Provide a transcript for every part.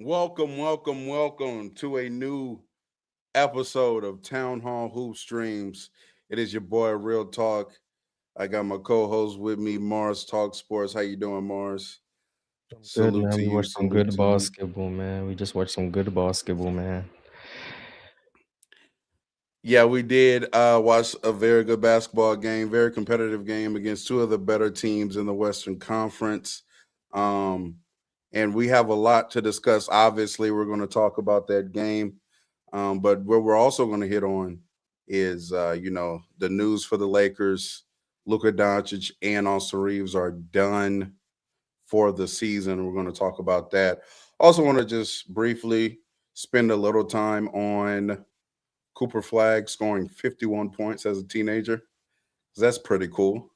Welcome to a new episode of Town Hall Hoop Streams. It is your boy Real Talk. I got my co-host with me, Mars Talk Sports. How you doing, Mars? I'm good, Salute man. to We you. watched some Salute good to you. basketball, man. We just watched some good basketball, man. Yeah, we did watch a very good basketball game, very competitive game against two of the better teams in the Western Conference. Um, and we have a lot to discuss. Obviously, we're going to talk about that game. But what we're also going to hit on is, the news for the Lakers. Luka Doncic and Austin Reeves are done for the season. We're going to talk about that. Also, want to just briefly spend a little time on Cooper Flag scoring 51 points as a teenager. That's pretty cool.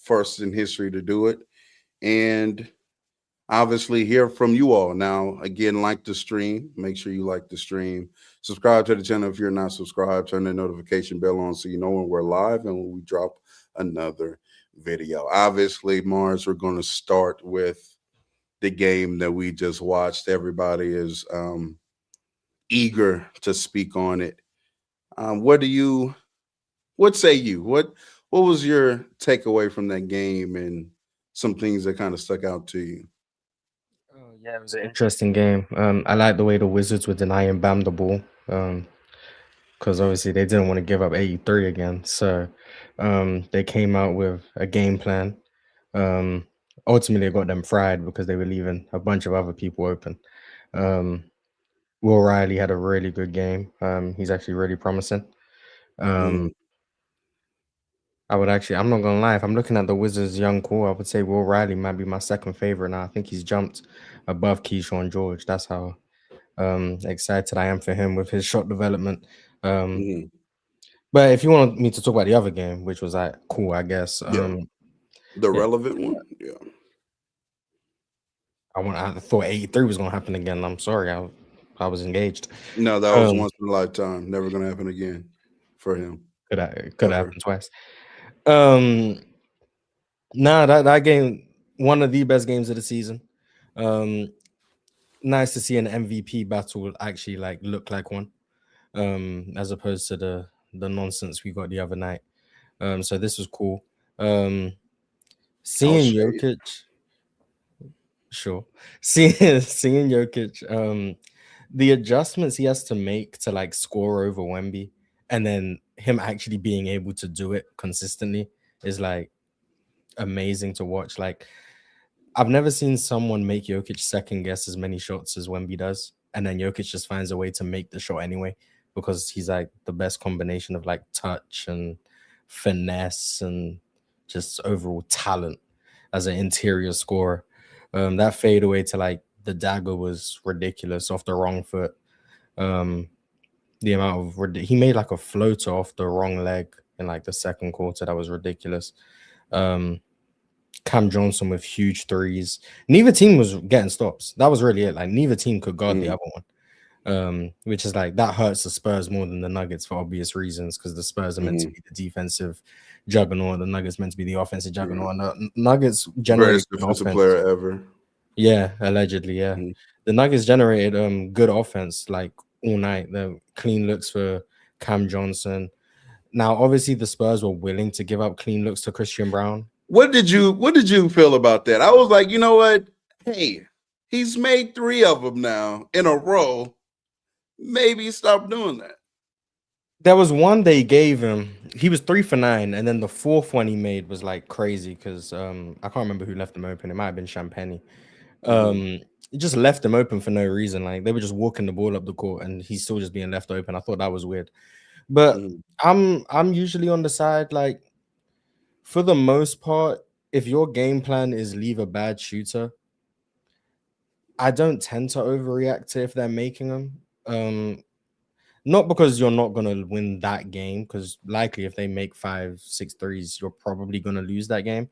First in history to do it. And obviously hear from you all. Now, again, like the stream. Make sure you like the stream. Subscribe to the channel if you're not subscribed. Turn the notification bell on so you know when we're live and when we drop another video. Obviously, Mars, we're going to start with the game that we just watched. Everybody is eager to speak on it. What say you? What was your takeaway from that game and some things that kind of stuck out to you? Oh, yeah, it was an interesting game. I like the way the Wizards were denying Bam the ball. Because obviously they didn't want to give up 83 again. So they came out with a game plan. Um, Ultimately, it got them fried because they were leaving a bunch of other people open. Um, Will Riley had a really good game. He's actually really promising. Mm, Um, I'm not gonna lie, if I'm looking at the Wizards' young core, I would say Will Riley might be my second favorite now. I think he's jumped above Keyshawn George. That's how excited I am for him with his shot development. Um, mhm. but if you want me to talk about the other game, which was like cool, I guess. Yeah, the Yeah, relevant one. Yeah. I thought 83 was gonna happen again. I'm sorry, I was engaged. No, that was Um, once in a lifetime. Never gonna happen again for him could ever. happen twice. Um, nah, that game, one of the best games of the season. Um, Nice to see an MVP battle actually like look like one, as opposed to the nonsense we got the other night. So this was cool. Um, I'll Seeing shade. Jokic, sure. Seeing Jokic, the adjustments he has to make to like score over Wemby, and then him actually being able to do it consistently is like amazing to watch. Like I've never seen someone make Jokic second guess as many shots as Wemby does, and then Jokic just finds a way to make the shot anyway because he's like the best combination of like touch and finesse and just overall talent as an interior scorer. That fadeaway to like the dagger was ridiculous off the wrong foot. Um, the amount of he made like a floater off the wrong leg in like the second quarter that was ridiculous. Um, Cam Johnson with huge threes. Neither team was getting stops. That was really it. Like neither team could guard the Mm, other one. Which is like that hurts the Spurs more than the Nuggets for obvious reasons because the Spurs are meant to mhm. be the defensive juggernaut, the Nuggets meant to be the offensive Yeah. juggernaut. And the Nuggets generated Greatest good defensive offense. player ever. Yeah, allegedly, yeah. Mhm. The Nuggets generated good offense like all night. The clean looks for Cam Johnson. Now, obviously, the Spurs were willing to give up clean looks to Christian Brown. What did you feel about that? I was like, you know what? Hey, he's made three of them now in a row. Maybe stop doing that. There was one they gave him. He was 3 for 9, and then the fourth one he made was like crazy because I can't remember who left him open. It might have been Champagne. Hmm. He just left him open for no reason. Like they were just walking the ball up the court, and he's still just being left open. I thought that was weird. But Hmm. I'm usually on the side like for the most part, if your game plan is leave a bad shooter, I don't tend to overreact to if they're making them. Not because you're not gonna win that game, because likely if they make 5, 6 threes, you're probably gonna lose that game.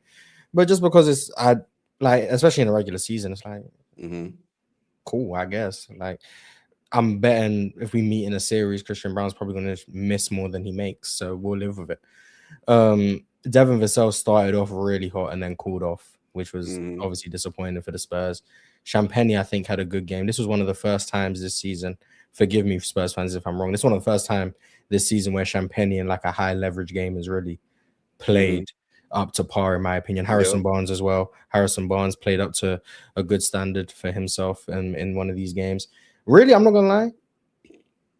But just because it's I like, especially in the regular season, it's like Hmm. cool, I guess. Like I'm betting if we meet in a series, Christian Brown's probably gonna miss more than he makes, so we'll live with it. Devin Vassell started off really hot and then cooled off, which was Hmm. obviously disappointing for the Spurs. Champagne, I think, had a good game. This was one of the first times this season. Forgive me, Spurs fans, if I'm wrong. This is one of the first time this season where Champagne in like a high leverage game has really Hmm. played up to par, in my opinion. Yep. Harrison Barnes as well. Harrison Barnes played up to a good standard for himself in one of these games. Really, I'm not gonna lie.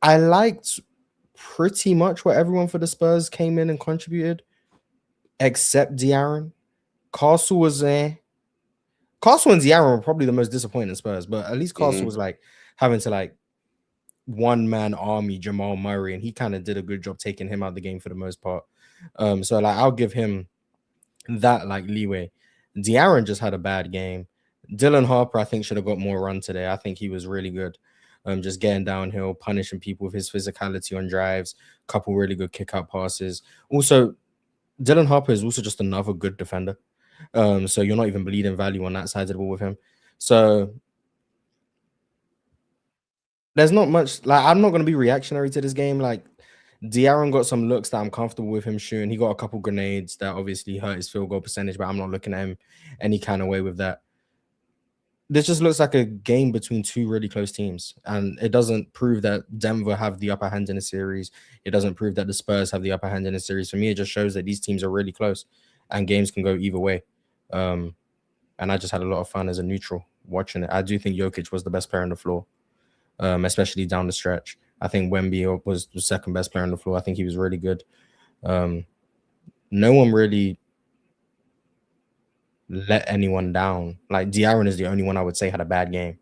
I liked pretty much what everyone for the Spurs came in and contributed, except De'Aaron. Castle was there. Castle and De'Aaron were probably the most disappointing Spurs, but at least Castle Hmm. was like having to like one man army Jamal Murray, and he kind of did a good job taking him out of the game for the most part. So like I'll give him that like leeway. De'Aaron just had a bad game. Dylan Harper, I think, should have got more run today. I think he was really good. Just getting downhill, punishing people with his physicality on drives, couple really good kick out passes. Also, Dylan Harper is also just another good defender. So you're not even bleeding value on that side of the ball with him. So there's not much like I'm not gonna be reactionary to this game. Like De'Aaron got some looks that I'm comfortable with him shooting. He got a couple grenades that obviously hurt his field goal percentage, but I'm not looking at him any kind of way with that. This just looks like a game between two really close teams, and it doesn't prove that Denver have the upper hand in the series. It doesn't prove that the Spurs have the upper hand in the series. For me, it just shows that these teams are really close, and games can go either way. Um, and I just had a lot of fun as a neutral watching it. I do think Jokic was the best player on the floor, especially down the stretch. I think Wemby was the second best player on the floor. I think he was really good. Um, no one really let anyone down. Like De'Aaron is the only one I would say had a bad game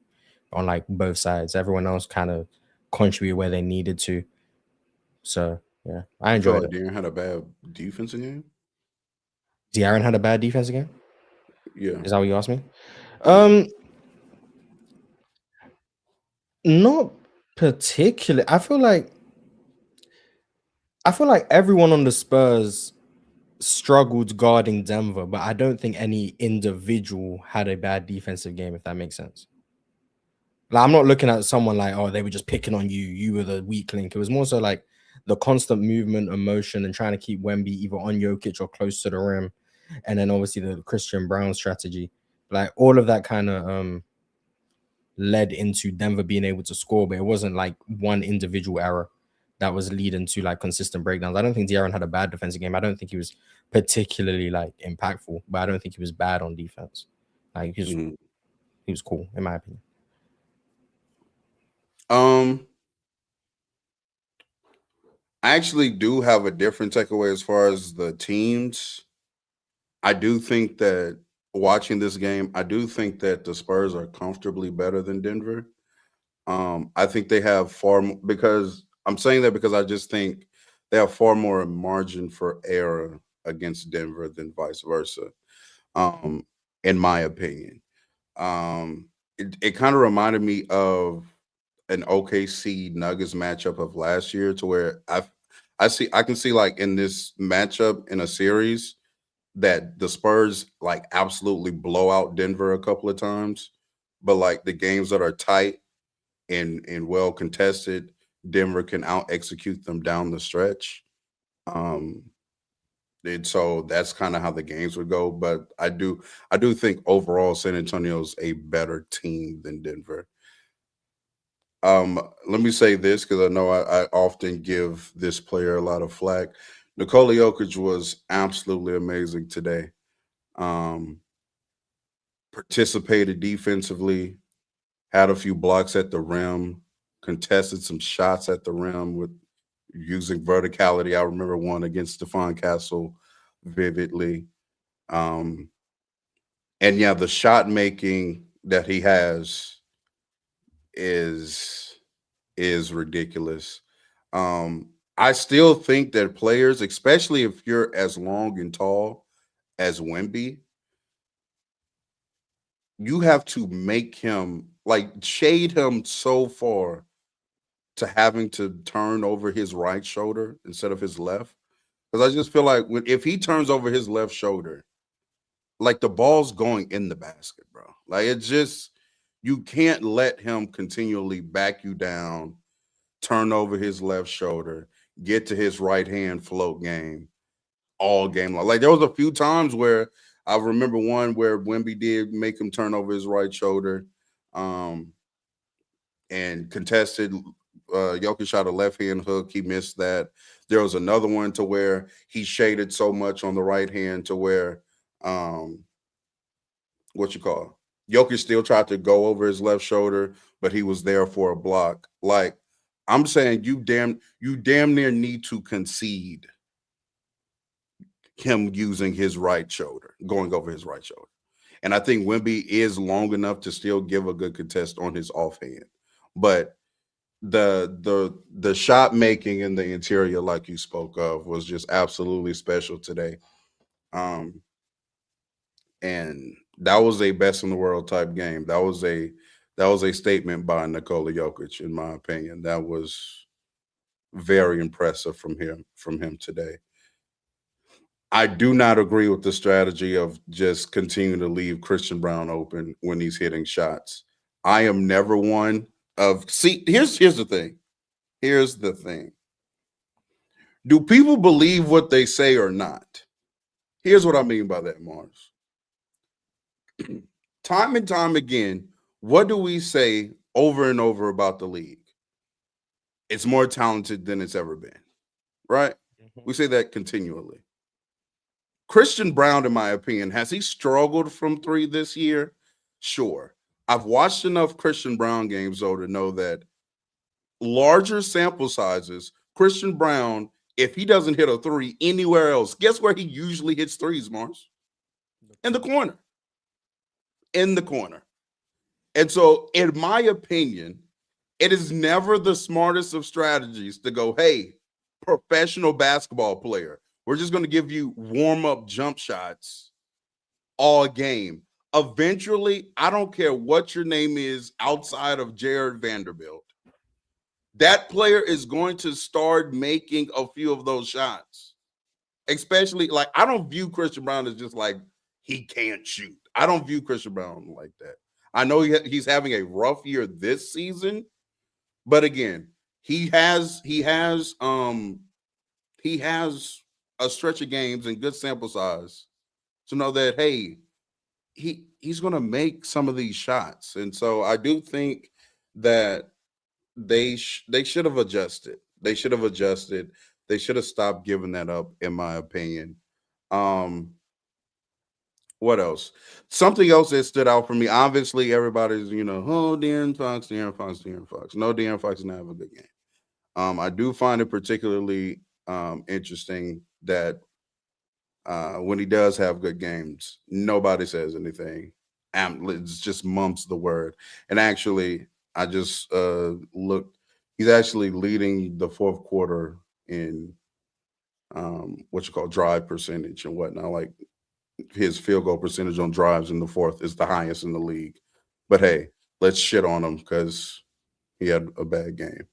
on like both sides. Everyone else kind of contributed where they needed to. So yeah, I You feel enjoyed like it. Darren had a bad defensive game? De'Aaron had a bad defense again. Yeah. Is that what you asked me? Yeah. Um, not particularly. I feel like everyone on the Spurs struggled guarding Denver, but I don't think any individual had a bad defensive game, if that makes sense. Like, I'm not looking at someone like, oh, they were just picking on you. You were the weak link. It was more so like the constant movement, emotion, and trying to keep Wemby either on Jokic or close to the rim. And then obviously the Christian Brown strategy. Like all of that kind of led into Denver being able to score, but it wasn't like one individual error that was leading to like consistent breakdowns. I don't think De'Aaron had a bad defensive game. I don't think he was particularly like impactful, but I don't think he was bad on defense. Like Mhm. he was cool in my opinion. Um, I actually do have a different takeaway as far as the teams. I do think that watching this game, I do think that the Spurs are comfortably better than Denver. I think they have because I'm saying that because I just think they have far more margin for error against Denver than vice versa. Um, in my opinion, it kind of reminded me of an OKC Nuggets matchup of last year, to where I can see like in this matchup in a series that the Spurs like absolutely blow out Denver a couple of times, but like the games that are tight and well contested, Denver can out execute them down the stretch. Um, and so that's kind of how the games would go. But I do think overall San Antonio's a better team than Denver. Let me say this because I know I often give this player a lot of flack. Nikola Jokic was absolutely amazing today. Um, Participated defensively, had a few blocks at the rim, contested some shots at the rim with using verticality. I remember one against Stephon Castle vividly. Um, and yeah, the shot making that he has is is ridiculous. I still think that players, especially if you're as long and tall as Wemby, you have to make him like shade him so far to having to turn over his right shoulder instead of his left. Because I just feel like if he turns over his left shoulder, like the ball's going in the basket, bro. Like it's just you can't let him continually back you down, turn over his left shoulder, get to his right hand float game all game long. Like there was a few times where I remember one where Wemby did make him turn over his right shoulder. um, and contested. Jokic shot a left hand hook. He missed that. There was another one to where he shaded so much on the right hand to where, um, what you call Jokic still tried to go over his left shoulder, but he was there for a block. Like I'm saying, you damn near need to concede him using his right shoulder, going over his right shoulder. And I think Wemby is long enough to still give a good contest on his offhand. But the shot making in the interior, like you spoke of, was just absolutely special today. Um, and that was a best in the world type game. That was a statement by Nikola Jokic, in my opinion. That was very impressive from him today. I do not agree with the strategy of just continuing to leave Christian Brown open when he's hitting shots. I am never one of see. Here's the thing. Here's the thing. Do people believe what they say or not? Here's what I mean by that, Mars. Time and time again, what do we say over and over about the league? It's more talented than it's ever been, right? We say that continually. Christian Brown, in my opinion, has he struggled from three this year? Sure. I've watched enough Christian Brown games, though, to know that larger sample sizes, Christian Brown, if he doesn't hit a three anywhere else, guess where he usually hits threes, Mars? In the corner. In the corner. And so, in my opinion, it is never the smartest of strategies to go, hey, professional basketball player, we're just going to give you warm up jump shots all game. Eventually, I don't care what your name is outside of Jared Vanderbilt, that player is going to start making a few of those shots. Especially, like, I don't view Christian Brown as just like he can't shoot. I don't view Christian Brown like that. I know he's having a rough year this season, but again, he has a stretch of games and good sample size to know that, hey, he's going to make some of these shots. And so I do think that they should have adjusted. They should have adjusted. They should have stopped giving that up, in my opinion. Um, what else? Something else that stood out for me. Obviously, everybody's oh, De'Aaron Fox, De'Aaron Fox, De'Aaron Fox. No, De'Aaron Fox didn't have a good game. I do find it particularly interesting that when he does have good games, nobody says anything. It's just mumps the word. And actually, I just looked. He's actually leading the fourth quarter in what you call drive percentage and whatnot. Like his field goal percentage on drives in the fourth is the highest in the league. But hey, let's shit on him because he had a bad game.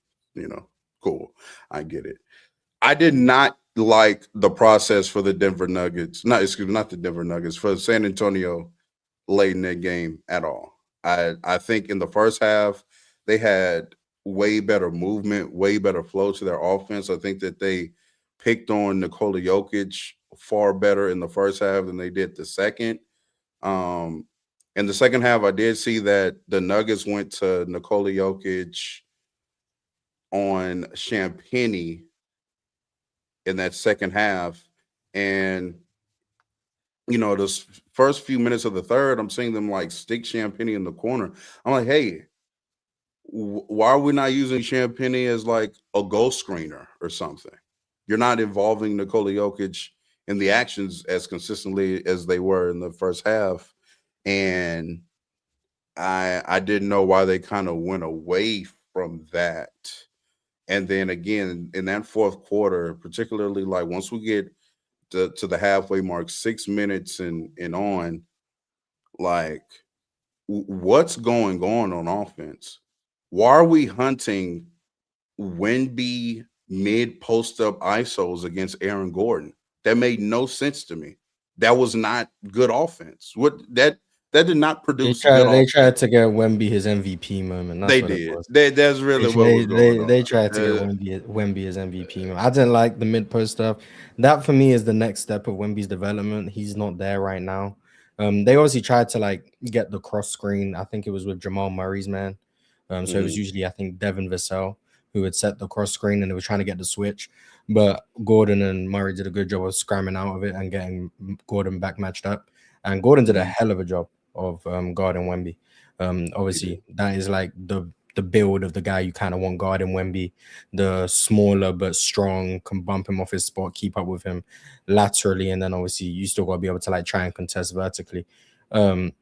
Cool. I get it. I did not like the process for the Denver Nuggets. Not the Denver Nuggets, for San Antonio late in that game at all. I think in the first half they had way better movement, way better flow to their offense. I think that they picked on Nikola Jokic far better in the first half than they did the second. Um, in the second half, I did see that the Nuggets went to Nikola Jokic on Champagny in that second half. And, the first few minutes of the third, I'm seeing them like stick Champagny in the corner. I'm like, hey, why are we not using Champagny as like a goal screener or something? You're not involving Nikola Jokic in the actions as consistently as they were in the first half. And I didn't know why they kind of went away from that. And then again, in that fourth quarter, particularly like once we get to the halfway mark, 6 minutes and on, like what's going on offense? Why are we hunting Wemby mid post up ISOs against Aaron Gordon? That made no sense to me. That was not good offense. That did not They produce good tried they offense. tried to get Wemby his MVP moment. That's They what it did. was. That's They really what they was going they, on. they tried to get Wemby his MVP moment. I didn't like the mid post stuff. That for me is the next step of Wemby's development. He's not there right now. They obviously tried to like get the cross screen. I think it was with Jamal Murray's man. So it was Mhm. usually I think Devin Vassell who had set the cross screen and they were trying to get the switch. But Gordon and Murray did a good job of scramming out of it and getting Gordon back matched up. And Gordon did a Mhm. hell of a job of guarding Wemby. He did. Obviously, that is like the build of the guy you kind of want guarding Wemby, the smaller but strong, can bump him off his spot, keep up with him laterally, and then obviously you still got to be able to like try and contest vertically. Um,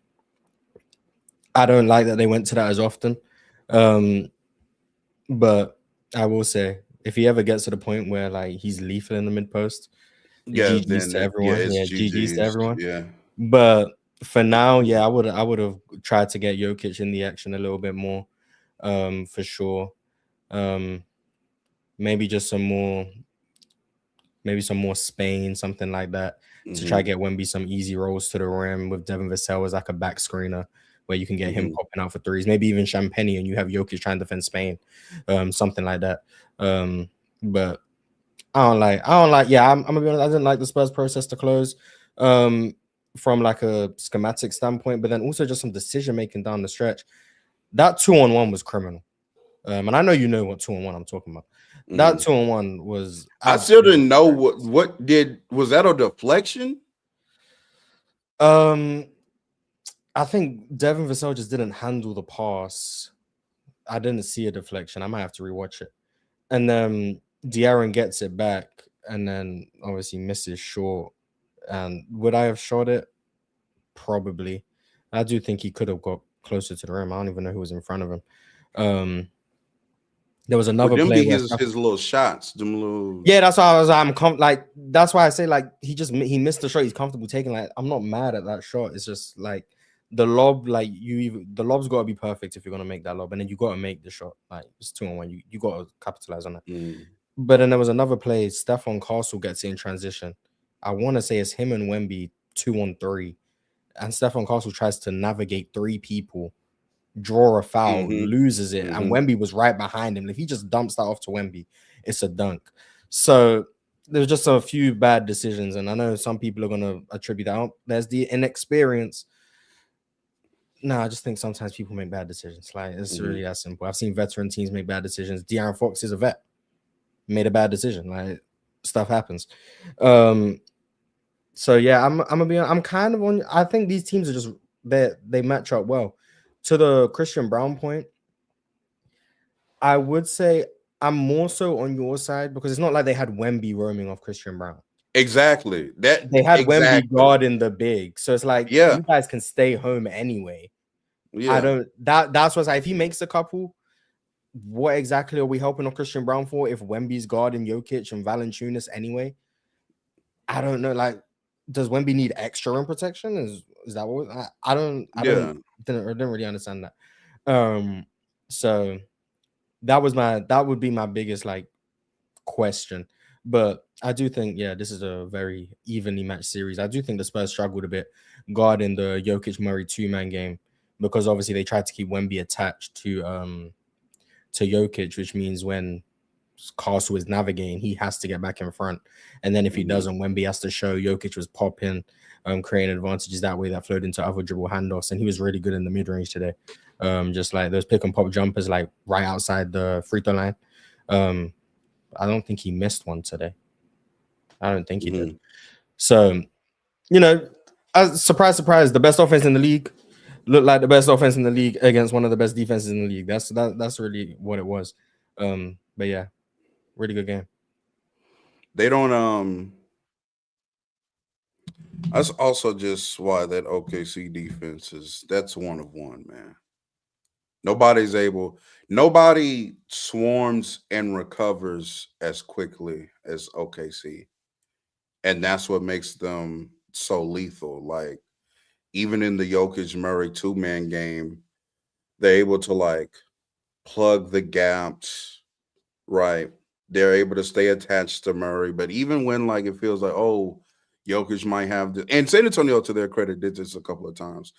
I don't like that they went to that as often, um, but I will say if he ever gets to the point where like he's lethal in the mid post, Yeah, GG's to then yeah, everyone. it's Yeah, GG's to GG's. everyone. Yeah. But for now, yeah, I would have tried to get Jokic in the action a little bit more, for sure. Um, maybe just maybe some more Spain, something like that, to try to Mhm. get Wemby some easy rolls to the rim with Devin Vassell as like a back screener where you can get him Mhm. popping out for threes, maybe even Champagne and you have Jokic trying to defend Spain, something like that. But yeah, I'm gonna be honest, I didn't like the Spurs process to close. Um, from like a schematic standpoint, but then also just some decision making down the stretch. That 2-on-1 was criminal. And I know you know what 2-on-1 I'm talking about. That Mhm. 2-on-1 was I still absolutely didn't know atrocious. what did was that a deflection? Um, I think Devin Vassell just didn't handle the pass. I didn't see a deflection. I might have to rewatch it. And then De'Aaron gets it back and then obviously misses short. And would I have shot it? Probably. I do think he could have got closer to the rim. I don't even know who was in front of him. Um, there was Would another them play be where his little shots? Them little yeah, that's why I was like that's why I say like he missed the shot. He's comfortable taking like I'm not mad at that shot. It's just like the lob, like the lob's got to be perfect if you're gonna make that lob, and then you got to make the shot. Like it's 2-on-1. You got to capitalize on that. mm, But then there was another play. Stephon Castle gets in transition. I want to say it's him and Wemby 2-on-3, and Stephon Castle tries to navigate three people, draw a foul, mhm, loses it, and mhm, Wemby was right behind him. If he just dumps that off to Wemby, it's a dunk. So there's just a few bad decisions, and I know some people are gonna attribute that. Oh, there's the inexperience. No, I just think sometimes people make bad decisions. Like it's mhm. really that simple. I've seen veteran teams make bad decisions. De'Aaron Fox is a vet, made a bad decision. Like stuff happens. Um, so yeah, I'm gonna be. I'm kind of on. I think these teams are just they match up well. To the Christian Brown point, I would say I'm more so on your side because it's not like they had Wemby roaming off Christian Brown. Exactly. That They had Wemby exactly. guard in the big. So it's like Yeah, you guys can stay home anyway. I yeah, don't that's what's like if he makes a couple, what exactly are we helping on Christian Brown for if Wemby's guarding Jokic and Valanciunas anyway? I don't know. Like, does Wemby need extra rim protection? Is that what yeah. I didn't really understand that. So that would be my biggest like question. But I do think, yeah, this is a very evenly matched series. I do think the Spurs struggled a bit guarding the Jokic Murray two-man game because obviously they tried to keep Wemby attached to Jokic, which means when Castle is navigating, he has to get back in front. And then if he Mhm, doesn't, Wemby has to show Jokic was popping, creating advantages that way that flowed into other dribble handoffs. And he was really good in the mid range today. Just like those pick and pop jumpers, like right outside the free throw line. Um, I don't think he missed one today. I don't think he did. mhm. So, as surprise, surprise, the best offense in the league looked like the best offense in the league against one of the best defenses in the league. That's really what it was. But yeah, really good game. They don't that's also just why that OKC defense is that's one of one, man. Nobody's able nobody swarms and recovers as quickly as OKC. And that's what makes them so lethal. Like even in the Jokic Murray two-man game, they're able to like plug the gaps, right? They're able to stay attached to Murray. But even when like it feels like, oh, Jokic might have the and San Antonio to their credit did this a couple of times.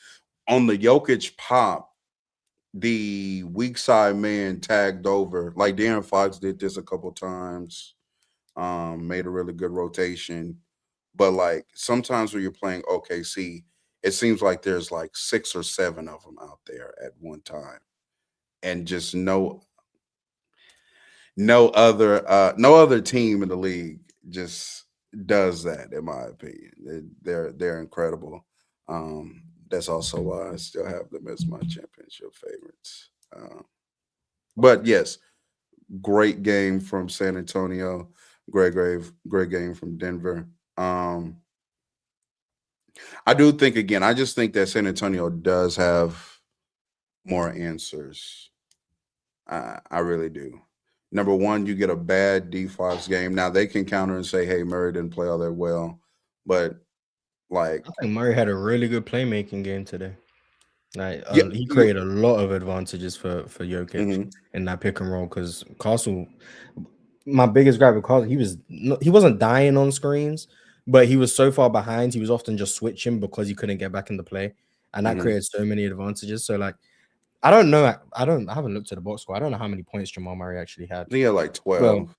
On the Jokic pop, the weak side man tagged over. Like Darren Fox did this a couple times. Made a really good rotation. But like sometimes when you're playing OKC, it seems like there's like 6 or 7 of them out there at one time, and just no other team in the league just does that, in my opinion. They're incredible. That's also why I still have them as my championship favorites. But yes, great game from San Antonio. Great game from Denver. I do think again. I just think that San Antonio does have more answers. I really do. Number one, you get a bad D-Fox game. Now they can counter and say, "Hey, Murray didn't play all that well," but like, I think Murray had a really good playmaking game today. Like yeah, he created a lot of advantages for Jokic mhm, in that pick and roll because Castle. My biggest gripe with Castle, he wasn't dying on screens, but he was so far behind. He was often just switching because he couldn't get back into play, and that mhm. created so many advantages. So like, I don't know. I haven't looked at the box score. I don't know how many points Jamal Murray actually had. He had like Well, 12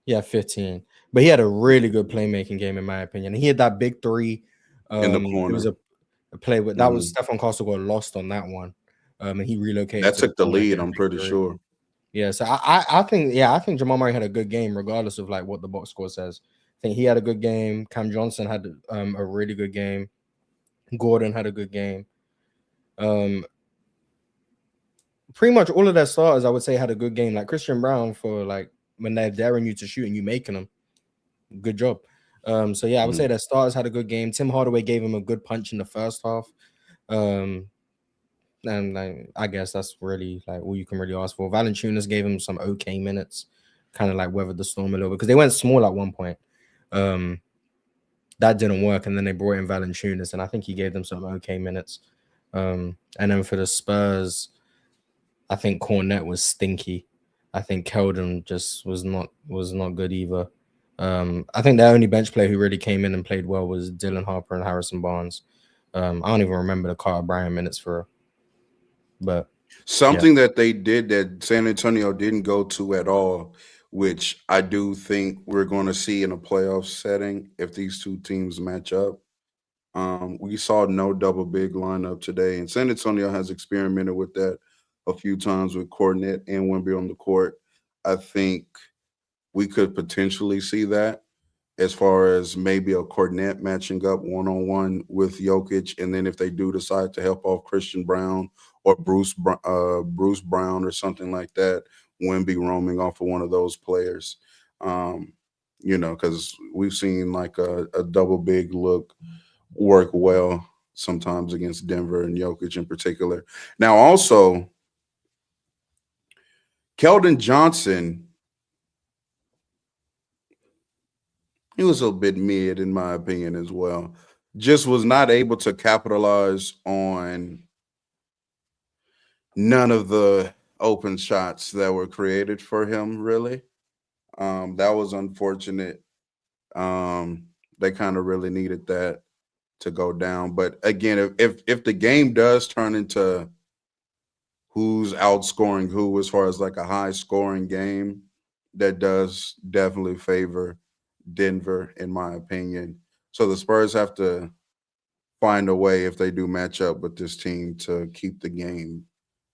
yeah, 15. But he had a really good playmaking game, in my opinion. He had that big three. in the It was corner. a play with that was Mhm. Stefan Castle got lost on that one. And he relocated That to the took the corner and lead. hit a I'm big pretty three. sure. Yeah, so I think Jamal Murray had a good game, regardless of like what the box score says. I think he had a good game. Cam Johnson had a really good game. Gordon had a good game. Um, Pretty much all of their starters, I would say, had a good game. Like Christian Brown, for like when they're daring you to shoot and you making them, good job. So yeah, I would say Mhm. their starters had a good game. Tim Hardaway gave him a good punch in the first half. Um, and like, I guess that's really like all you can really ask for. Valanciunas gave him some okay minutes, kind of like weathered the storm a little bit because they went small at one point. Um, that didn't work, and then they brought in Valanciunas, and I think he gave them some okay minutes. And then for the Spurs, I think Cornette was stinky. I think Keldon just was not good either. I think the only bench player who really came in and played well was Dylan Harper and Harrison Barnes. I don't even remember the Carter Bryant minutes for, but yeah, Something that they did that San Antonio didn't go to at all, which I do think we're going to see in a playoff setting if these two teams match up. We saw no double big lineup today, and San Antonio has experimented with that a few times with Cornette and Wemby on the court. I think we could potentially see that as far as maybe a Cornette matching up one on one with Jokic, and then if they do decide to help off Christian Brown or Bruce Brown or something like that, Wemby roaming off of one of those players. Um, because we've seen like a double big look work well sometimes against Denver and Jokic in particular. Now, also, Keldon Johnson, he was a bit mid in my opinion as well. Just was not able to capitalize on none of the open shots that were created for him, really. That was unfortunate. They kind of really needed that to go down. But again, if the game does turn into who's outscoring who as far as like a high scoring game, that does definitely favor Denver, in my opinion. So the Spurs have to find a way if they do match up with this team to keep the game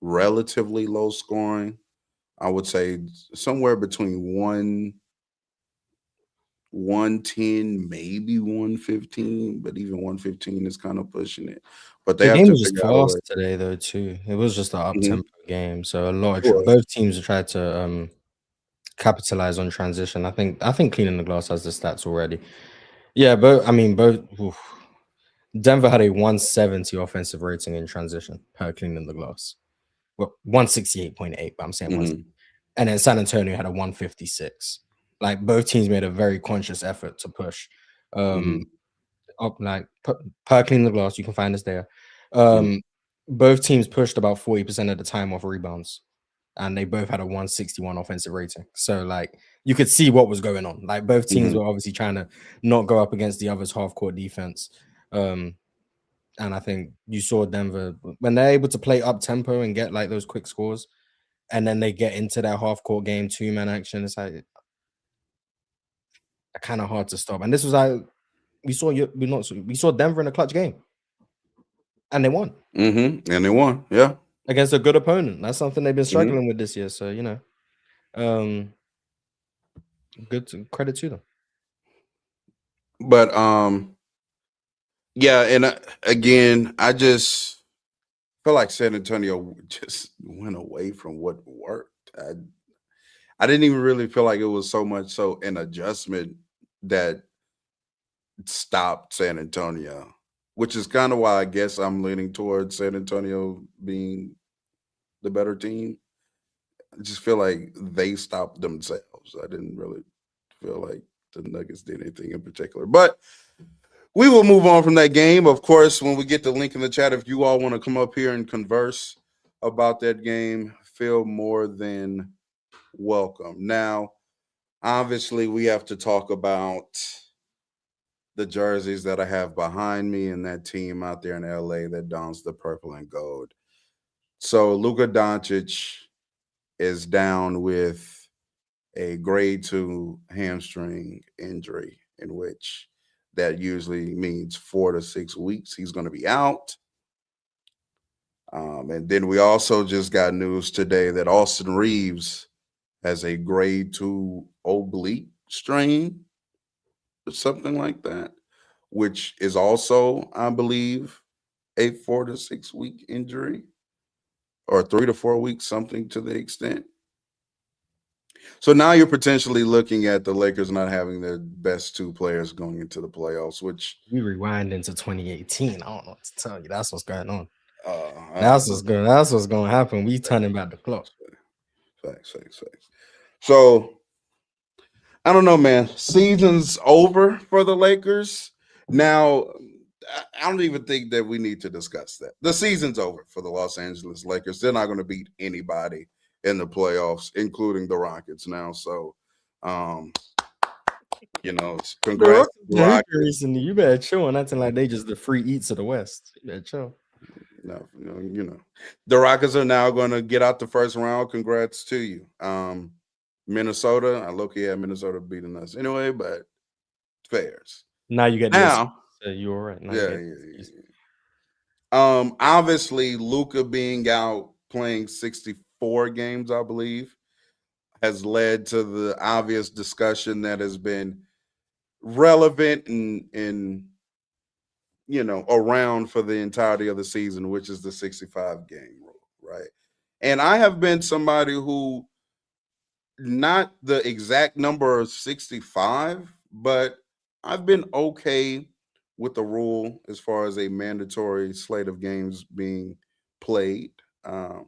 relatively low scoring. I would say somewhere between 110, maybe 115, but even 115 is kind of pushing it. But they the have game to was just figure out a way. fast today though too. It was just an up Mhm. tempo game, so a lot It of was. both teams tried to capitalize on transition. I think cleaning the glass has the stats already. Yeah, but I mean both. Oof. Denver had a 170 offensive rating in transition per cleaning the glass. Well, 168.8, but I'm saying one. Mhm. And then San Antonio had a 156. Like both teams made a very conscious effort to push. Um, Mhm. Up like per clean the glass, you can find us there. Mhm. Um, both teams pushed about 40% of the time off rebounds, and they both had a 161 offensive rating. So like you could see what was going on. Like both teams Mhm. were obviously trying to not go up against the other's half court defense. Um, and I think you saw Denver when they're able to play up tempo and get like those quick scores, and then they get into that half court game, 2-man action. It's like kind of hard to stop. And this was like we saw Denver in a clutch game. and they won And they won. Yeah. against a good opponent. That's something they've been hmm struggling with this year. So um, credit to them. But yeah, and again, I just feel like San Antonio just went away from what worked. I didn't even really feel like it was so much so an adjustment that stopped San Antonio, which is kind of why I guess I'm leaning towards San Antonio being the better team. I just feel like they stopped themselves. I didn't really feel like the Nuggets did anything in particular. But we will move on from that game. Of course, when we get the link in the chat, if you all want to come up here and converse about that game, feel more than welcome. Now, obviously, we have to talk about the jerseys that I have behind me and that team out there in LA that dons the purple and gold. So Luka Doncic is down with a grade 2 hamstring injury, in which that usually means 4 to 6 weeks he's going to be out. And then we also just got news today that Austin Reeves has a grade 2 oblique strain or something like that, which is also, I believe, a 4 to 6 week injury or 3 to 4 weeks, something to the extent. So now you're potentially looking at the Lakers not having their best two players going into the playoffs, which We rewind into 2018. I don't know what to tell you. That's what's going on. uh, That's what's going to happen. We turning back the clock. facts. So I don't know, man. Season's over for the Lakers. Now, I don't even think that we need to discuss that. The season's over for the Los Angeles Lakers. They're not going to beat anybody in the playoffs, including the Rockets now. So, um, The congrats, Rockets been hooping Rockets. recently. You better chill on acting like they just the free eats of the West. You better chill. No, the Rockets are now going to get out the first round. Congrats to you. Minnesota, I look at Minnesota beating us anyway, but fairs. Now you get the excuse. Now, You were right. Now you yeah, get yeah, the excuse. yeah. Obviously, Luka being out playing 64 games, I believe, has led to the obvious discussion that has been relevant and around for the entirety of the season, which is the 65 game rule, right? And I have been somebody who, not the exact number of 65, but I've been okay with the rule as far as a mandatory slate of games being played um,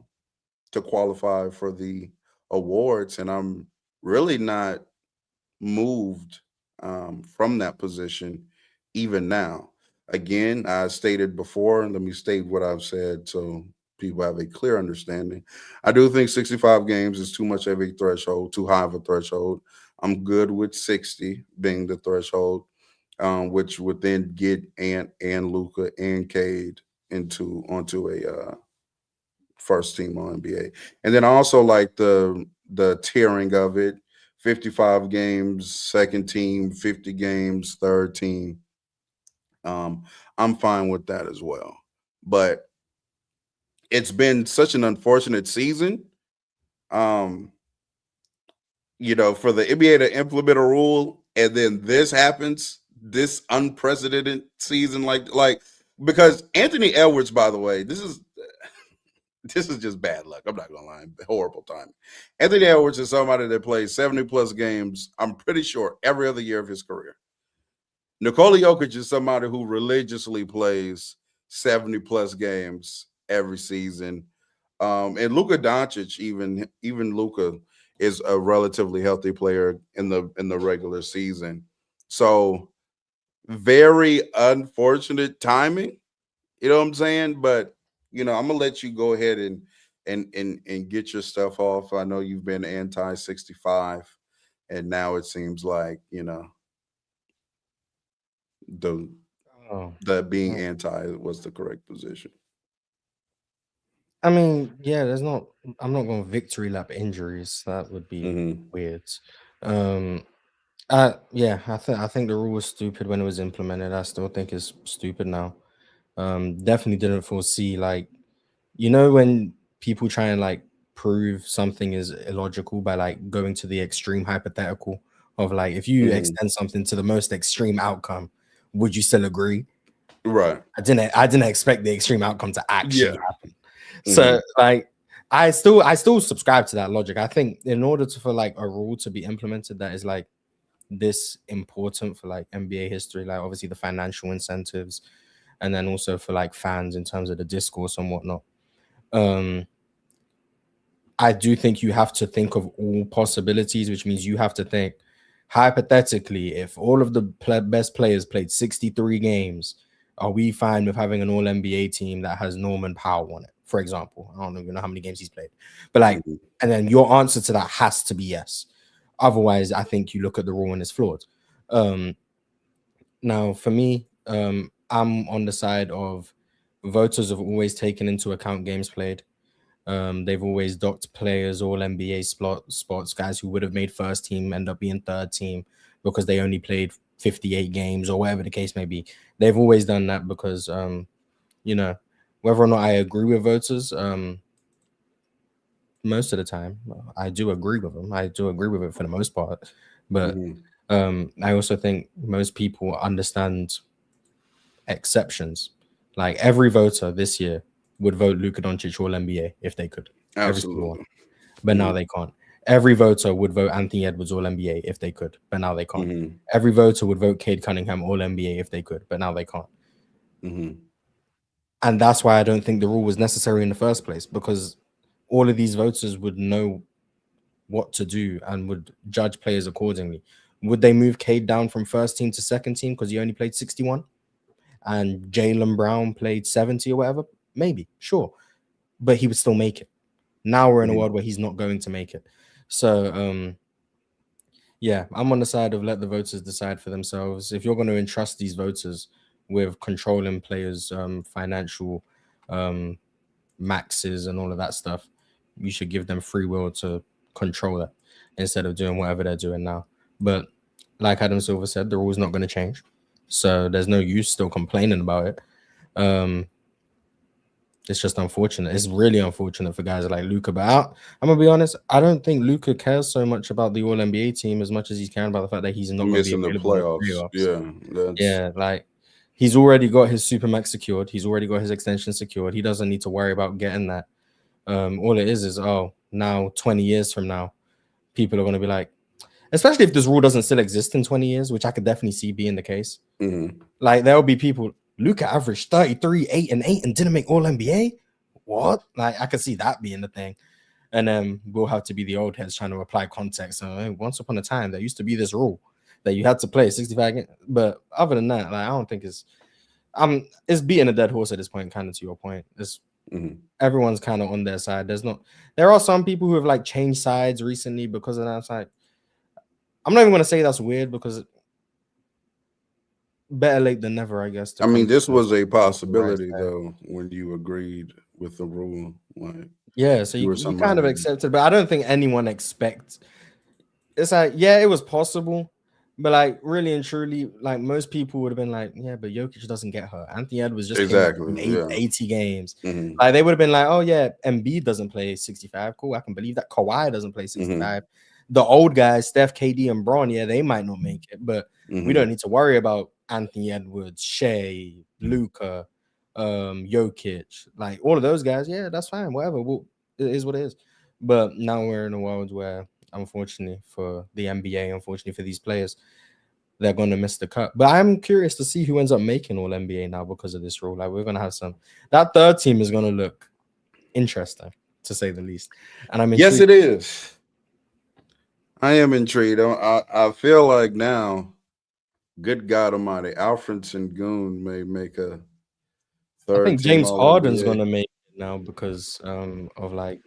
to qualify for the awards. And I'm really not moved from that position even now. Again, I stated before, and let me state what I've said so people have a clear understanding. I do think 65 games is too much of a threshold, too high of a threshold. I'm good with 60 being the threshold, which would then get Ant and Luca and Cade onto a first team All NBA. And then I also like the tiering of it: 55 games, second team; 50 games, third team. Um, I'm fine with that as well. But it's been such an unfortunate season. Um, for the NBA to implement a rule and then this happens, this unprecedented season, like because Anthony Edwards, by the way, this is just bad luck. I'm not gonna lie, horrible timing. Anthony Edwards is somebody that plays 70 plus games, I'm pretty sure, every other year of his career. Nikola Jokic is somebody who religiously plays 70 plus games every season. And Luka Doncic, even Luka, is a relatively healthy player in the regular season. So very unfortunate timing. You know what I'm saying? But I'm gonna let you go ahead and get your stuff off. I know you've been anti 65, and now it seems like the Oh, that being oh. anti was the correct position. I mean, yeah. There's not. I'm not going to victory lap injuries. That would be hmm weird. Um. Yeah. I think the rule was stupid when it was implemented. I still think it's stupid now. Definitely didn't foresee, like, when people try and like prove something is illogical by like going to the extreme hypothetical of like, if you Hmm. extend something to the most extreme outcome, would you still agree? Right. I didn't expect the extreme outcome to Yeah. actually happen. Hmm. So like, I still subscribe to that logic. I think in order for like a rule to be implemented that is like this important for like NBA history, like obviously the financial incentives, and then also for like fans in terms of the discourse and whatnot. Um, I do think you have to think of all possibilities, which means you have to think hypothetically, if all of the best players played 63 games, are we fine with having an all NBA team that has Norman Powell on it? For example, I don't even know how many games he's played, but like, Hmm. and then your answer to that has to be yes. Otherwise, I think you look at the rule and it's flawed. Um, Now, for me, I'm on the side of voters have always taken into account games played. They've always docked players, all NBA spots, guys who would have made first team end up being third team because they only played 58 games or whatever the case may be. They've always done that because, you know, whether or not I agree with voters, most of the time, I do agree with them. I do agree with it for the most part. But Hmm. I also think most people understand exceptions. Like every voter this year would vote Luka Doncic All NBA if they could, every single one. Absolutely. But now Hmm. they can't. Every voter would vote Anthony Edwards All NBA if they could, but now they can't. Hmm. Every voter would vote Cade Cunningham All NBA if they could, but now they can't. Hmm. And that's why I don't think the rule was necessary in the first place, because all of these voters would know what to do and would judge players accordingly. Would they move Cade down from first team to second team because he only played 61 and Jalen Brown played 70 or whatever? Maybe, sure, but he would still make it. Now we're in a Hmm. world where he's not going to make it. So, yeah, I'm on the side of let the voters decide for themselves. If you're going to entrust these voters with controlling players' financial um, maxes and all of that stuff, you should give them free will to control that instead of doing whatever they're doing now. But like Adam Silver said, the rule's not going to change, so there's no use still complaining about it. Um, it's just unfortunate. It's really unfortunate for guys like Luka. But I'm gonna be honest. I don't think Luka cares so much about the All NBA team as much as he's caring about the fact that he's not going to be Missing the available in the playoffs. playoffs. Yeah. That's. Yeah, like he's already got his supermax secured. He's already got his extension secured. He doesn't need to worry about getting that. All it is oh, now 20 years from now, people are going to be like, especially if this rule doesn't still exist in 20 years, which I could definitely see being the case. Hmm. Like there'll be people. Luka averaged 33, 8 and 8, and didn't make All NBA. What? Like I could see that being the thing. And then we'll have to be the old heads trying to apply context. So hey, once upon a time, there used to be this rule that you had to play 65 games. But other than that, like I don't think it's beating a dead horse at this point, kind of to your point. It's Hmm. everyone's kind of on their side. There are some people who have like changed sides recently because of that. It's like, I'm not even gonna say that's weird because better late than never, I guess, to I mean, come this to was a the right possibility side. though when you agreed with the rule. Like Yeah, so you were you kind of somebody. accept it, but I don't think anyone expects. It's like, yeah, it was possible, but like really and truly, like most people would have been like, yeah, but Jokic doesn't get hurt. Anthony Edwards just came back Exactly. from Yeah. 80 games. Hmm. Like they would have been like, oh yeah, Embiid doesn't play 65. Cool, I can believe that. Kawhi doesn't play Hmm. 65. The old guys, Steph, KD, and Braun, yeah, they might not make it, but we don't Hmm. need to worry about Anthony Edwards, Shea, Luca, Jokic, like all of those guys. Yeah, that's fine. Whatever. Well, it is what it is. But now we're in a world where, unfortunately for the NBA, unfortunately for these players, they're going to miss the cut. But I'm curious to see who ends up making All NBA now because of this rule. Like we're going to have that third team is going to look interesting to say the least, and I'm Yes, intrigued. it is. I am intrigued. I feel like now, good God Almighty, Alfred Goon may make a I third think team James All Harden's NBA. going to make it now because of like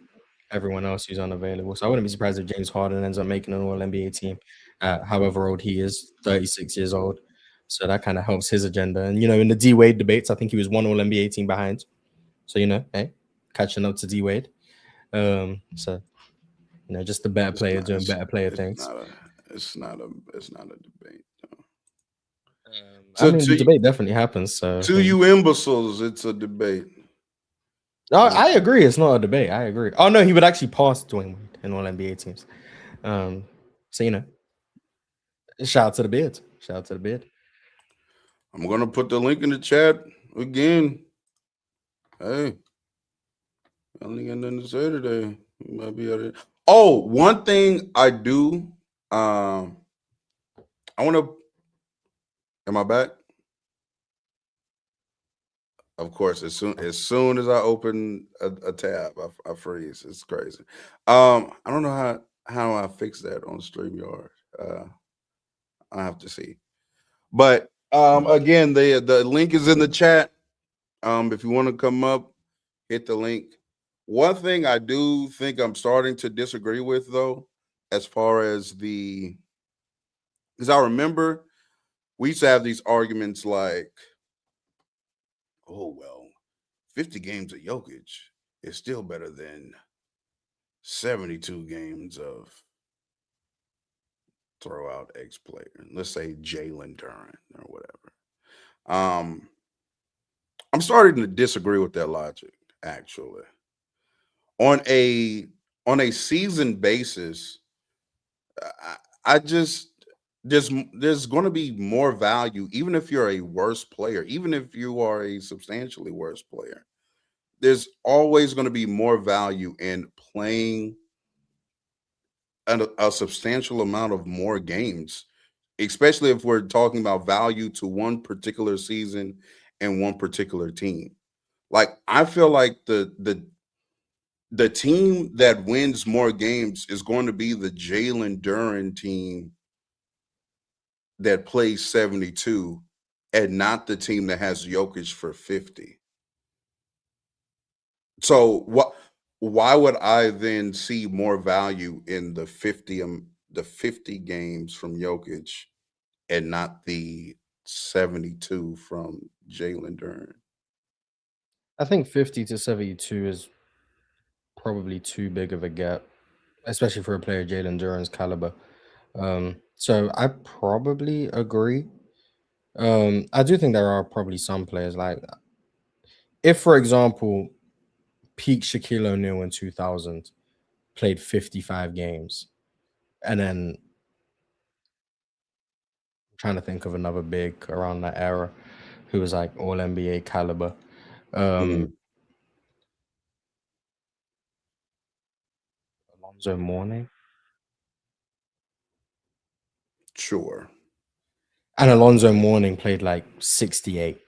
everyone else who's unavailable. So I wouldn't be surprised if James Harden ends up making an All NBA team, however old he is, 36 years old. So that kind of helps his agenda. And in the D Wade debates, I think he was one All NBA team behind. So hey, catching up to D Wade. So just the better It's player not. doing better player It's things. not a. It's not a. It's not a debate. I To mean, the to debate definitely happens. So to you imbeciles, it's a debate. oh, Uh, I agree. It's not a debate. I agree. Oh no, he would actually pass Dwayne Wade in all NBA teams. Um, so shout out to the beard. Shout out to the beard. I'm gonna put the link in the chat again. Hey, I only got nothing to say today. You might be out of it. Oh, one thing I do. I want to. Am I back? Of course, as soon as I open a tab, I freeze. It's crazy. I don't know how I fix that on StreamYard. I have to see. But again, the link is in the chat. If you want to come up, hit the link. One thing I do think I'm starting to disagree with, though, as far as because I remember we used to have these arguments like, oh well, 50 games of Jokic is still better than 72 games of throw out X player. Let's say Jalen Duran or whatever. Um, I'm starting to disagree with that logic, actually. On a season basis, I just there's going to be more value, even if you're a worse player, even if you are a substantially worse player. There's always going to be more value in playing a substantial amount of more games, especially if we're talking about value to one particular season and one particular team. Like I feel like the team that wins more games is going to be the Jalen Duran team that plays 72 and not the team that has Jokic for 50. So why would I then see more value in the 50 games from Jokic and not the 72 from Jalen Duran? I think 50 to 72 is probably too big of a gap, especially for a player Jalen Duran's caliber. So I probably agree. I do think there are probably some players like if, for example, peak Shaquille O'Neal in 2000 played 55 games, and then I'm trying to think of another big around that era who was like all NBA caliber. Um, Mhm. Alonzo Mourning, Sure. and Alonzo Mourning played like 68.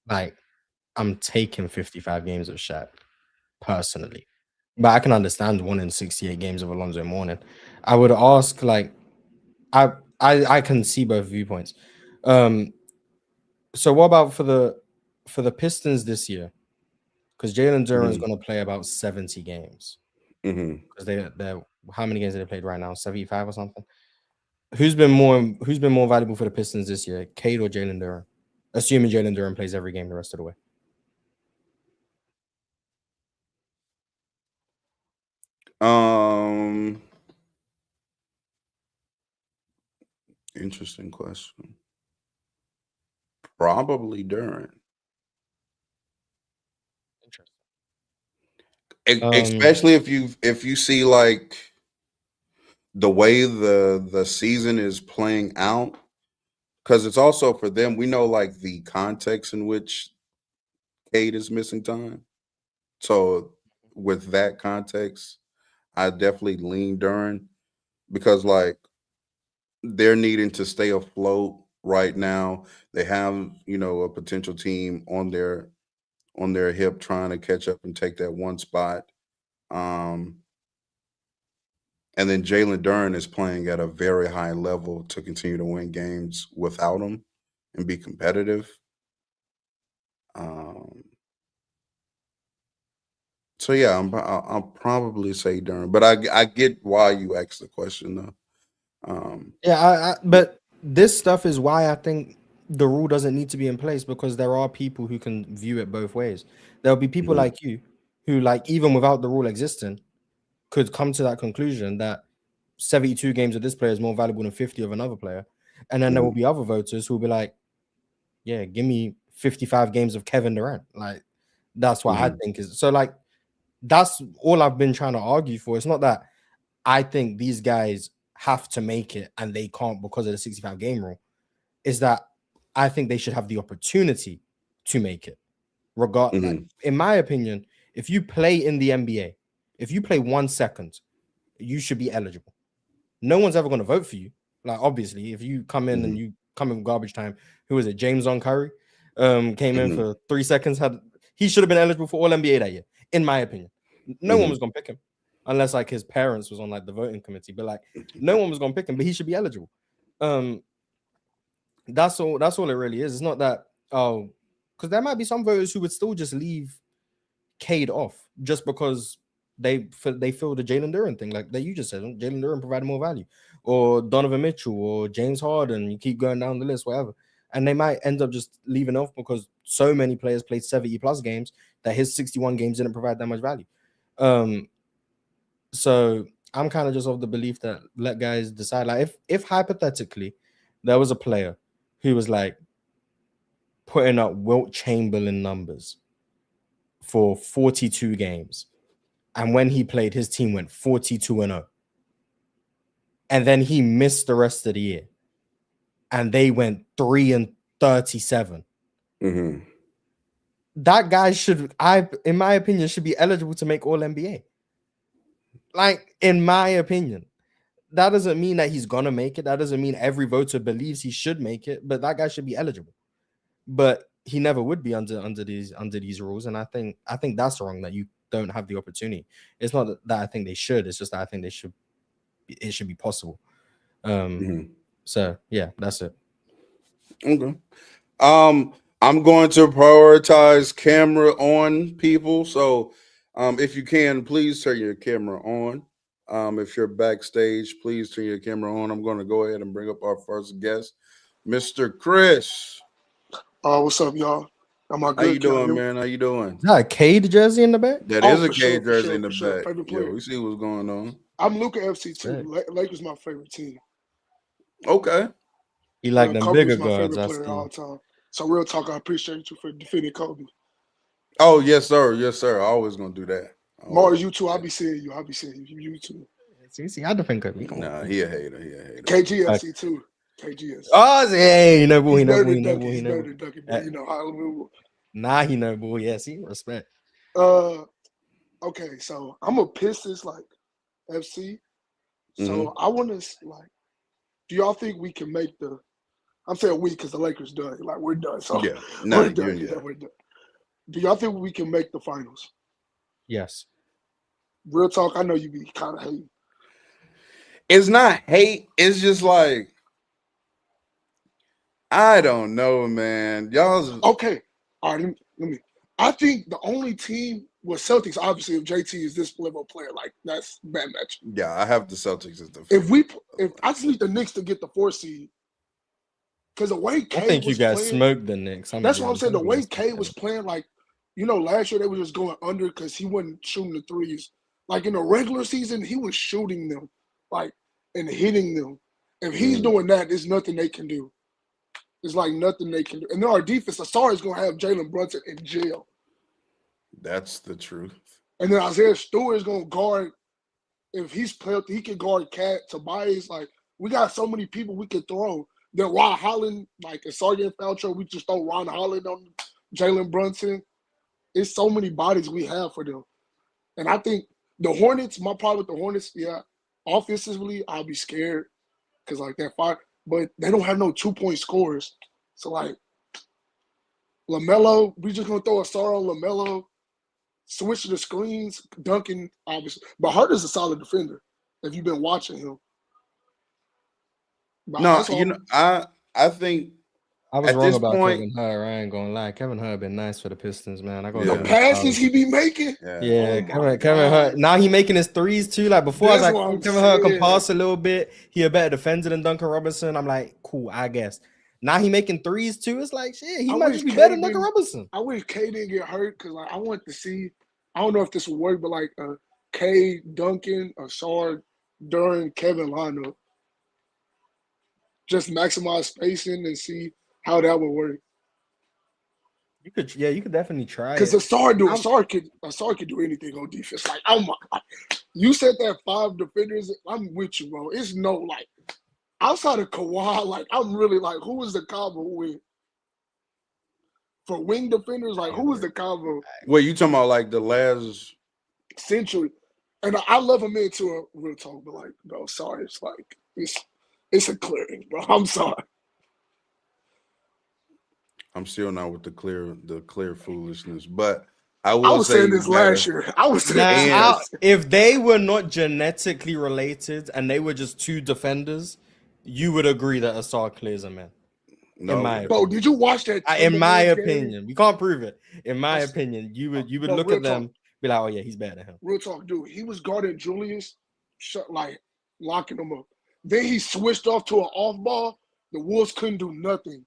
Like I'm taking 55 games of Shaq personally. But I can understand one in 68 games of Alonzo Mourning. I would ask, like, I I can see both viewpoints. Um, so what about for the Pistons this year? Because Jalen Duran's Mhm. going to play about 70 games. Mhm. Because they're how many games have they played right now? 75 or something. Who's been more valuable for the Pistons this year, Cade or Jalen Duran? Assuming Jalen Duran plays every game the rest of the way. Um Interesting question. Probably Duran. Interesting. Um, Especially if you see like the way the season is playing out, because it's also for them. We know like the context in which Cade is missing time. So with that context, I definitely lean Duran because like they're needing to stay afloat right now. They have a potential team on their hip trying to catch up and take that one spot. Um, and then Jalen Duran is playing at a very high level to continue to win games without him and be competitive. Um, so yeah, I'll probably say Duran, but I get why you asked the question though. yeah, Yeah. but this stuff is why I think the rule doesn't need to be in place because there are people who can view it both ways. There'll be people Mhm. like you who, like, even without the rule existing, could come to that conclusion that 72 games of this player is more valuable than 50 of another player. And then there will be other voters who will be like, yeah, give me 55 games of Kevin Durant. Like, that's what I think is. So, like, that's all I've been trying to argue for. It's not that I think these guys have to make it and they can't because of the 65 game rule. Is that I think they should have the opportunity to make it. Like, in my opinion, if you play in the NBA, if you play 1 second, you should be eligible. No one's ever going to vote for you. Like, obviously, if you come in and you come in garbage time, who is it? James on Curry came in for 3 seconds. He should have been eligible for All NBA that year, in my opinion. No one was going to pick him unless like his parents was on like the voting committee. But like, no one was going to pick him. But he should be eligible. That's all. That's all it really is. It's not that because there might be some voters who would still just leave Cade off just because they feel the Jalen Duren thing, like that you just said. Jalen Duren provided more value, or Donovan Mitchell, or James Harden. You keep going down the list, whatever, and they might end up just leaving off because so many players played 70+ games that his 61 games didn't provide that much value. So I'm kind of just of the belief that let guys decide. Like if hypothetically there was a player who was like putting up Wilt Chamberlain numbers for 42 games, and when he played, his team went 42-0, and then he missed the rest of the year, and they went 3-37. That guy should, in my opinion, should be eligible to make All NBA. Like, in my opinion, that doesn't mean that he's gonna make it. That doesn't mean every voter believes he should make it, but that guy should be eligible. But he never would be under these rules, and I think that's wrong. That you don't have the opportunity. It's not that I think they should. It's just that I think they should. It should be possible. So yeah, that's it. Okay. I'm going to prioritize camera on people. So, if you can, please turn your camera on. If you're backstage, please turn your camera on. I'm going to go ahead and bring up our first guest, Mr. Chris. What's up, y'all? Am I good? How you doing, man? How you doing? Is that a Cade jersey in the back? That is a Cade jersey in the back. Favorite player. Yeah, we see what's going on. I'm Luka FC too. Lakers my favorite team. Okay. You like them bigger my guards, favorite player all the time. So real talk, I appreciate you for defending Kobe. Oh yes, sir. Yes, sir. I always gonna do that. Mars, you too. I'll be seeing you. You too. See, I defend Kobe. Nah, he a hater. KGFC too. KGS. Oh, hey, you know, boy, he know, boy, He's better than Ducky, but you know how we will. Nah, he know, boy. Yeah, see, respect. Okay, so I'm a Pistons like FC. So I want to like, do y'all think we can make the? I'm saying we because the Lakers done. Like we're done. So yeah, we're done. We're done. Do y'all think we can make the finals? Yes. Real talk. I know you be kind of hating. It's not hate. It's just like I don't know, man. Y'all's okay. All right, let me. I think the only team with Celtics, obviously, if JT is this level player, like that's bad match. Yeah, I have the Celtics as the. If I just need the Knicks to get the 4 seed, because the way K I think was you guys playing, smoked the Knicks. That's what I'm saying. The way K was playing, like last year they were just going under because he wasn't shooting the threes. Like in the regular season, he was shooting them, like and hitting them. If he's doing that, there's nothing they can do. It's like nothing they can do. And then our defense, Asar is going to have Jalen Brunson in jail. That's the truth. And then Isaiah Stewart is going to guard. If he's played, he can guard Cat, Tobias. Like, we got so many people we can throw. Then Ron Holland, like a Sergeant Falcho, we just throw Ron Holland on Jalen Brunson. It's so many bodies we have for them. And I think the Hornets, my problem with the Hornets, yeah, offensively, I'll be scared because, like, that fire. But they don't have no 2-point scorers. So, like, LaMelo, we just going to throw a star on LaMelo, switch the screens, Duncan, obviously. But Hurt is a solid defender if you've been watching him. But no, I think I was wrong about Kevin Hurt. I ain't going to lie. Kevin Hurt been nice for the Pistons, man. The passes he be making? Yeah, Kevin Hurt. Now he making his threes, too. Like, before, I was like, Kevin Hurt can pass a little bit. He a better defender than Duncan Robinson. I'm like, cool, I guess. Now he making threes, too. It's like, shit, he might just be better than Duncan Robinson. I wish K didn't get hurt because like, I want to see, I don't know if this will work, but like K, Duncan, Asar, Duran, Kevin lineup. just maximize spacing and see how that would work. You could definitely try Because it. Asar could do anything on defense. Like, oh my, you said that 5 defenders. I'm with you, bro. It's no like outside of Kawhi. Like, I'm really like, who is the combo with for wing defenders? Like, who is the combo? Wait, you talking about like the last century? And I love him into a real talk, but like, bro, sorry, it's like it's a clearing, bro. I'm sorry. I'm still not with the clear foolishness, but I will I was say saying this last year. I was saying this last year. If they were not genetically related and they were just two defenders, you would agree that Asar clears a man. No, in my bro, did you watch that? in my Timberwolves opinion, game? we can't prove it. In my opinion, you would Bro, look real at them, talk. be like, oh yeah, he's better than him. Real talk, dude. He was guarding Julius, like locking him up. Then he switched off to an off ball. The Wolves couldn't do nothing.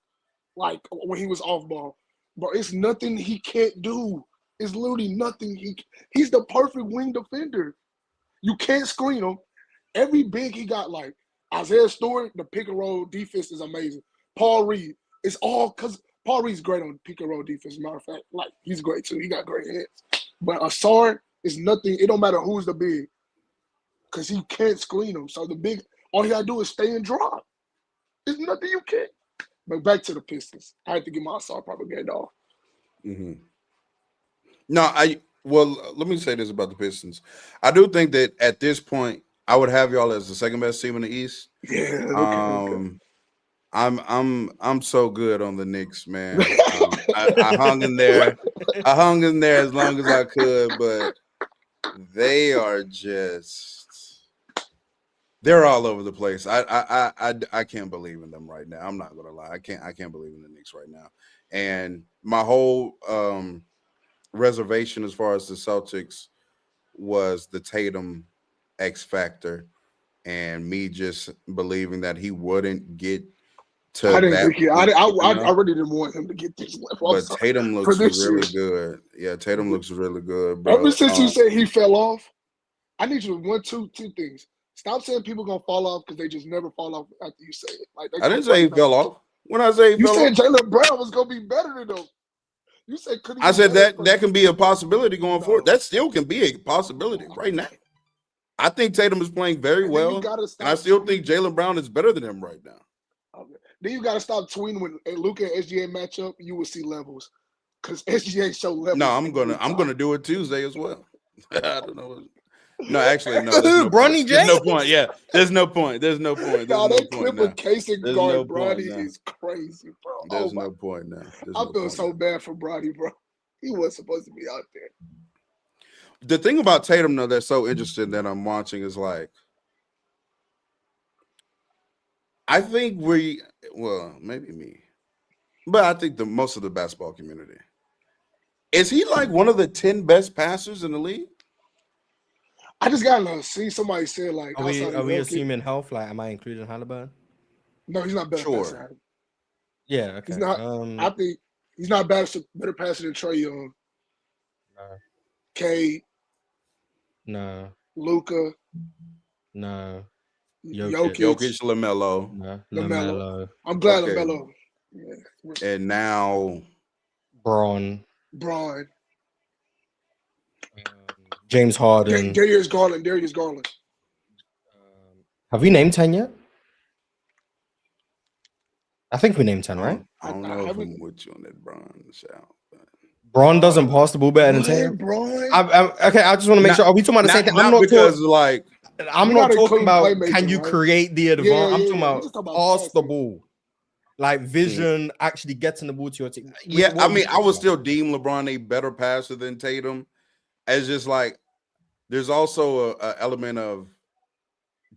Like when he was off ball, bro, it's nothing he can't do. It's literally nothing. He's the perfect wing defender. You can't screen him. Every big he got, like Isaiah Stewart, the pick and roll defense is amazing. Paul Reed, it's all because Paul Reed's great on pick and roll defense. Matter of fact, like he's great too. He got great hands. But Asar is nothing. It don't matter who's the big, because he can't screen him. So the big, all he gotta do is stay and drop. There's nothing you can't. But back to the Pistons. I had to get my Asar propaganda off. Mm-hmm. No, let me say this about the Pistons. I do think that at this point, I would have y'all as the second best team in the East. Yeah, okay. I'm so good on the Knicks, man. I hung in there. I hung in there as long as I could, but they are they're all over the place. I can't believe in them right now. I'm not gonna lie. I can't believe in the Knicks right now. And my whole reservation as far as the Celtics was the Tatum X factor, and me just believing that he wouldn't get to I didn't that. think I really didn't want him to get this level. But Tatum looks really good. Yeah, Tatum looks really good, bro. Ever since you said he fell off, I need you to two things. Stop saying people gonna fall off because they just never fall off after you say it. Like I didn't say he fell off. When I say you said Jaylen Brown was gonna be better than him. You said couldn't. I said that can be a possibility going forward. That still can be a possibility right now. I think Tatum is playing very well, and I still think Jaylen Brown is better than him right now. Okay. Then you gotta stop tweeting when Luka and SGA match up. You will see levels, because SGA show levels. No, I'm gonna do it Tuesday as well. I don't know. No, actually, no. Bronny James. There's no point. Yeah, there's no point. Nah, that clip of Casey guard Bronny is crazy, bro. There's no point now. I feel so bad for Bronny, bro. He was supposed to be out there. The thing about Tatum, though, that's so interesting that I'm watching is like, I think maybe me, but I think most of the basketball community. Is he like one of the 10 best passers in the league? I just gotta see somebody say like. Are we assuming health? Like, am I including Halliburton? No, he's not better. Passer. Yeah, okay. He's not. I think he's not better passer than Trae Young. No. Cade. No. Luka. No. Jokic, LaMelo. No. LaMelo. I'm glad LaMelo. Yeah. And now Braun. James Harden. Darius Garland. Have we named 10 yet? I think we named 10, right? I don't know if I'm with you on that Braun shout. Braun doesn't pass the ball better than Tatum. Okay, I just want to make sure. Are we talking about the same thing? I'm not talking about can you create the advantage. I'm talking about pass the ball. Like vision, actually getting the ball to your team. Yeah, I mean, I would still deem LeBron a better passer than Tatum. It's just like there's also an element of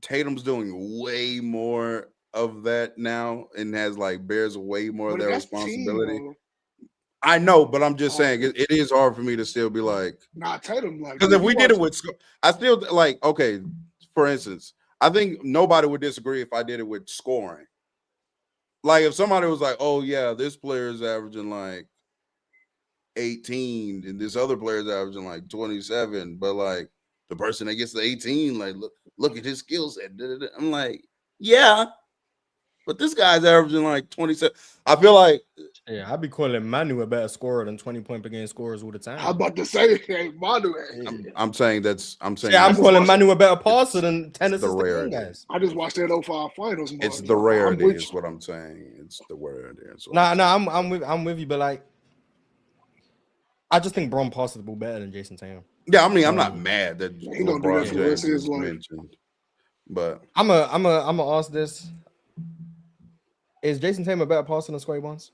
Tatum's doing way more of that now and bears way more of that responsibility. I know, but I'm just saying it is hard for me to still be like, Tatum, because if we did it with, I still like, okay, for instance, I think nobody would disagree if I did it with scoring. Like if somebody was like, oh yeah, this player is averaging like 18 and this other player is averaging like 27, but like the person that gets the 18, like look at his skill set. I'm like, yeah, but this guy's averaging like 27. I feel like Yeah, I'd be calling Manu a better scorer than 20-point per game scorers all the time. I'm about to say, hey, Manu. I'm saying Yeah, I'm just calling watched Manu a better passer than 10 it's the assists a game, rarity. guys. I just watched that 05 finals. It's Manu. the I'm rarity with is you. what I'm saying. It's the rarity. I'm with you, but like, I just think Bron passes the ball better than Jason Tatum. Yeah, I mean, I'm not mad that He gonna do that LeBron for the rest James of his is life. mentioned, but I'm a ask this: is Jason Tatum a better passer than Scottie Barnes?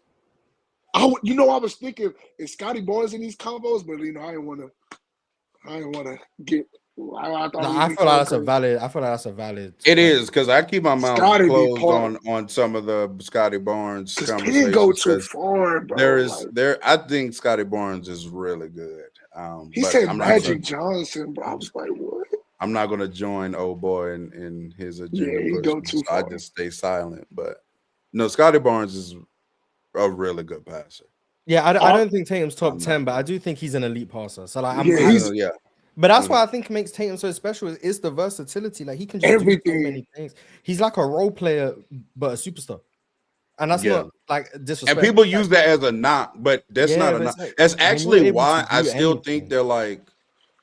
I was thinking is Scotty Barnes in these combos, but I didn't want to get. I thought I feel like that's a valid. I feel like that's a valid. it is because I keep my mouth Scotty be closed on some of the Scotty Barnes Because he conversations. didn't go too far, bro. I think Scotty Barnes is really good. He but said I'm Magic Johnson, bro. I was like, what? I'm not gonna join old boy in his agenda. Yeah, he go too far. I just stay silent. But no, Scotty Barnes is a really good passer. Yeah, I don't think Tatum's top 10, but I do think he's an elite passer. So like, yeah. But that's why I think makes Tatum so special is the versatility. Like he can just do so many things. He's like a role player, but a superstar. And that's not like disrespect. And people use that as a knock, but that's not a knock. Like, that's actually why I still think they're like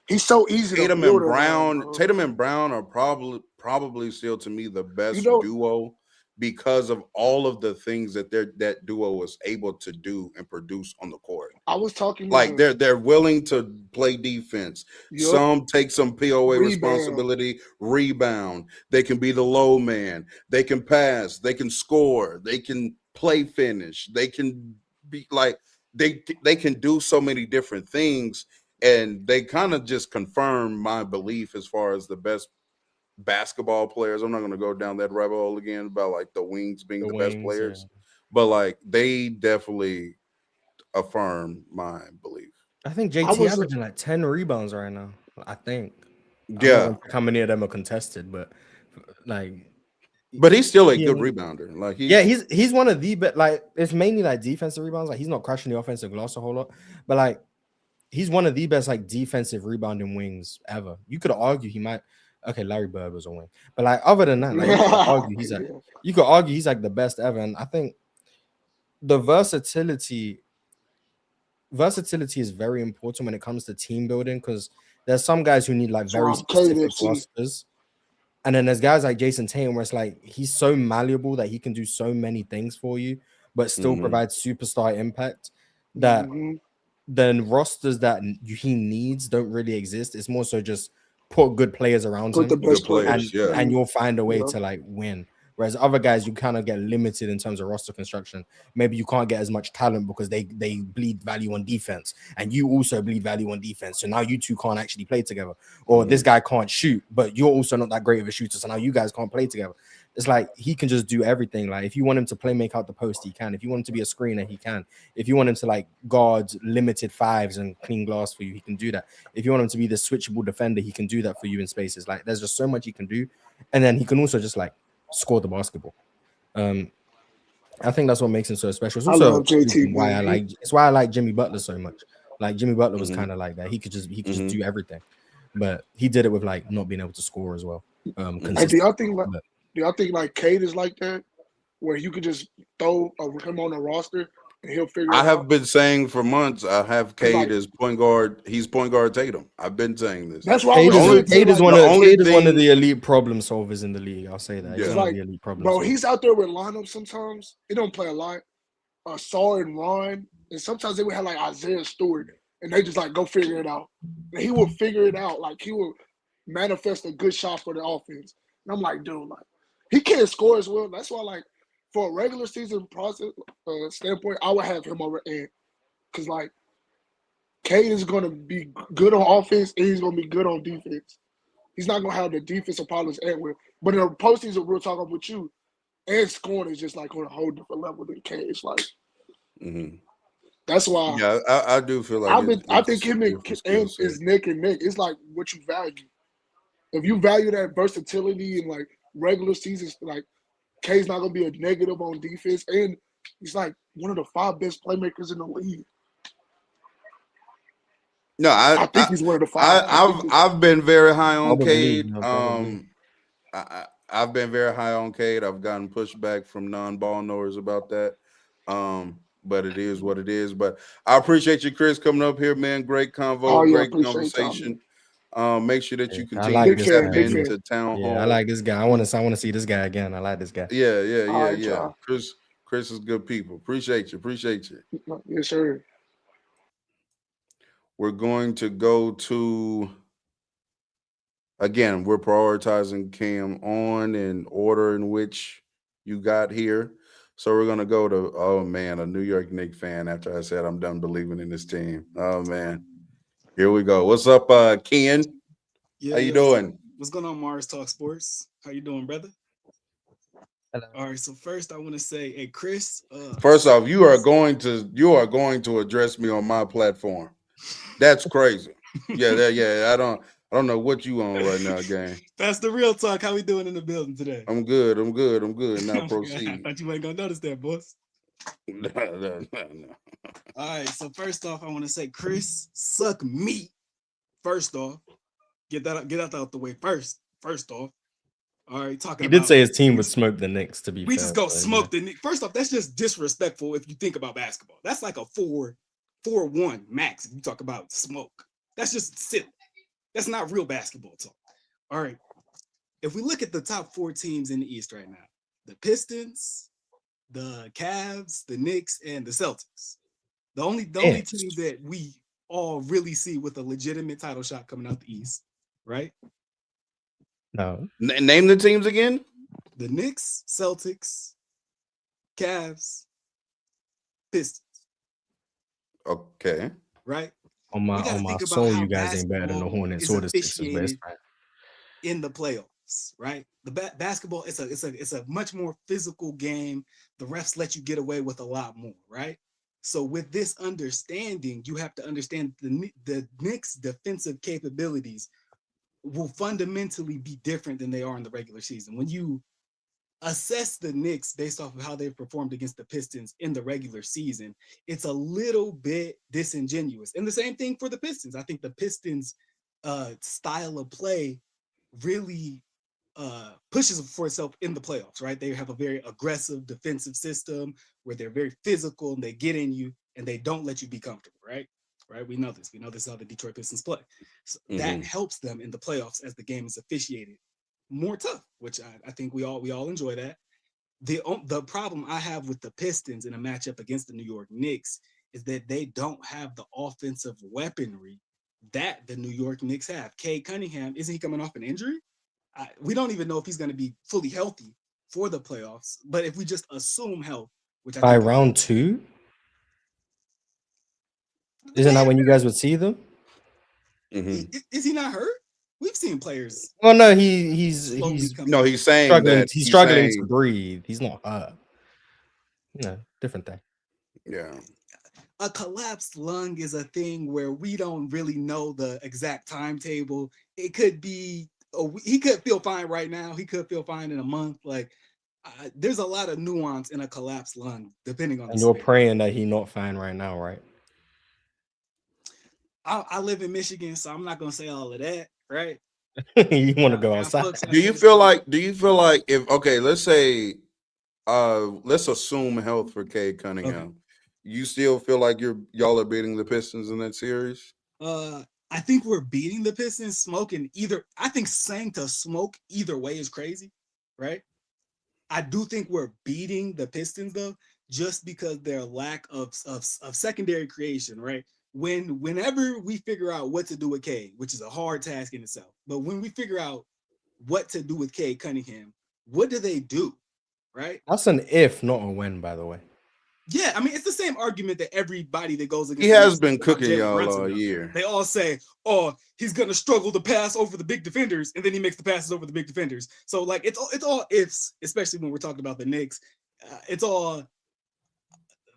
he's so easy to build around. Tatum and Brown are probably still to me the best duo because of all of the things that that duo was able to do and produce on the court. I was talking like they're willing to play defense. Some take some POA responsibility, rebound. They can be the low man. They can pass. They can score. They can play finish. They can be like they can do so many different things, and they kind of just confirm my belief as far as the best basketball players. I'm not going to go down that rabbit hole again about like the wings being the best players, but like they definitely affirm my belief. I think JT averaging like 10 rebounds right now. I think. Yeah. How many of them are contested, but he's still a good rebounder. Like he's one of the but like it's mainly like defensive rebounds. Like he's not crashing the offensive glass a whole lot, but like he's one of the best like defensive rebounding wings ever. You could argue he might. Okay, Larry Bird was a wing, but like other than that, like you could argue he's like the best ever. And I think the versatility is very important when it comes to team building because there's some guys who need like very specific rosters, and then there's guys like Jason Tatum where it's like he's so malleable that he can do so many things for you, but still provide superstar impact. That then rosters that he needs don't really exist. It's more so just put good players around him, the best players, and you'll find a way to like win. Whereas other guys, you kind of get limited in terms of roster construction. Maybe you can't get as much talent because they bleed value on defense, and you also bleed value on defense. So now you two can't actually play together. Or this guy can't shoot, but you're also not that great of a shooter. So now you guys can't play together. It's like he can just do everything. Like if you want him to make out the post, he can. If you want him to be a screener, he can. If you want him to like guard limited fives and clean glass for you, he can do that. If you want him to be the switchable defender, he can do that for you in spaces. Like there's just so much he can do, and then he can also just like score the basketball. I think that's what makes him so special. It's also why I like Jimmy Butler so much. Like Jimmy Butler was kind of like that. He could just do everything, but he did it with like not being able to score as well. Do y'all think like Cade is like that, where you could just throw him on a roster and he'll figure it out? I have been saying for months, I have Cade as point guard. He's point guard Tatum. I've been saying this. That's why Cade is one of the elite problem solvers in the league. I'll say that. He's one of the elite problem solvers. He's out there with lineups sometimes. He don't play a lot. Saar and Ron, and sometimes they would have like Isaiah Stewart, and they just like go figure it out. And he will figure it out. Like he will manifest a good shot for the offense. And I'm like, dude, like he can't score as well. That's why, like, for a regular season process standpoint, I would have him over Ant. Because, like, Cade is going to be good on offense and he's going to be good on defense. He's not going to have the defensive problems Ant will. But in the postseason, we're talking with you, Ant scoring is just, like, on a whole different level than Cade. It's like, that's why. Yeah, I do feel like I think him and Ant is neck and neck. It's like what you value. If you value that versatility and, like, regular seasons, like K's not gonna be a negative on defense, and he's like one of the 5 best playmakers in the league. No, I think he's one of the 5. I've been very high on Cade. I've been very high on Cade. I've gotten pushback from non-ball knowers about that. But it is what it is. But I appreciate you, Chris, coming up here, man. Great Oh convo, yeah, great appreciate y'all, man. conversation. Make sure that Yeah, you I continue like to Big this tap fan, guy. big fan. into Town Yeah, I Hall. like this guy. I want to see this guy again. I like this guy. All right, Yeah. y'all. Chris is good people. Appreciate you. Yes, sir. We're going to go to again, we're prioritizing Cam on in order in which you got here. So we're gonna go to a New York Knicks fan after I said I'm done believing in this team. Oh man. Here we go. What's up, Ken? Yeah, How you yeah. doing? What's going on, Mars Talk Sports? How you doing, brother? Hello. All right. So first, I want to say, hey, Chris. First off, you are going to address me on my platform. That's crazy. Yeah. I don't know what you on right now, gang. That's the real talk. How we doing in the building today? I'm good. Now I proceed. thought you ain't gonna notice that, boss. No. All right. So first off, I want to say, Chris, suck me. First off, get that out the way first. First off, all right. Talking He did about say his team would smoke the Knicks. To be we fair, just go so, smoke the Knicks. First off, that's just disrespectful if you think about basketball. That's like a 4-1 max if you talk about smoke. That's just silly. That's not real basketball talk. All right. If we look at the top 4 teams in the East right now, the Pistons, the Cavs, the Knicks, and the Celtics. The only teams that we all really see with a legitimate title shot coming out the East, right? No. Name the teams again. The Knicks, Celtics, Cavs, Pistons. Okay. Right? On We gotta my think about soul, how you guys ain't better than the basketball Hornets is or the Sixers, but it's officiated fine. in the playoffs, right? The basketball it's a much more physical game. The refs let you get away with a lot more, right? So with this understanding, you have to understand the Knicks' defensive capabilities will fundamentally be different than they are in the regular season. When you assess the Knicks based off of how they've performed against the Pistons in the regular season, it's a little bit disingenuous. And the same thing for the Pistons. I think the Pistons' style of play really pushes for itself in the playoffs, right? They have a very aggressive defensive system where they're very physical and they get in you and they don't let you be comfortable, right? Right? We know this. We know this is how the Detroit Pistons play. So that helps them in the playoffs as the game is officiated more tough, which I think we all enjoy that. The problem I have with the Pistons in a matchup against the New York Knicks is that they don't have the offensive weaponry that the New York Knicks have. Cade Cunningham, isn't he coming off an injury? We don't even know if he's going to be fully healthy for the playoffs. But if we just assume health, which I By think round 2, isn't that when you guys would see them? Is he not hurt? We've seen players. Well, no, he's no, he's saying struggling. that He's struggling to breathe. He's not hurt. No, different thing. Yeah. A collapsed lung is a thing where we don't really know the exact timetable. It could be he could feel fine right now. He could feel fine in a month. Like there's a lot of nuance in a collapsed lung, depending on. And you're praying that he's not fine right now, right? I live in Michigan, so I'm not gonna say all of that, right? You want to go outside? Do you feel like if let's say let's assume health for Cade Cunningham. Okay. You still feel like y'all are beating the Pistons in that series? I think we're beating the Pistons. Smoking either. I think saying to smoke either way is crazy, right? I do think we're beating the Pistons though, just because their lack of secondary creation, right? Whenever we figure out what to do with Cade, which is a hard task in itself, but when we figure out what to do with Cade Cunningham, what do they do, right? That's an if, not a when, by the way. Yeah, I mean, it's the same argument that everybody that goes against. He has been cooking y'all all year. They all say, "Oh, he's gonna struggle to pass over the big defenders," and then he makes the passes over the big defenders. So, like, it's all ifs, especially when we're talking about the Knicks. It's all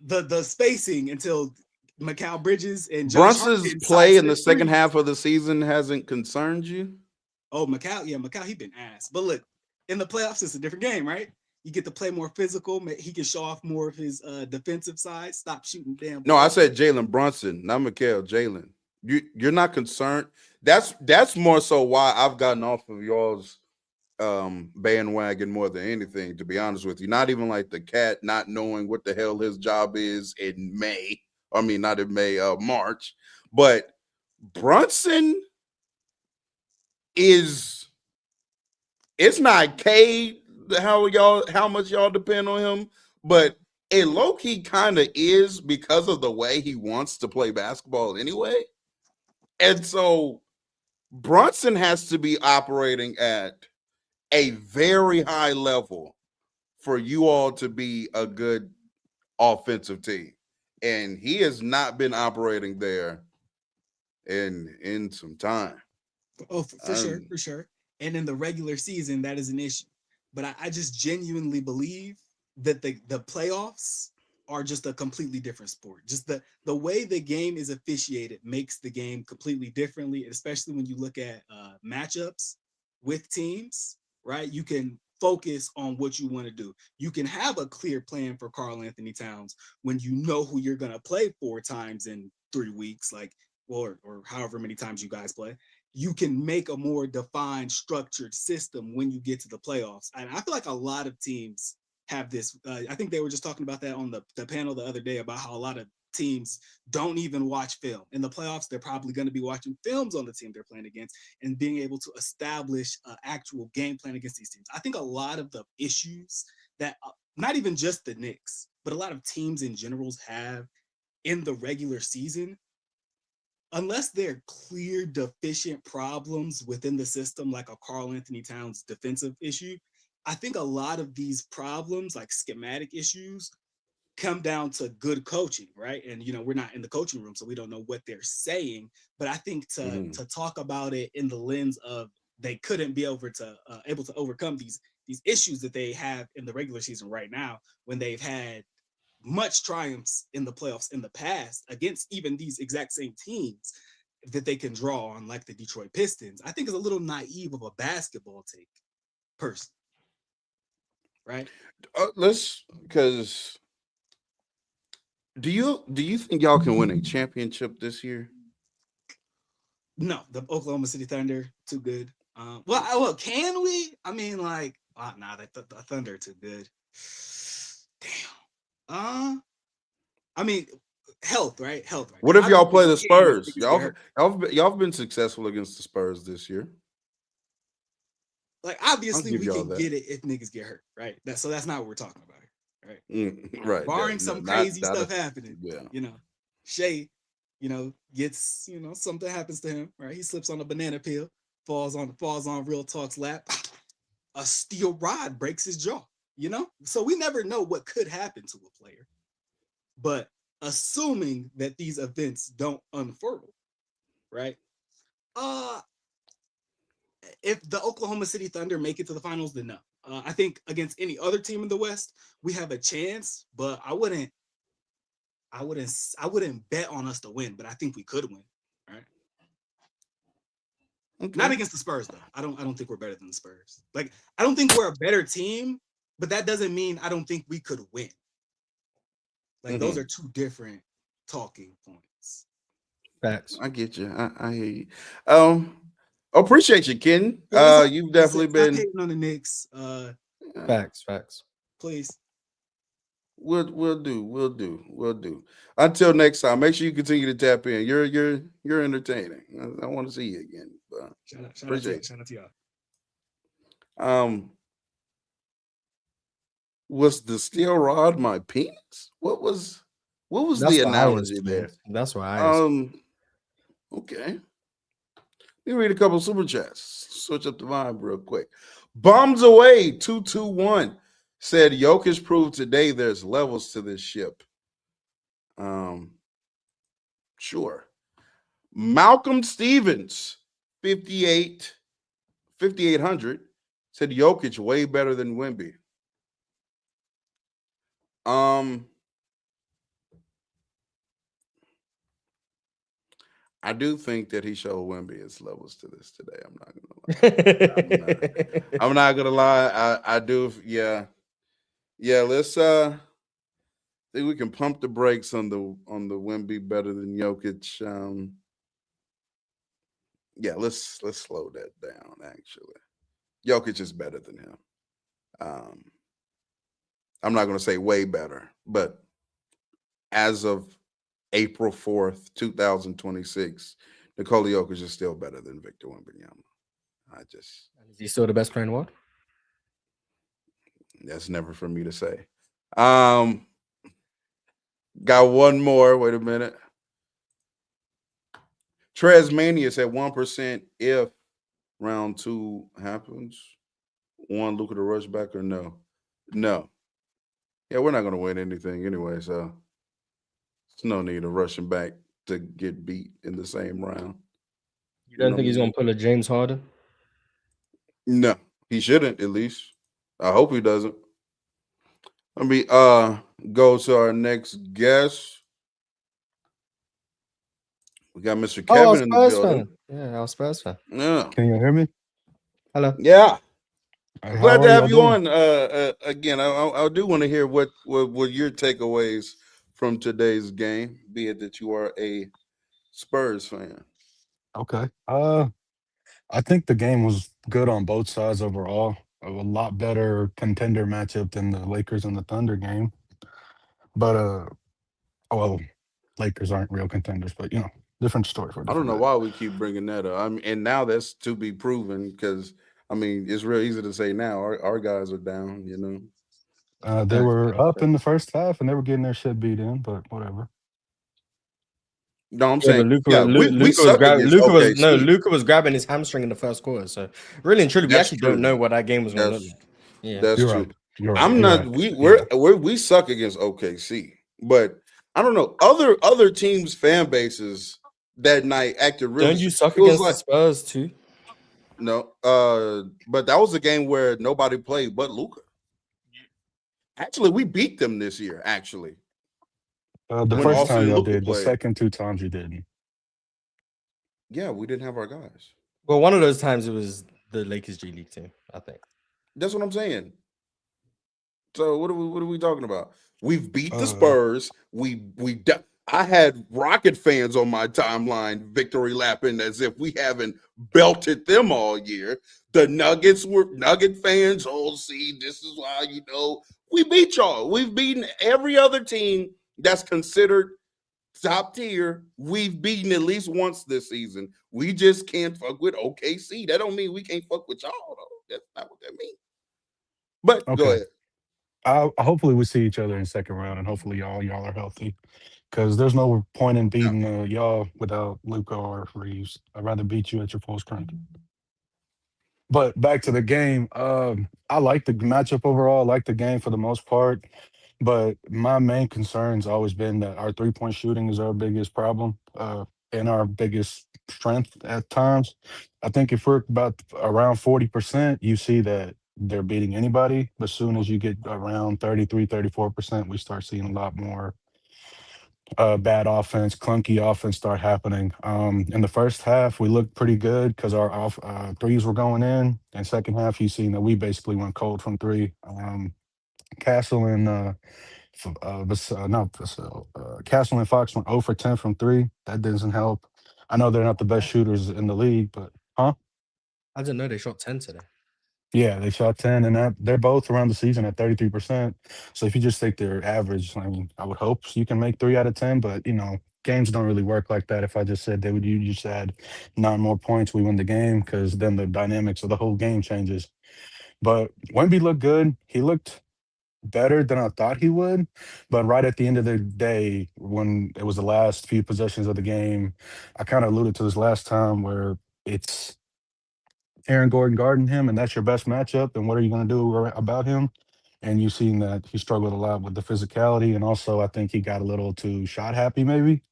the spacing until Mikal Bridges and Brunson's play in the second half of the season hasn't concerned you. Oh, Mikal, he been ass. But look, in the playoffs, it's a different game, right? You get to play more physical. He can show off more of his defensive side. Stop shooting damn. No, I said Jalen Brunson, not Mikal. Jalen. You're not concerned. That's more so why I've gotten off of y'all's bandwagon more than anything, to be honest with you. Not even like the cat not knowing what the hell his job is in May. I mean, not in May, March. But Brunson is, it's not K how much y'all depend on him, but it low key kind of is because of the way he wants to play basketball anyway. And so Brunson has to be operating at a very high level for you all to be a good offensive team. And he has not been operating there in some time. Oh, for sure, for sure. And in the regular season, that is an issue. But I just genuinely believe that the playoffs are just a completely different sport. Just the way the game is officiated makes the game completely differently, especially when you look at matchups with teams, right? You can focus on what you want to do. You can have a clear plan for Karl Anthony Towns when you know who you're going to play 4 times in 3 weeks, like, or however many times you guys play. You can make a more defined, structured system when you get to the playoffs. And I feel like a lot of teams have this. I think they were just talking about that on the panel the other day about how a lot of teams don't even watch film. In the playoffs, they're probably going to be watching films on the team they're playing against and being able to establish an actual game plan against these teams. I think a lot of the issues that, not even just the Knicks, but a lot of teams in general have in the regular season, unless they're clear deficient problems within the system, like a Karl Anthony Towns defensive issue, I think a lot of these problems, like schematic issues, come down to good coaching, right? And we're not in the coaching room, so we don't know what they're saying. But I think to talk about it in the lens of they couldn't be able to overcome these issues that they have in the regular season right now, when they've had much triumphs in the playoffs in the past against even these exact same teams that they can draw on, like the Detroit Pistons, I think is a little naive of a basketball take, person. Right? Because do you think y'all can win a championship this year? No, the Oklahoma City Thunder too good. Well, can we? I mean, like, nah, the Thunder too good. Damn. I mean, health, right? Health, right? What if y'all play the Spurs? Y'all been successful against the Spurs this year. Like, obviously, we can get it if niggas get hurt, right? So that's not what we're talking about here, right? Right. Barring some crazy stuff happening, Shea, gets, something happens to him, right? He slips on a banana peel, falls on Real Talk's lap. A steel rod breaks his jaw, So we never know what could happen to a player. But assuming that these events don't unfurl, right? If the Oklahoma City Thunder make it to the finals, then no. I think against any other team in the West, we have a chance, but I wouldn't bet on us to win, but I think we could win, right? Okay. Not against the Spurs though. I don't think we're better than the Spurs. Like, I don't think we're a better team, but that doesn't mean I don't think we could win. Like, those are two different talking points. Facts. I get you. I hear you. Appreciate you, Ken. You've definitely been hating on the Knicks. Facts. Please. We'll do. Until next time, make sure you continue to tap in. You're entertaining. I want to see you again. But Shout out to y'all. Was the steel rod my penis? What was the analogy there? That's why I okay. Let me read a couple super chats. Switch up the vibe real quick. Bombs away 221 said Jokic proved today there's levels to this ship. Sure. Malcolm Stevens 5800 said Jokic way better than Wemby. I do think that he showed Wemby his levels to this today. I'm not gonna lie. I do. Yeah. Let's think we can pump the brakes on the Wemby better than Jokic. Yeah. Let's slow that down. Actually, Jokic is better than him. Um, I'm not going to say way better, but as of April 4th, 2026, Nikola Jokic is still better than Victor Wembanyama. Is he still the best player in the world? That's never for me to say. Um, got one more. Wait a minute. Trezmanius at 1% if round 2 happens. One Luka to rush back or no? No. Yeah, we're not going to win anything anyway, so there's no need of rushing back to get beat in the same round. You don't think he's gonna pull a James Harden? No, he shouldn't, at least. I hope he doesn't. Let me go to our next guest. We got Mr. Oh, Kevin in the Spurs building. fan. Yeah, our Spurs fan. Yeah. Can you hear me? Hello. Yeah. How Glad to are have y'all you doing? on. Again, I do want to hear what your takeaways from today's game, be it that you are a Spurs fan. Okay. I think the game was good on both sides overall. A lot better contender matchup than the Lakers and the Thunder game. But well, Lakers aren't real contenders, but different story for a I don't different know day. why we keep bringing that up. I mean, and now that's to be proven because it's real easy to say now. Our guys are down. They Facts, were facts, up in facts. the first half and they were getting their shit beat in, but whatever. No, I'm Yeah, but saying, yeah, we suck against OKC. Luca was grabbing his hamstring in the first quarter. So really and truly, we That's actually don't know true. what that game was gonna look That's like. Yeah. that's You're right. true. You're right. I'm You're not. right. Yeah. We suck against OKC, but I don't know other teams' fan bases that night acted really. Don't you suck It was against the like Spurs too? no, but that was a game where nobody played but Luka. Actually, we beat them this year. Actually, The when first Mm. Austin time and y'all Luka did, the played, second two times you didn't. yeah, we didn't have our guys. Well, one of those times it was the Lakers G League team, I think. That's what I'm saying. So what are we talking about? We've beat the Uh, Spurs. I had Rocket fans on my timeline victory lapping as if we haven't belted them all year. The Nuggets were Nugget fans. Oh, see, this is why we beat y'all. We've beaten every other team that's considered top tier. We've beaten at least once this season. We just can't fuck with OKC. That don't mean we can't fuck with y'all though. That's not what that means. But go okay. ahead. Hopefully we see each other in second round, and hopefully y'all are healthy. Because there's no point in Yeah. beating y'all without Luca or Reeves. I'd rather beat you at your full strength. But back to the game, I like the matchup overall. I like the game for the most part. But my main concern's always been that our 3-point shooting is our biggest problem and our biggest strength at times. I think if we're about around 40%, you see that they're beating anybody. But as soon as you get around 33, 34%, we start seeing a lot more bad offense, clunky offense start happening. In the first half, we looked pretty good because our threes were going in. And second half, you seen that we basically went cold from three. Castle and not Vassell, Castle and Fox went 0 for 10 from three. That doesn't help. I know they're not the best shooters in the league, but I didn't know they shot 10 today. yeah, they shot 10, and they're both around the season at 33%. So if you just take their average, I mean, I would hope you can make 3 out of 10, but games don't really work like that. If I just said you just add 9 more points, we win the game, because then the dynamics of the whole game changes. But Wemby looked good. He looked better than I thought he would. But right at the end of the day, when it was the last few possessions of the game, I kind of alluded to this last time where it's Aaron Gordon guarding him, and that's your best matchup. And what are you going to do about him? And you've seen that he struggled a lot with the physicality, and also I think he got a little too shot happy. Maybe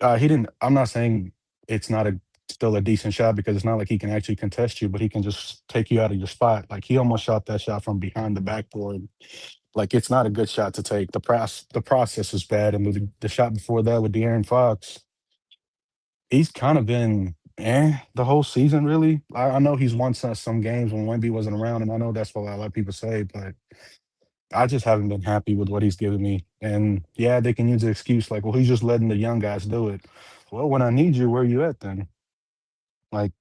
he didn't. I'm not saying it's not a still a decent shot, because it's not like he can actually contest you, but he can just take you out of your spot. Like, he almost shot that shot from behind the backboard. Like, it's not a good shot to take. The process is bad, and the shot before that with De'Aaron Fox, he's kind of been the whole season, really. I know he's won some games when Wemby wasn't around, and I know that's what a lot of people say, but I just haven't been happy with what he's given me. And yeah, they can use the excuse like, well, he's just letting the young guys do it. Well, when I need you, where you at then? Like,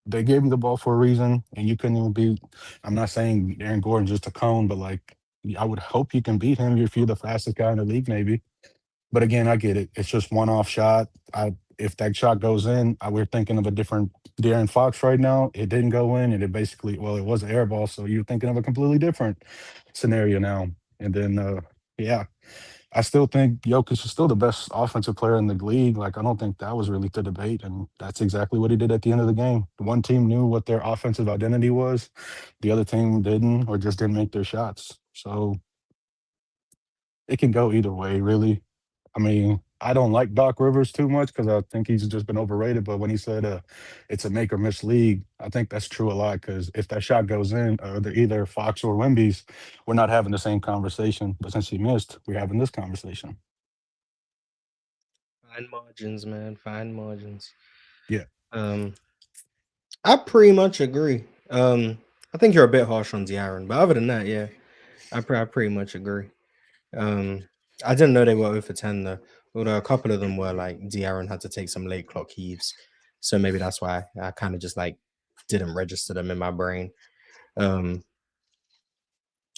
They gave him the ball for a reason, and you couldn't even beat. I'm not saying Aaron Gordon's just a cone, but like I would hope you can beat him if you're the fastest guy in the league, maybe. But again, I get it. It's just one off shot. I If that shot goes in, we're thinking of a different De'Aaron Fox right now. It didn't go in, and it basically, well, it was an air ball, so you're thinking of a completely different scenario now. And then, yeah, I still think Jokic is still the best offensive player in the league. Like, I don't think that was really the debate, and that's exactly what he did at the end of the game. One team knew what their offensive identity was, the other team didn't, or just didn't make their shots. So it can go either way, really. I mean, I don't like Doc Rivers too much because I think he's just been overrated. But when he said it's a make or miss league, I think that's true a lot. Because if that shot goes in, they're either Fox or Wemby's, we're not having the same conversation. But since he missed, we're having this conversation. Fine margins, man. Fine margins. Yeah, Um, I pretty much agree. I think you're a bit harsh on De'Aaron, but other than that, yeah, I pretty much agree. Um, I didn't know they were over 10 though. Although a couple of them were like De'Aaron had to take some late clock heaves, so maybe that's why I kind of just like didn't register them in my brain. Um,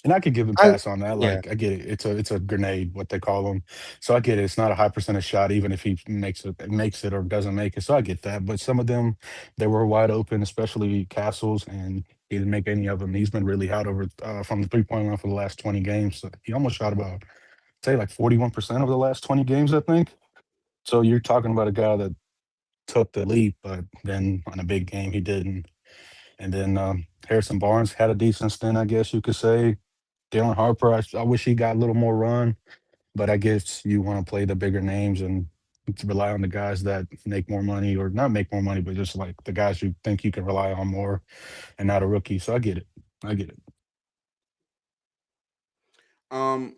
and I could give him I pass on that. yeah, Like I get it. It's a grenade, what they call them. So I get it. It's not a high percentage shot, even if he makes it or doesn't make it. So I get that. But some of them, they were wide open, especially Castles, and he didn't make any of them. He's been really hot over from the 3 point line for the last 20 games. So he almost shot about say like 41% of the last 20 games, I think. So you're talking about a guy that took the leap, but then on a big game he didn't. And then Harrison Barnes had a decent stint, I guess you could say. Dylan Harper, I wish he got a little more run, but I guess you want to play the bigger names and to rely on the guys that make more money or not make more money, but just like the guys you think you can rely on more and not a rookie. So I get it. I get it. Um,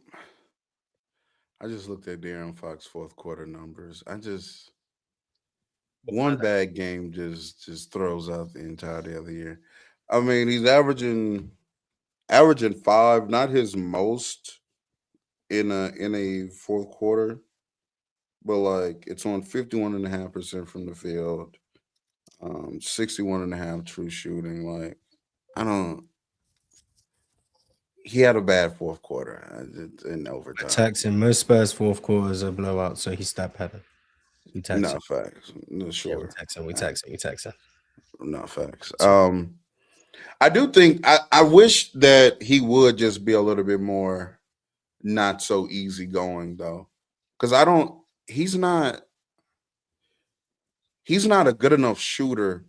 I just looked at Darren Fox fourth quarter numbers. I just what's that? one bad game just throws out the entirety of the year. I mean, he's averaging five, not his most in a fourth quarter, but like it's on 51.5% from the field, 61.5 true shooting. Like I don't. He had a bad fourth quarter in I overtime. text him. Most Spurs fourth quarters are blowout, so he stopped having. We text No him. facts. No, Yeah, we sure. text him. We Uh, text him. We text him. No facts. So I do think I wish that he would just be a little bit more not so easygoing though, because I don't. He's not a good enough shooter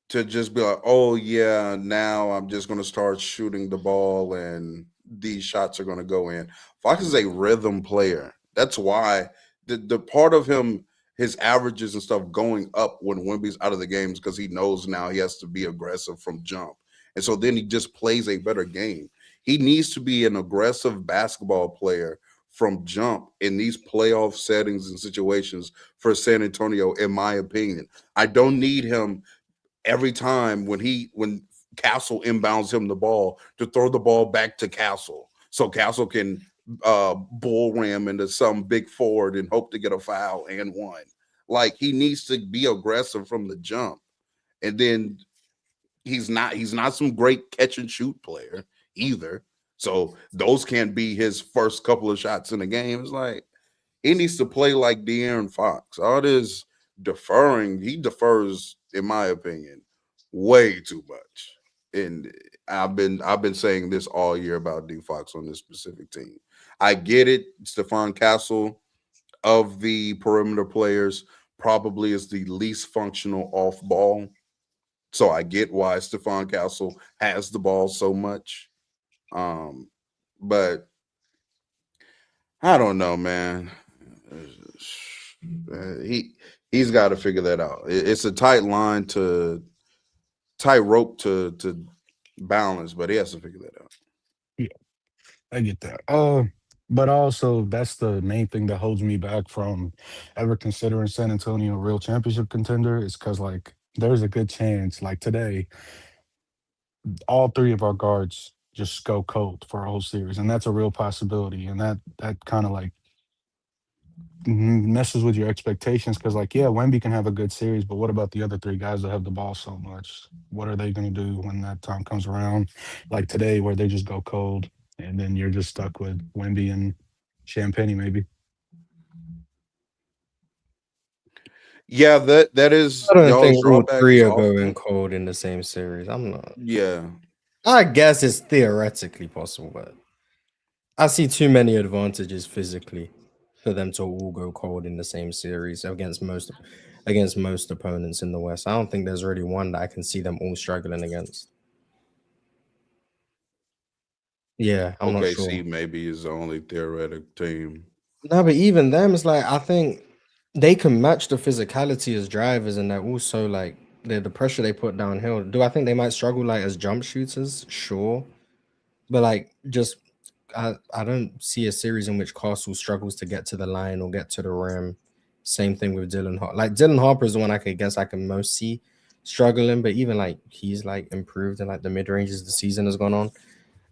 to just be like, oh yeah, now I'm just gonna start shooting the ball and these shots are gonna go in. Fox is a rhythm player. That's why the part of him, his averages and stuff going up when Wemby's out of the games because he knows now he has to be aggressive from jump. And so then he just plays a better game. He needs to be an aggressive basketball player from jump in these playoff settings and situations for San Antonio, in my opinion. I don't need him every time when Castle inbounds him the ball to throw the ball back to Castle so Castle can bull ram into some big forward and hope to get a foul and one. Like he needs to be aggressive from the jump. And then he's not some great catch and shoot player either. So those can't be his first couple of shots in the game. It's like he needs to play like De'Aaron Fox. All this deferring, he defers, in my opinion, way too much. And I've been saying this all year about D Fox on this specific team. I get it. Stephon Castle of the perimeter players probably is the least functional off ball. So I get why Stephon Castle has the ball so much. Um, but I don't know, man. He's got to figure that out. It's a tight rope to balance, but he has to figure that out. Yeah, I get that. But also that's the main thing that holds me back from ever considering San Antonio a real championship contender is because like there's a good chance like today all three of our guards just go cold for a whole series, and that's a real possibility. And that kind of like messes with your expectations because, like, yeah, Wemby can have a good series, but what about the other three guys that have the ball so much? What are they going to do when that time comes around? Like today, where they just go cold, and then you're just stuck with Wemby and Champagne, maybe. Yeah, that is I don't y'all's think all drawback three is are going often. cold in the same series. I'm not. Yeah. I guess it's theoretically possible, but I see too many advantages physically for them to all go cold in the same series against most opponents in the West. I don't think there's really one that I can see them all struggling against. Yeah, I'm not OKC sure. maybe is the only theoretic team. No, but even them, it's like I think they can match the physicality as drivers, and they're also like the pressure they put downhill. Do I think they might struggle like as jump shooters? Sure, but like just I don't see a series in which Castle struggles to get to the line or get to the rim. Same thing with Dylan Harper. Like Dylan Harper is the one I can most see struggling, but even like he's like improved in like the mid ranges the season has gone on.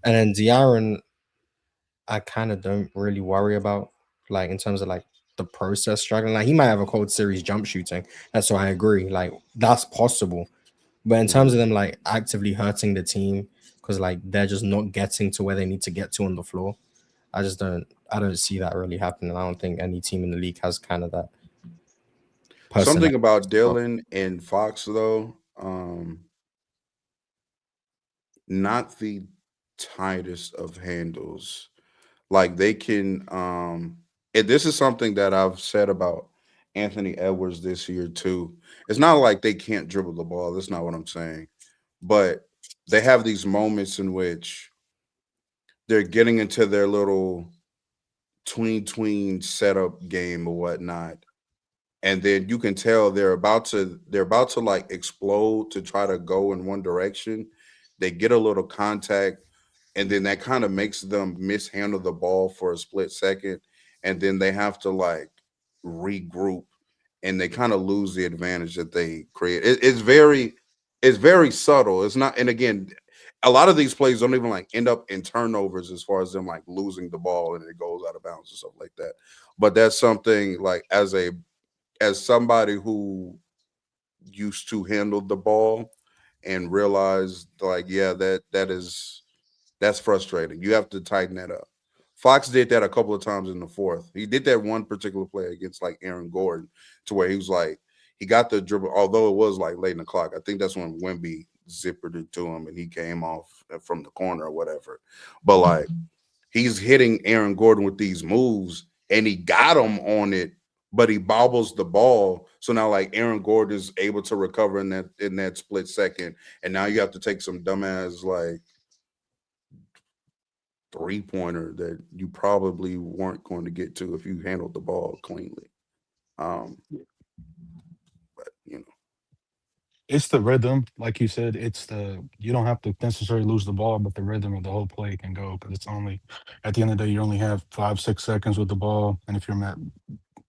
And then De'Aaron, I kind of don't really worry about like in terms of like the process struggling. Like he might have a cold series jump shooting. That's why I agree. Like that's possible. But in terms of Mhm. them like actively hurting the team because like they're just not getting to where they need to get to on the floor, I don't see that really happening. I don't think any team in the league has kind of that Something personality. about Dylan and Fox though, not the tightest of handles. Like they can and this is something that I've said about Anthony Edwards this year too. It's not like they can't dribble the ball. That's not what I'm saying. But they have these moments in which they're getting into their little tween setup game or whatnot, and then you can tell they're about to like explode to try to go in one direction. They get a little contact, and then that kind of makes them mishandle the ball for a split second, and then they have to like regroup, and they kind of lose the advantage that they create. It's very subtle. It's not, and again, a lot of these plays don't even like end up in turnovers as far as them like losing the ball and it goes out of bounds and stuff like that. But that's something like as somebody who used to handle the ball and realized like yeah that's frustrating. You have to tighten that up. Fox did that a couple of times in the fourth. He did that one particular play against like Aaron Gordon to where he was like he got the dribble, although it was like late in the clock. I think that's when Wemby zippered it to him and he came off from the corner or whatever. But like he's hitting Aaron Gordon with these moves and he got him on it, but he bobbles the ball. So now like Aaron Gordon is able to recover in that split second. And now you have to take some dumbass like 3-pointer that you probably weren't going to get to if you handled the ball cleanly. Um, but you know. It's the rhythm, like you said. It's the you don't have to necessarily lose the ball, but the rhythm of the whole play can go because it's only at the end of the day you only have 5 6 seconds with the ball, and if you're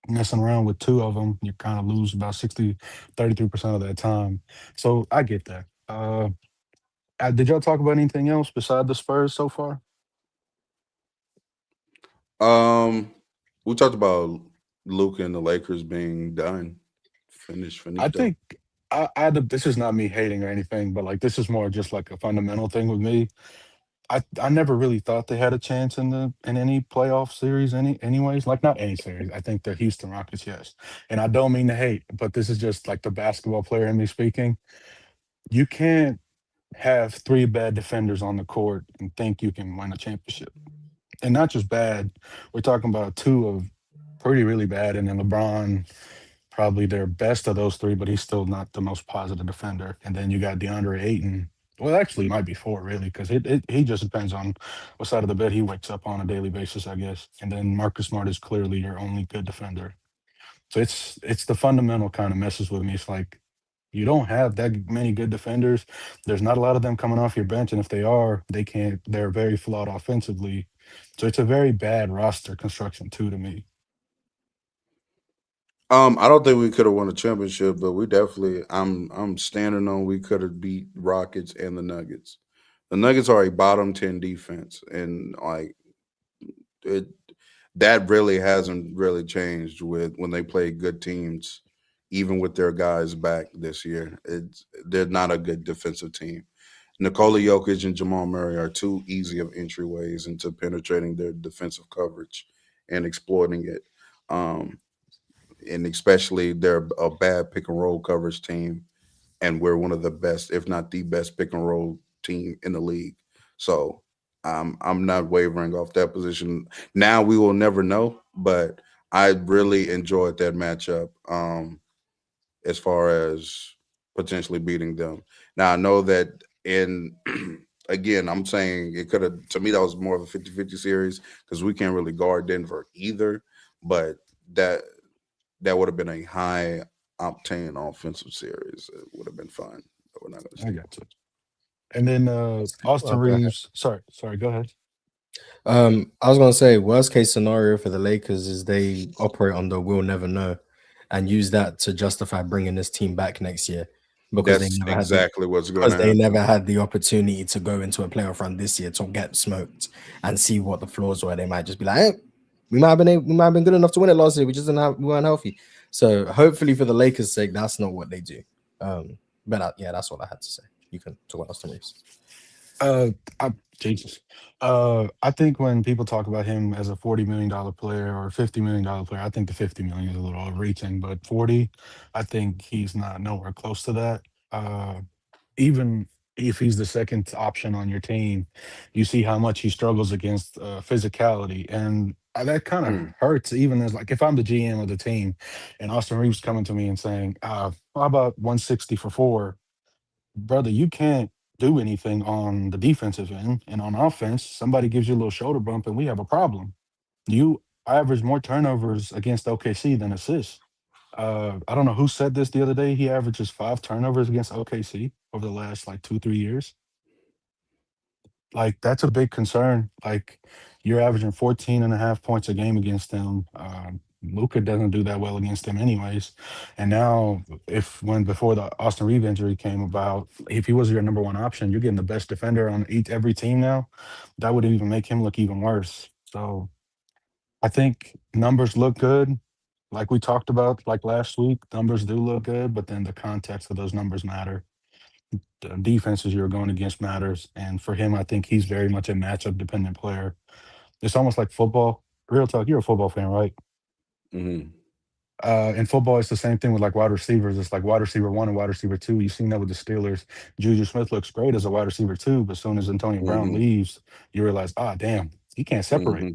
messing around with two of them, you kind of lose about 33% of that time. So I get that. Did y'all talk about anything else beside the Spurs so far? Um, we talked about Luka and the Lakers being done, finished, I finito. think this is not me hating or anything, but like this is more just like a fundamental thing with me. I never really thought they had a chance in any playoff series anyways. Like not any series. I think the Houston Rockets, yes. And I don't mean to hate, but this is just like the basketball player in me speaking. You can't have three bad defenders on the court and think you can win a championship. And not just bad, we're talking about two of pretty really bad, and then LeBron probably their best of those three, but he's still not the most positive defender. And then you got DeAndre Ayton. Well, actually, it might be four really, because he just depends on what side of the bed he wakes up on a daily basis, I guess. And then Marcus Smart is clearly your only good defender. So it's the fundamental kind of messes with me. It's like you don't have that many good defenders. There's not a lot of them coming off your bench, and if they are, they can't. They're very flawed offensively. So it's a very bad roster construction too to me. I don't think we could have won a championship, but we definitely. I'm standing on we could have beat Rockets and the Nuggets. The Nuggets are a bottom 10 defense, and like it, that really hasn't really changed with when they play good teams, even with their guys back this year. They're not a good defensive team. Nikola Jokic and Jamal Murray are too easy of entryways into penetrating their defensive coverage and exploiting it. Um, and especially they're a bad pick and roll coverage team, and we're one of the best, if not the best, pick and roll team in the league. So I'm not wavering off that position. Now we will never know, but I really enjoyed that matchup. As far as potentially beating them. Now I know that in again, I'm saying it could have to me that was more of a 50-50 series because we can't really guard Denver either, but that that would have been a high octane offensive series. It would have been fun. But we're not going to I see got you. And then Austin Well, go ahead. Reeves. Sorry, go ahead. I was gonna say worst case scenario for the Lakers is they operate on the we'll never know, and use that to justify bringing this team back next year because they That's never had the exactly what's going because to they happen. never had the opportunity to go into a playoff run this year to get smoked and see what the flaws were. They might just be like, hey, we might have been good enough to win it last year. We just didn't have we weren't healthy. So hopefully for the Lakers' sake, that's not what they do. But yeah, that's all I had to say. You can talk about Austin Reeves. Uh, Jesus. I think when people talk about him as a $40 million player or $50 million player, I think the 50 million is a little overreaching, but 40, I think he's not nowhere close to that. Even if he's the second option on your team, you see how much he struggles against physicality, and that kind of Mm. hurts. Even as like if I'm the GM of the team, and Austin Reeves coming to me and saying, "How about 160 for four?" Brother, you can't do anything on the defensive end, and on offense, somebody gives you a little shoulder bump, and we have a problem. You average more turnovers against OKC than assists. I don't know who said this the other day. He averages 5 turnovers against OKC over the last like 2, 3 years. Like that's a big concern. Like you're averaging 14 and a half points a game against them. Luka doesn't do that well against them anyways. And now if when before the Austin Reeve injury came about, if he was your number one option, you're getting the best defender on every team now. That would even make him look even worse. So I think numbers look good. Like we talked about like last week, numbers do look good, but then the context of those numbers matter. The defenses you're going against matters. And for him, I think he's very much a matchup dependent player. It's almost like football. Real talk, you're a football fan, right? Hmm. In football, it's the same thing with like wide receivers. It's like wide receiver one and wide receiver two. You've seen that with the Steelers. Juju Smith looks great as a wide receiver two, but as soon as Antonio Brown Hmm. leaves, you realize, damn, he can't separate. Hmm.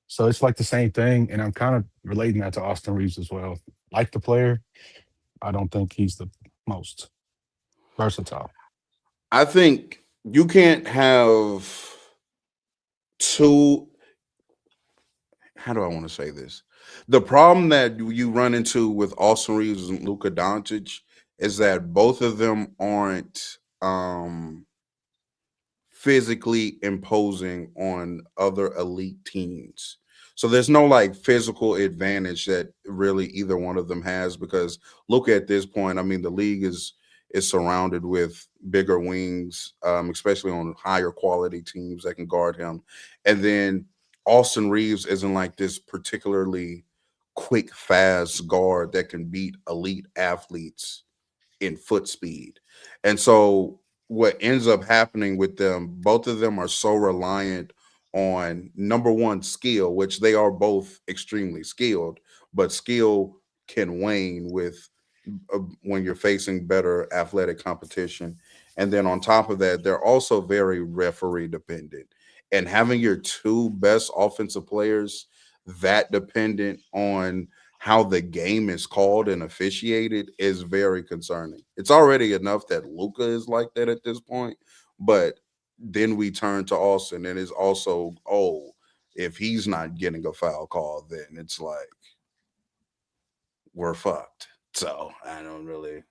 So it's like the same thing. And I'm kind of relating that to Austin Reeves as well. Like the player, I don't think he's the most versatile. I think you can't have two. How do I want to say this? The problem that you run into with Austin Reeves and Luka Doncic is that both of them aren't physically imposing on other elite teams. So there's no like physical advantage that really either one of them has because look at this point. I mean, the league is surrounded with bigger wings, especially on higher quality teams that can guard him. And then Austin Reeves isn't like this particularly quick, fast guard that can beat elite athletes in foot speed. And so what ends up happening with them, both of them are so reliant on number one skill, which they are both extremely skilled, but skill can wane with when you're facing better athletic competition. And then on top of that, they're also very referee dependent. And having your two best offensive players that dependent on how the game is called and officiated is very concerning. It's already enough that Luca is like that at this point, but then we turn to Austin and it's also, oh, if he's not getting a foul call, then it's like we're fucked. So I don't really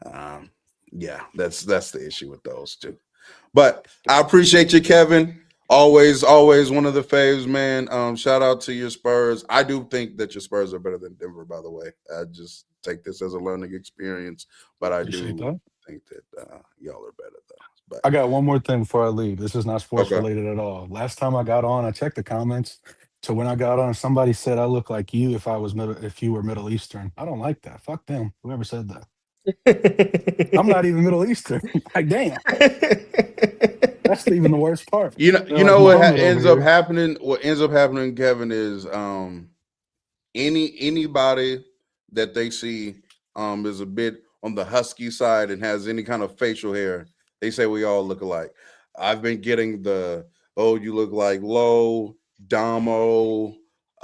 um yeah, that's the issue with those two. But I appreciate you, Kevin. Always one of the faves, man. Shout out to your Spurs. I do think that your Spurs are better than Denver, by the way. I just take this as a learning experience, but I Appreciate do that. think that y'all are better though. I got one more thing before I leave. This is not But sports okay. related at all. Last time I got on, I checked the comments. So when I got on, somebody said I look like you if you were Middle Eastern. I don't like that. Fuck them. Whoever said that. I'm not even Middle Eastern. Like, damn. That's even the worst part. You They're like know what Muhammad over ends up here. happening. What ends up happening, Kevin, is anybody that they see is a bit on the husky side and has any kind of facial hair, they say we all look alike. I've been getting the you look like Low, Damo.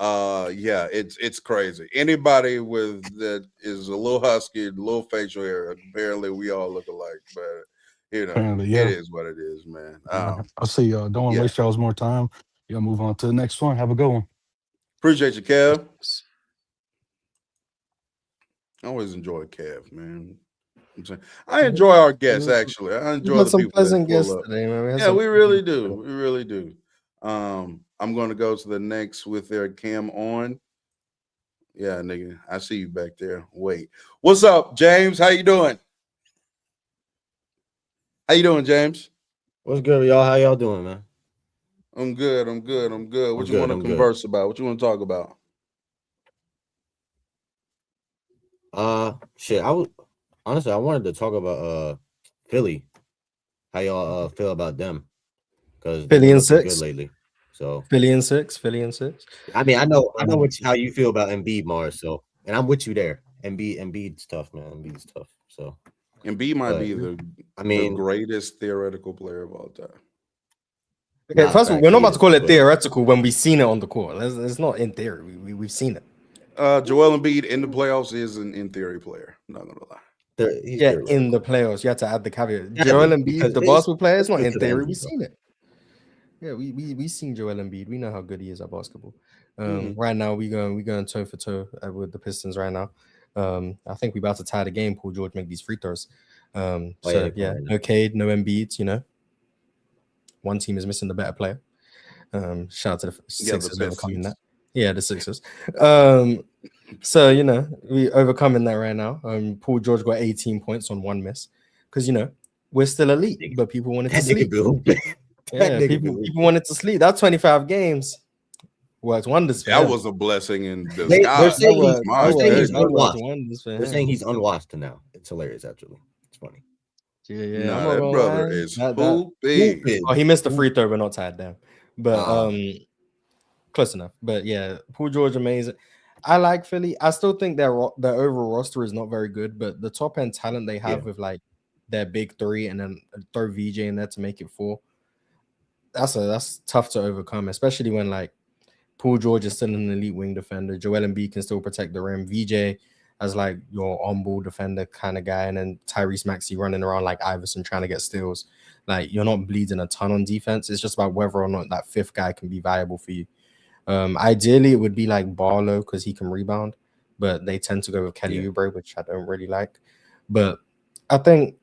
Yeah, it's crazy. Anybody with that is a little husky, a little facial hair, apparently we all look alike. But Apparently, it yeah. is what it is, man. I'll see y'all. Don't want to Yeah. waste y'all's more time. Y'all move on to the next one. Have a good one. Appreciate you, Kev. I always enjoy Kev, man. I enjoy our guests, actually. I We've enjoy had the some people that pleasant pull guests up. today, man. Yeah, we really do. We really do. I'm going to go to the next with their cam on. Yeah, nigga, I see you back there. Wait. What's up, James? How you doing? How you doing, James? What's good, y'all? How y'all doing, man? I'm good. I'm good. I'm good. What I'm you good, want to I'm good. converse about? What you want to talk about? Shit. I wanted to talk about Philly. How y'all feel about them? Because they've Philly been and looking good 6. lately. So Philly and 6. Philly and 6. I mean, I know how you feel about Embiid, Mars. So, and I'm with you there. Embiid's tough, man. Embiid's tough. So, Embiid might but be I the mean, greatest theoretical player of all time. Okay, nah, first of all, facts, we're not he about to is, call it but theoretical when we've seen it on the court. It's not in theory. We've seen it. Joel Embiid in the playoffs is an in theory player. I'm not gonna lie. he's Yeah, theoretical. in the playoffs, you have to add the caveat. Yeah, Joel because Embiid, the basketball player, it's not good in to the theory. end, We've bro. seen it. Yeah, we seen Joel Embiid. We know how good he is at basketball. Mhm. Right now, we going toe for toe with the Pistons. Right now, I think we about to tie the game. Paul George make these free throws. Oh, So yeah, yeah, right now. no Cade, no Embiid. You know, one team is missing the better player. Shout out to the Sixers overcoming that. Yeah, the Sixers. So you know, we overcoming that right now. Paul George got 18 points on one miss because you know we're still elite, but people wanted to That nigga sleep. been hooping. Yeah, people wanted to sleep. That 25 games worked wonders for That him. was a blessing in They're disguise. saying My he's goodness. unwashed. Wonders for They're him. saying he's unwashed now. It's hilarious, actually. It's funny. Yeah, I'm No, not that gonna brother lie. is That hooping. oh, he missed the free throw, but not tied down. But Oh. close enough. But yeah, Paul George amazing. I like Philly. I still think their overall roster is not very good, but the top end talent they have with like their big three and then throw VJ in there to make it 4. That's tough to overcome, especially when like Paul George is still an elite wing defender. Joel Embiid can still protect the rim. VJ as like your on-ball defender kind of guy, and then Tyrese Maxey running around like Iverson trying to get steals. Like you're not bleeding a ton on defense. It's just about whether or not that fifth guy can be viable for you. Ideally, it would be like Barlow because he can rebound, but they tend to go with Kelly Oubre, which I don't really like. But I think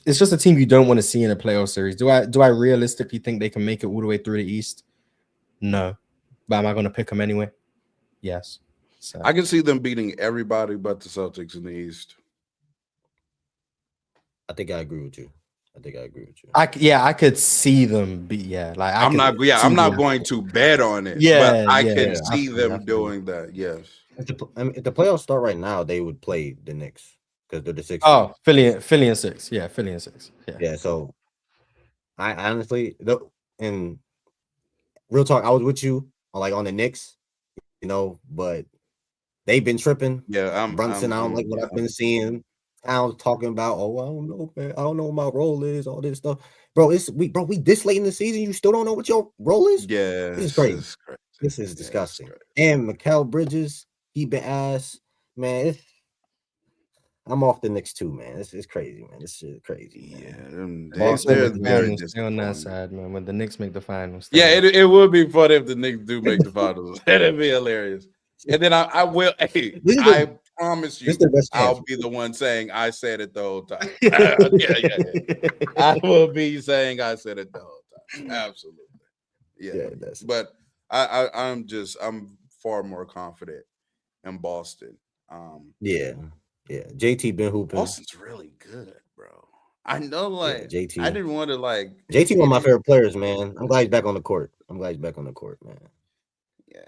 it's just a team you don't want to see in a playoff series. Do I realistically think they can make it all the way through the East? No. But am I going to pick them anyway? Yes. So I can see them beating everybody but the Celtics in the East. I think I agree with you. I could see them be like I'm not going to bet on it. Yeah, but I can see absolutely, them doing that. Yes. If the playoffs start right now, they would play the Knicks because they're the 6th. Oh, Philly and 6. Yeah, Philly and 6. Yeah. So I honestly, in real talk, I was with you on the Knicks, but they've been tripping. Yeah, Brunson, I don't like what I've been seeing. Towns talking about, I don't know, man. I don't know what my role is, all this stuff. Bro, we this late in the season, you still don't know what your role is? Yeah. This is crazy. This is disgusting. And Mikal Bridges, he been ass. Man, I'm off the Knicks too, man. It's crazy, man. This shit crazy, man. Yeah, they're very stay on that side, man. When the Knicks make the finals. Yeah, it would be funny if the Knicks do make the finals. That'd be hilarious. And then I will. Hey, I promise you, I'll be the one saying I said it the whole time. Yeah. I will be saying I said it the whole time. Absolutely. Yeah. But I'm far more confident in Boston. Yeah. JT been hooping. Boston's really good, bro. I know, JT. I didn't want to JT one of my favorite players, man. I'm glad he's back on the court. man. Yeah.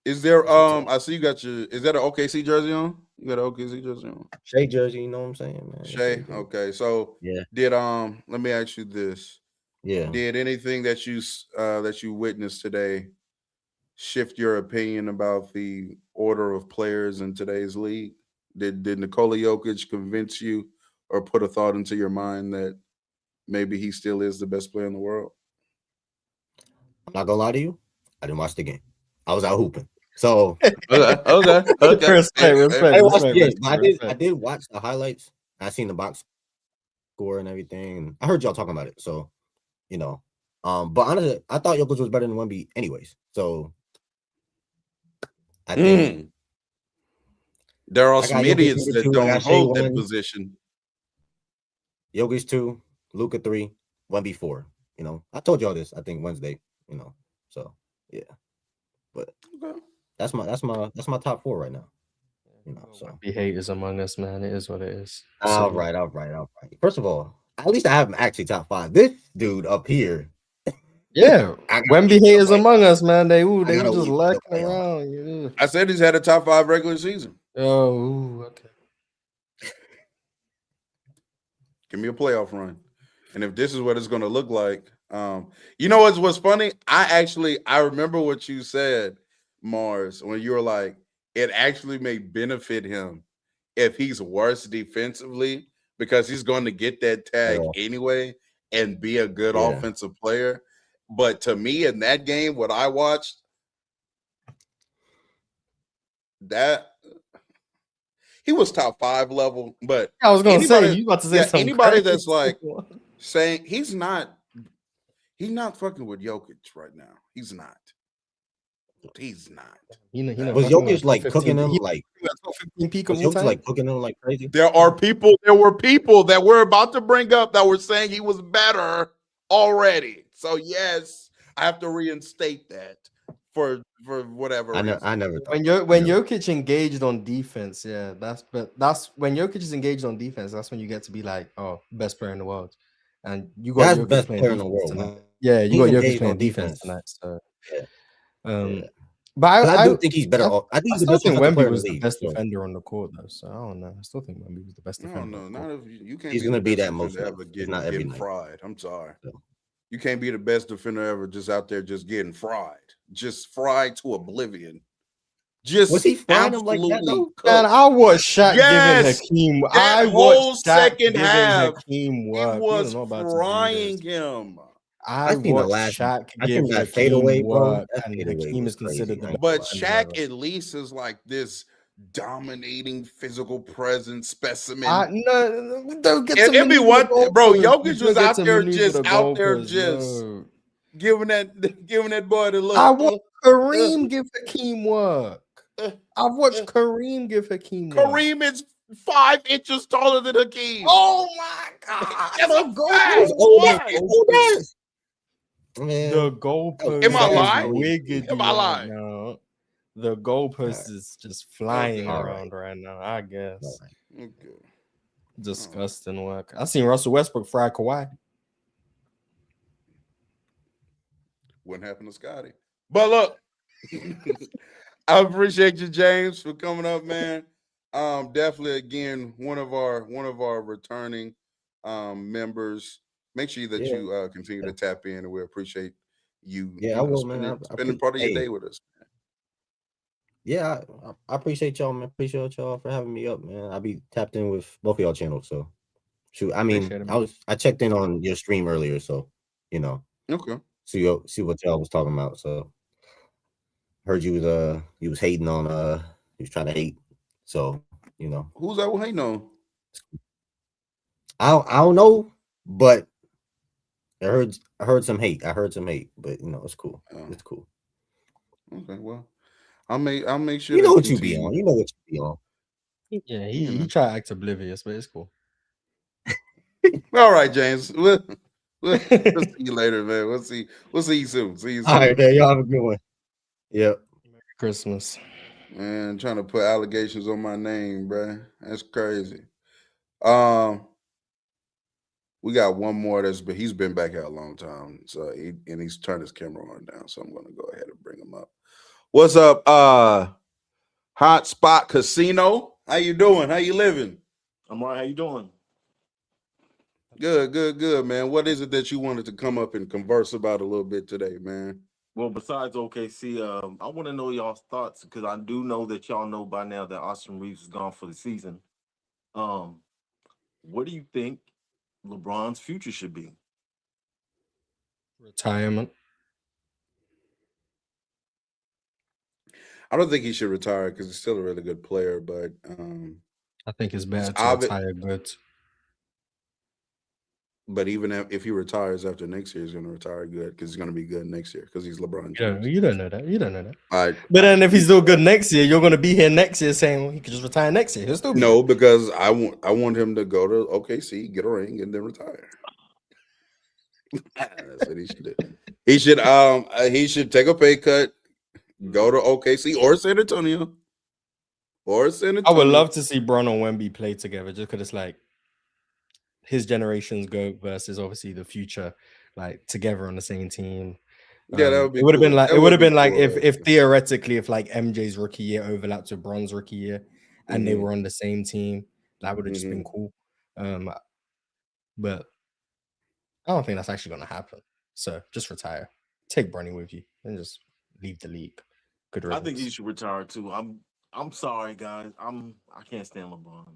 Is there I see you got your is that an OKC jersey on? You got an OKC jersey on? Shea jersey, you know what I'm saying, man? Shay. Okay. So Yeah. did let me ask you this. Yeah. Did anything that you witnessed today shift your opinion about the order of players in today's league? Did Nikola Jokic convince you or put a thought into your mind that maybe he still is the best player in the world? I'm not gonna lie to you. I didn't watch the game. I was out hooping. So Okay. Respect. I watched the game. I did watch the highlights. I seen the box score and everything. And I heard y'all talking about it. So, but honestly, I thought Jokic was better than Wemby anyways. So I think there are some Jokic idiots number that 2, don't Shea hold that 1, position. Jokic 2, Luka 3, Wemby 4. I told y'all this, I think Wednesday, So yeah. But that's my top 4 right now. So Wemby haters among us, man. It is what it is. all right. First of all, at least I have him actually top 5. This dude up here. Yeah, Wemby haters among us, man. They were just leave lurking the playoff. around. Yeah. I said he's had a top 5 regular season. Oh, okay. Give me a playoff run. And if this is what it's going to look like, you know what's funny? I remember what you said, Mars, when you were like, it actually may benefit him if he's worse defensively because he's going to get that tag anyway and be a good offensive player. But to me, in that game, what I watched, that he was top 5 level. But I was going to say, you about to say something anybody crazy. that's like saying he's not fucking with Jokic right now. He's not. Was Jokic like cooking him like? Was Jokic like cooking him like crazy? There were people that we're about to bring up that were saying he was better already. So yes, I have to reinstate that for whatever reason. I never thought when Jokic engaged on defense, that's when Jokic is engaged on defense, that's when you get to be like, oh, best player in the world. And you got Jokic best playing player in defense the world tonight. man. Yeah, you He's got Jokic engaged playing on defense defense tonight. So yeah. but I do think he's better. I think he's the still best think defensive player Wemby in was the the league. best defender on the court, though. So I don't know. I still think Wemby was the best defender. No, not if you can't. He's going to be that most ever not every getting night. fried. I'm sorry. So. You can't be the best defender ever just out there just getting fried, just fried to oblivion. Just was he frying him like that though? Man, I watched Shaq giving Hakeem. That whole second half, Hakeem work. He was frying him. I watched Shaq give that fadeaway, work, bro. and Hakeem is considered the best. But Shaq at least is like this dominating physical presence specimen. Don't get it'd be one, bro. Jokic was out there just giving that boy the look. I watched Kareem give Hakeem work. I've watched Kareem give Hakeem work. Kareem is 5 inches taller than Hakeem. Oh my god! That's a goalpost. The goalpost. Am I lying? Am I lying? No. The goalpost is just flying around right now, I guess. Okay. Disgusting work. I seen Russell Westbrook fry Kawhi. Wouldn't happen to Scotty. But look, I appreciate you, James, for coming up, man. Definitely again, one of our returning members. Make sure that you continue to tap in, and we appreciate you. Yeah, I will, man. Spending part of your day with us. Yeah, I appreciate y'all, man. Appreciate y'all for having me up, man. I'll be tapped in with both of y'all channels. So, shoot, I mean, I checked in on your stream earlier, so okay. See what y'all was talking about. So, heard you was hating on you was trying to hate. So, who's that hating on? I don't know, but I heard some hate. But it's cool. It's cool. Okay, well. I'll make sure. You know what you be on. You know what you be on. Yeah, he try to act oblivious, but it's cool. All right, James. We'll see you later, man. We'll see you soon. See you soon. All right, man. Y'all have a good one. Yep. Merry Christmas. Man, trying to put allegations on my name, bro. That's crazy. We got one more but he's been back out a long time. So he's turned his camera on down. So I'm gonna go ahead and bring him up. What's up, Hot Spot Casino? How you doing? How you living? I'm all right. How you doing? Good, good, good, man. What is it that you wanted to come up and converse about a little bit today, man? Well, besides OKC, I want to know y'all's thoughts because I do know that y'all know by now that Austin Reeves is gone for the season. Um, what do you think LeBron's future should be? Retirement. I don't think he should retire because he's still a really good player, but I think it's better to obvi- retire good. but even if he retires after next year, he's going to retire good because he's going to be good next year because he's LeBron James. You don't know that. You don't know that. I But then if he's still good next year, you're going to be here next year saying, well, he could just retire next year. He'll still be no, because I want him to go to OKC, get a ring, and then retire. That's what he should do. He should take a pay cut, go to OKC or San Antonio. I would love to see Bron and Wemby play together just because it's like his generation's GOAT versus obviously the future, like together on the same team. Yeah, that would be. It would have been like it would have been like cool, if theoretically if like MJ's rookie year overlapped with Bron's rookie year and they were on the same team, that would have just been cool. But I don't think that's actually going to happen. So just retire, take Bronny with you, and just leave the league. Good riddance. I think he should retire too. I'm sorry, guys. I can't stand LeBron.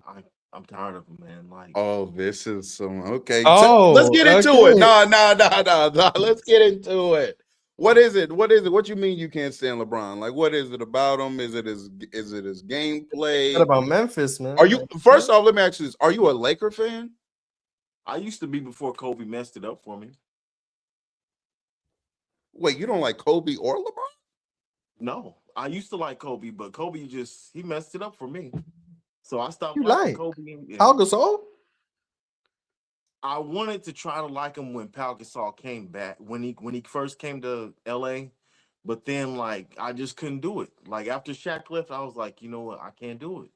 I'm tired of him, man. Like, oh, this is some okay. Oh, let's get into okay. it. No. Let's get into it. What is it? What you mean you can't stand LeBron? Like, what is it about him? Is it his gameplay? What about Memphis, man? Are you first off? Let me ask you this: are you a Laker fan? I used to be before Kobe messed it up for me. Wait, you don't like Kobe or LeBron? No, I used to like Kobe, but Kobe he messed it up for me. So I stopped You liking like Kobe. And Pau Gasol? I wanted to try to like him when Pau Gasol came back, when he first came to LA, but then like I just couldn't do it. Like after Shaq left, I was like, you know what, I can't do it.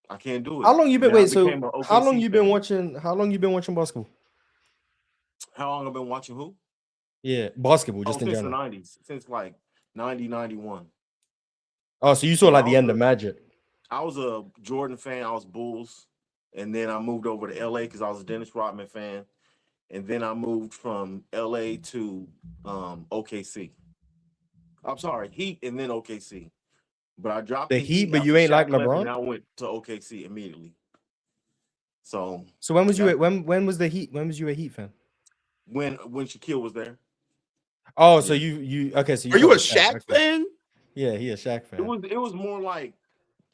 I can't do it. How long you been? Then I Wait, so became a how long OKC you been fan. watching? How long you been watching basketball? How long I've been watching who? Yeah, basketball, just in since general. the 90s, since like 90, 91. Oh, so you saw like the end of Magic. I was a Jordan fan. I was Bulls. And then I moved over to LA because I was a Dennis Rodman fan. And then I moved from LA to OKC. I'm sorry, Heat and then OKC. But I dropped The the Heat, but after you ain't like Shaq left, LeBron? and I went to OKC immediately. So when was you when was the Heat? When was you a Heat fan? When Shaquille was there. Oh, so you okay? So are you a Shaq fan? Yeah, he a Shaq fan. It was more like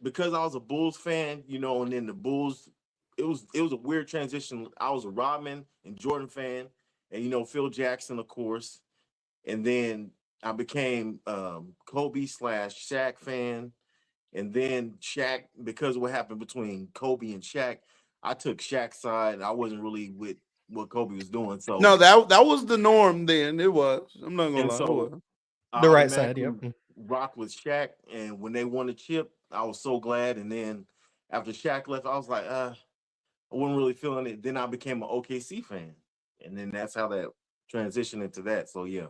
because I was a Bulls fan, you know, and then the Bulls. It was a weird transition. I was a Rodman and Jordan fan, and you know Phil Jackson, of course, and then I became Kobe / Shaq fan, and then Shaq because of what happened between Kobe and Shaq, I took Shaq's side. I wasn't really with what Kobe was doing. So no, that was the norm then. It was. I'm not gonna lie. So the right side, yep. Rock with Shaq, and when they won the chip, I was so glad. And then after Shaq left, I was like, I wasn't really feeling it. Then I became an OKC fan, and then that's how that transitioned into that. So yeah,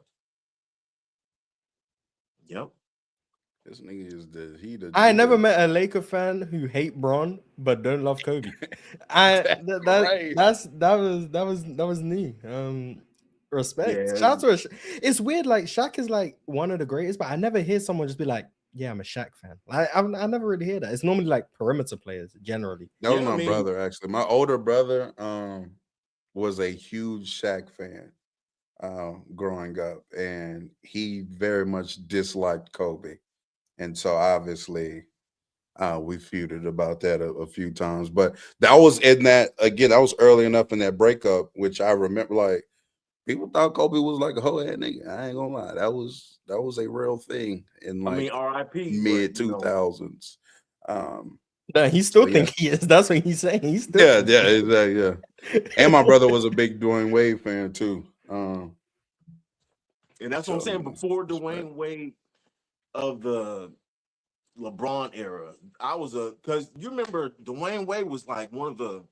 yep. This nigga is I never met a Laker fan who hate Bron but don't love Kobe. That was me. Respect. Yeah. Shout out to it's weird. Like Shaq is like one of the greatest, but I never hear someone just be like, "Yeah, I'm a Shaq fan." I never really hear that. It's normally like perimeter players generally. That was my brother actually. My older brother was a huge Shaq fan growing up, and he very much disliked Kobe. And so obviously we feuded about that a few times. But that was in that, again, that was early enough in that breakup, which I remember like people thought Kobe was like a whole head nigga. I ain't gonna lie. That was a real thing in like R.I.P. mid 2000s. No, he still think he is. That's what he's saying. He's still exactly. Yeah. And my brother was a big Dwayne Wade fan too. And that's what I'm saying. Before Dwayne Wade of the LeBron era, I was because you remember Dwayne Wade was like one of the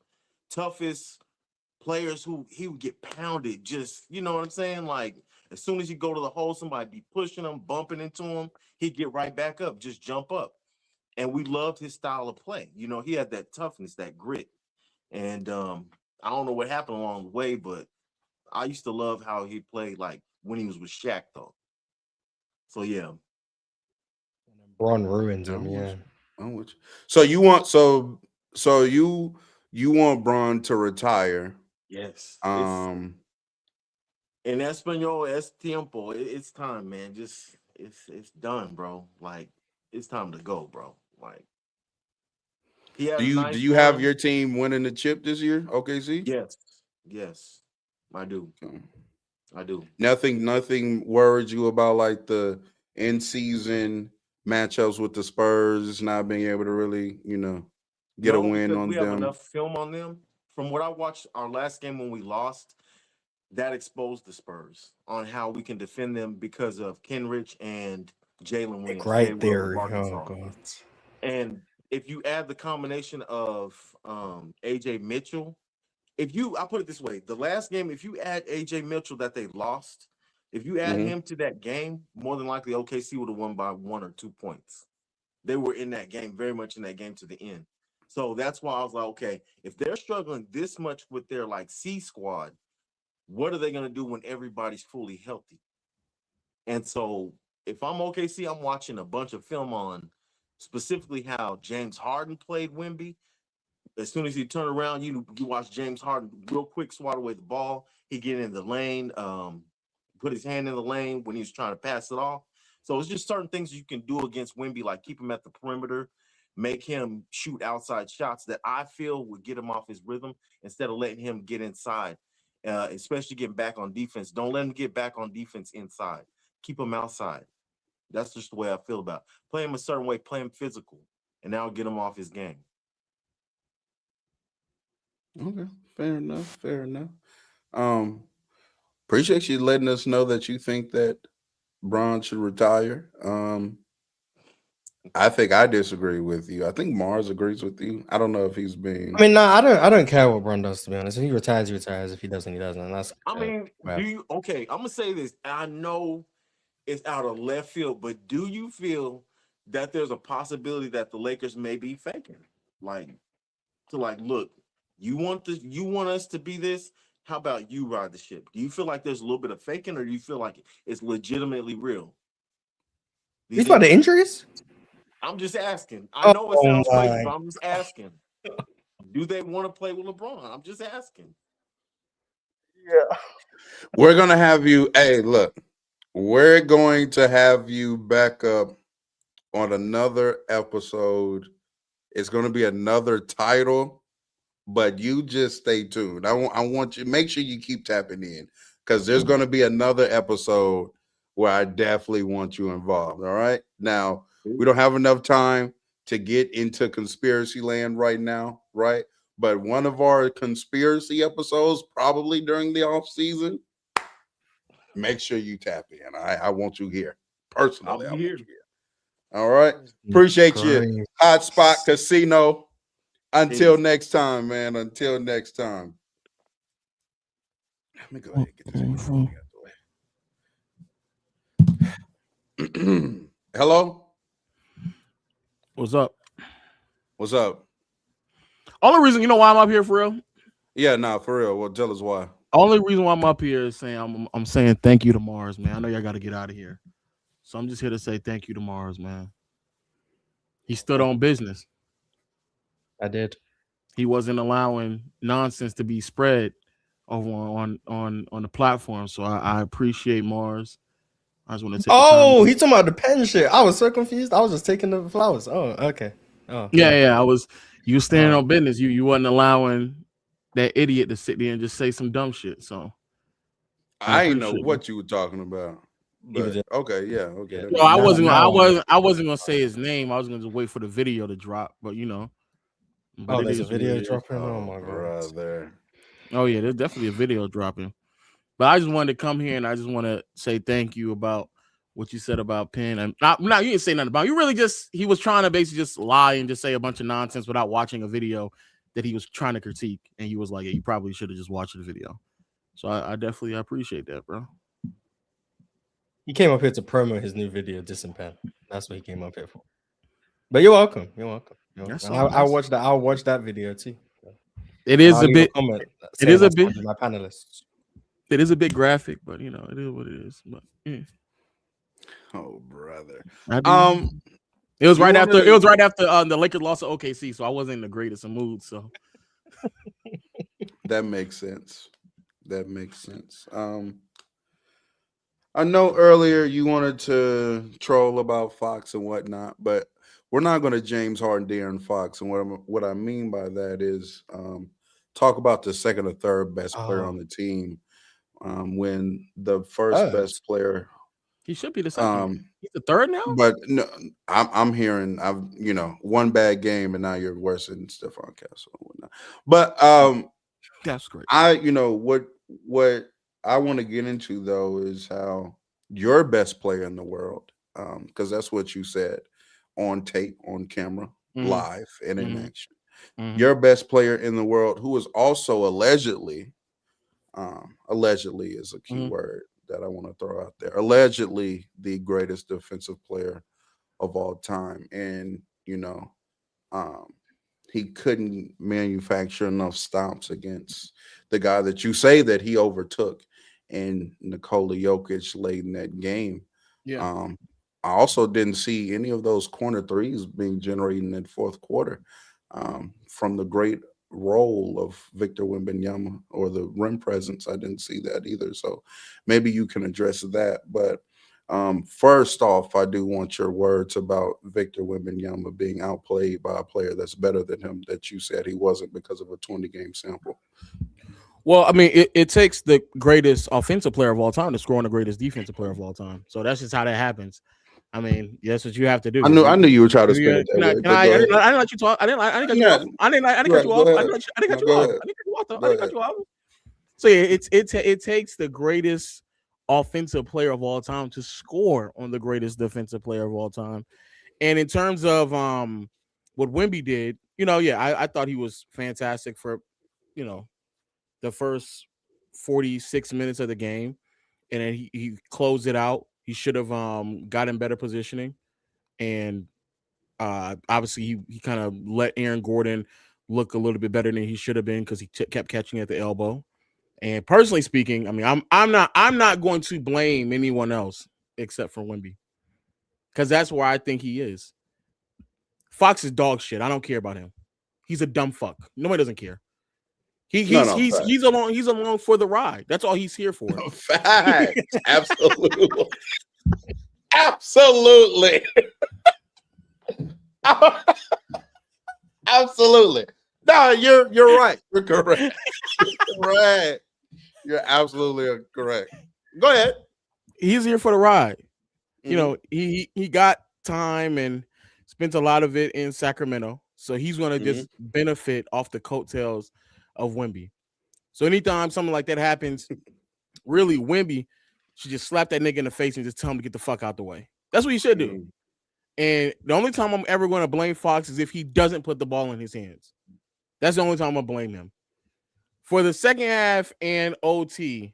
toughest players who he would get pounded. Just, you know what I'm saying? Like As soon as you go to the hole, somebody be pushing him, bumping into him, he'd get right back up, just jump up. And we loved his style of play. You know, he had that toughness, that grit. And I don't know what happened along the way, but I used to love how he played, like when he was with Shaq, though. So yeah. Bron ruined I'm him. with Yeah. you. I'm with you. So you want you want Bron to retire. Yes. Um In Espanol, es tiempo. It's time, man. Just it's done, bro. Like it's time to go, bro. Like he had do a you nice have run. your team winning the chip this year, OKC? Yes, I do. Okay. I do. Nothing worried you about like the in season matchups with the Spurs not being able to really, get a No, win because on we have them. enough film on them. From what I watched our last game when we lost, that exposed the Spurs on how we can defend them because of Kenrich and Jalen Williams, Great J. Will, and theory. Oh Marcus. god. And if you add the combination of AJ Mitchell, I put it this way, the last game, if you add AJ Mitchell that they lost, if you add Mhm. him to that game, more than likely OKC would have won by 1 or 2 points. They were in that game, very much in that game to the end. So that's why I was like, okay, if they're struggling this much with their like C squad, what are they going to do when everybody's fully healthy? And so if I'm OKC, I'm watching a bunch of film on specifically how James Harden played Wemby. As soon as he turned around, you watch James Harden real quick swat away the ball. He get in the lane, put his hand in the lane when he was trying to pass it off. So it's just certain things you can do against Wemby, like keep him at the perimeter, make him shoot outside shots that I feel would get him off his rhythm instead of letting him get inside, especially getting back on defense. Don't let him get back on defense inside. Keep him outside. That's just the way I feel about it. Play him a certain way, play him physical, and that'll get him off his game. Okay, fair enough. Fair enough. Um, appreciate you letting us know that you think that Bron should retire. I think I disagree with you. I think Mars agrees with you. I don't know if he's being. I mean, no, I don't care what Bron does, to be honest. If he retires, he retires. If he doesn't, he doesn't. And that's I mean, okay, I'm gonna say this. I know it's out of left field, but do you feel that there's a possibility that the Lakers may be faking? Look, you want us to be this? How about you ride the ship? Do you feel like there's a little bit of faking, or do you feel like it's legitimately real? He's about the injuries? I'm just asking. I know it sounds crazy, my. but I'm just asking. Do they want to play with LeBron? I'm just asking. Yeah. We're gonna have you. Hey, look, we're going to have you back up on another episode. It's going to be another title, but you just stay tuned. I want you make sure you keep tapping in because there's going to be another episode where I definitely want you involved. All right. Now we don't have enough time to get into conspiracy land right now, right? But one of our conspiracy episodes, probably during the off season, make sure you tap in. I want you here personally. I want you here. All right. Appreciate you. Hotspot Casino. Until next time, man. Until next time. Let me go ahead and get this out the way. Hello? What's up? What's up? Only reason, you know why I'm up here for real? Yeah, nah, for real. Well, tell us why. Only reason why I'm up here is saying I'm saying thank you to Mars, man. I know y'all got to get out of here. So I'm just here to say thank you to Mars, man. He stood on business. I did. He wasn't allowing nonsense to be spread over on the platform. So I appreciate Mars. I just want to take Oh, he talking about the pen shit. I was so confused. I was just taking the flowers. Oh, okay. Oh, yeah. You standing on business. You wasn't allowing that idiot to sit there and just say some dumb shit. So I didn't know what you were talking about. But okay, yeah, okay. No, I wasn't gonna say his name. I was gonna just wait for the video to drop. But you know, there's a video dropping. Oh my god, brother. Oh yeah, there's definitely a video dropping. But I just wanted to come here and I just want to say thank you about what you said about Penn. And you didn't say nothing about it. You really he was trying to basically just lie and just say a bunch of nonsense without watching a video that he was trying to critique. And he was like, yeah, you probably should have just watched the video. So I definitely appreciate that, bro. He came up here to promo his new video, Dissing Pen. That's what he came up here for. But you're welcome. You're welcome. That's And all. I'll watch that. I'll watch that video too. It And is I'll a leave bit. comment It is saying a I bit. supported my panelists. It is a bit graphic, but you know, it is what it is. But yeah. Oh, brother. It was You right wanna- after. It was right after the Lakers lost to OKC, so I wasn't in the greatest of moods. So That makes sense. That makes sense. I know earlier you wanted to troll about Fox and whatnot, but we're not going to James Harden, De'Aaron Fox. And what I mean by that is talk about the second or third best player on the team when the first best player. he should be the second. He's the third now. But no, I'm hearing one bad game and now you're worse than Stephon Castle and whatnot. But that's great. What I want to get into though is how your best player in the world, because that's what you said on tape, on camera, live, and in action. Your best player in the world, who is also allegedly is a key word that I want to throw out there. Allegedly the greatest defensive player of all time. And, he couldn't manufacture enough stomps against the guy that you say that he overtook and Nikola Jokic late in that game. Yeah. I also didn't see any of those corner threes being generated in that fourth quarter from the great role of Victor Wembanyama or the rim presence. I didn't see that either. So maybe you can address that. But first off, I do want your words about Victor Wembanyama being outplayed by a player that's better than him that you said he wasn't because of a 20-game sample. Well, I mean, it takes the greatest offensive player of all time to score on the greatest defensive player of all time. So that's just how that happens. I mean, that's what you have to do. I knew you were trying to spin it that way. I didn't let you talk. I didn't cut you off. I didn't cut you off. I didn't cut you off. So yeah, it takes the greatest offensive player of all time to score on the greatest defensive player of all time. And in terms of what Wemby did, I thought he was fantastic for, the first 46 minutes of the game, and then he closed it out. He should have got in better positioning, and obviously he kind of let Aaron Gordon look a little bit better than he should have been because he kept catching at the elbow. And personally speaking, I mean, I'm not going to blame anyone else except for Wemby, because that's where I think he is. Fox is dog shit. I don't care about him. He's a dumb fuck. Nobody doesn't care. He's along for the ride. That's all he's here for. Fact. Absolutely. Absolutely. Absolutely. No, you're right. You're correct. Right. You're absolutely correct. Go ahead. He's here for the ride. He got time and spent a lot of it in Sacramento. So he's going to just benefit off the coattails of Wemby. So anytime something like that happens, really, Wemby should just slap that nigga in the face and just tell him to get the fuck out the way. That's what he should do. And the only time I'm ever going to blame Fox is if he doesn't put the ball in his hands. That's the only time I'm going to blame him. For the second half and OT,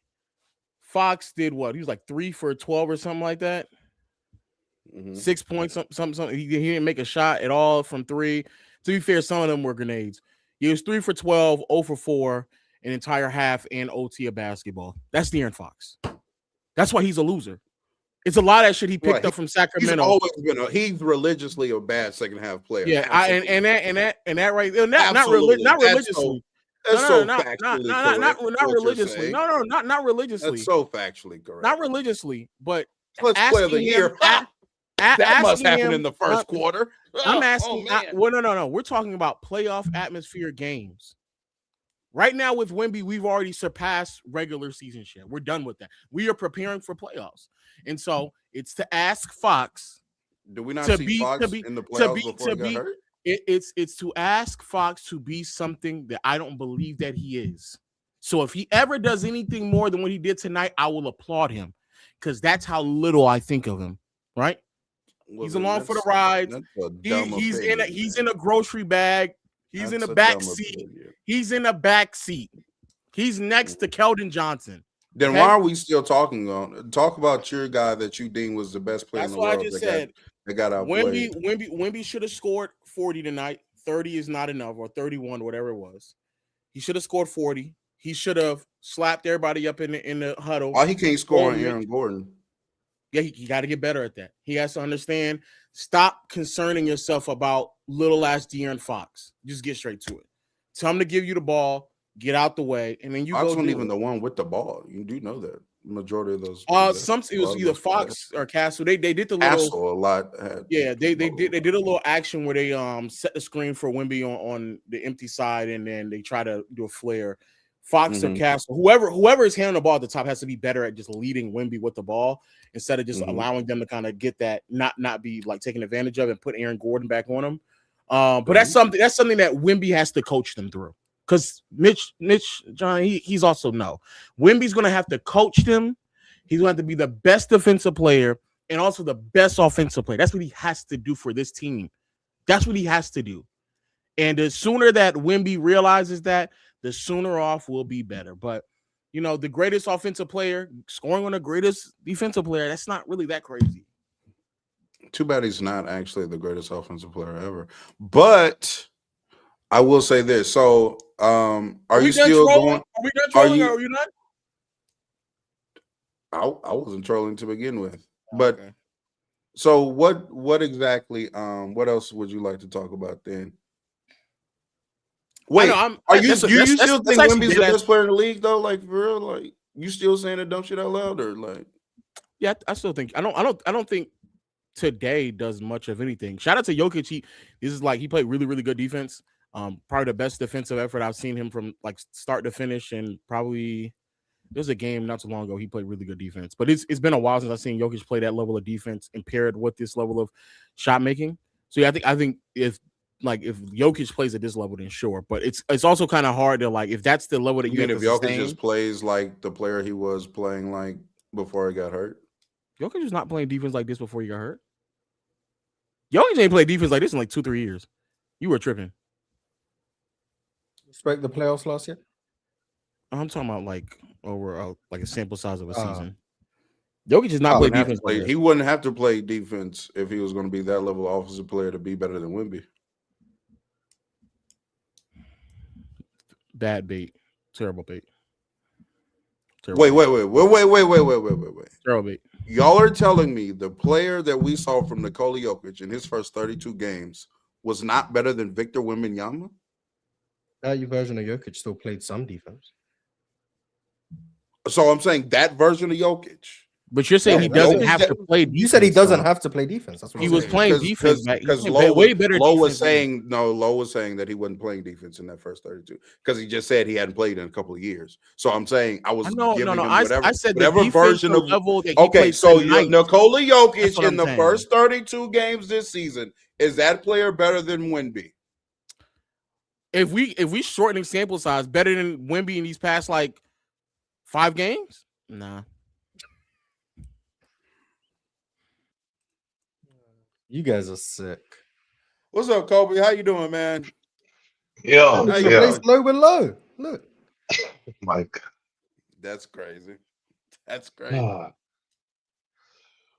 Fox did what? He was like 3 for 12 or something like that. 6 points, something. He didn't make a shot at all from 3. To be fair, some of them were grenades. He was 3 for 12, 0 for 4, an entire half and OT of basketball. That's De'Aaron Fox. That's why he's a loser. It's a lot of that shit he picked up from Sacramento. He's religiously a bad second half player. Yeah, that right there. Not religiously. That's so not religiously. No, not religiously. That's so factually correct. Not religiously, but let's play the year. That must happen in the first quarter. I'm asking. No. We're talking about playoff atmosphere games. Right now with Wemby, we've already surpassed regular season shit. We're done with that. We are preparing for playoffs, and so it's to ask Fox. Do we not see Fox in the playoffs before he got hurt? It's to ask Fox to be something that I don't believe that he is. So if he ever does anything more than what he did tonight, I will applaud him, because that's how little I think of him. Right? Well, he's along for the ride. He's in a grocery bag. He's in the back seat. He's in the back seat. He's next to Keldon Johnson. Then Okay? why are we still talking on? Talk about your guy that you deem was the best player That's in the what I world just that got said. that got outplayed. Wemby should have scored 40 tonight. 30 is not enough, or 31, whatever it was. He should have scored 40. He should have slapped everybody up in the huddle. Why he can't score on Mitch. Aaron Gordon? Yeah, he got to get better at that. He has to understand. Stop concerning yourself about little ass De'Aaron Fox. Just get straight to it. Tell him to give you the ball, get out the way, and then you Fox go wasn't do even it. the one with the ball. You do know that majority of those. It was either Fox or Castle. They did the little. Castle a lot. Yeah, they did a little action where they set the screen for Wemby on the empty side, and then they try to do a flare. Fox or Castle, whoever is handling the ball at the top has to be better at just leading Wemby with the ball instead of just allowing them to kind of get that, not be like taking advantage of it and put Aaron Gordon back on him. But that's something that Wemby has to coach them through. Because Mitch John, he's also Wemby's gonna have to coach them. He's going to have to be the best defensive player and also the best offensive player. That's what he has to do for this team. That's what he has to do. And the sooner that Wemby realizes that, the sooner off will be better. But, the greatest offensive player scoring on the greatest defensive player, that's not really that crazy. Too bad he's not actually the greatest offensive player ever. But I will say this. So, are you still going? Are we done trolling or are you not? I wasn't trolling to begin with. But okay. So what exactly what else would you like to talk about then? Wait, do you still think Wemby's the best player in the league though? Like for real? Like you still saying it dumb shit out loud or like? Yeah, I still think I don't think today does much of anything. Shout out to Jokic. He played really, really good defense. Probably the best defensive effort I've seen him from like start to finish, and probably there's a game not too long ago he played really good defense. But it's been a while since I've seen Jokic play that level of defense and paired with this level of shot making. So yeah, I think if Jokic plays at this level, then sure. But it's also kind of hard to like if that's the level that you have if to Jokic sustain, just plays like the player he was playing like before he got hurt. Jokic is not playing defense like this before he got hurt. Jokic ain't played defense like this in like 2-3 years. You were tripping. Respect the playoffs last year? I'm talking about like over like a sample size of a season. Jokic is not play defense. He wouldn't have to play defense if he was going to be that level of offensive player to be better than Wemby. Bad bait. Terrible bait. Wait. Terrible bait. Y'all are telling me the player that we saw from Nikola Jokic in his first 32 games was not better than Victor Wembanyama? That version of Jokic still played some defense. So I'm saying that version of Jokic. But you're saying he doesn't have to play defense. You said he doesn't have to play defense. That's what he was playing defense because way better. Lowe was saying that he wasn't playing defense in that first 32 because he just said he hadn't played in a couple of years. So I'm saying I said whatever version of level that he played. So Nikola Jokic in the first 32 games this season, is that player better than Wemby? If we shortening sample size, better than Wemby in these past like 5 games? Nah. You guys are sick. What's up, Kobe? How you doing, man? Yo, low with low. Look, Mike. That's crazy. That's crazy.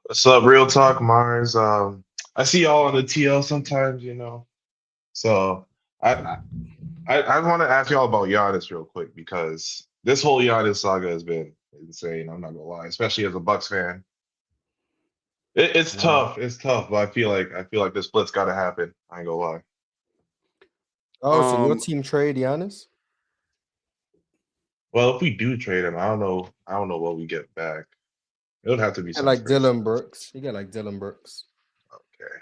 What's up, Real Talk, Mars? I see y'all on the TL sometimes, So I want to ask y'all about Giannis real quick because this whole Giannis saga has been insane. I'm not gonna lie, especially as a Bucks fan. It's tough. It's tough, but I feel like this split's got to happen. I ain't gonna lie. Oh, so your team trade Giannis? Well, if we do trade him, I don't know what we get back. It would have to be like Dylan Brooks. You get like Dylan Brooks. Okay.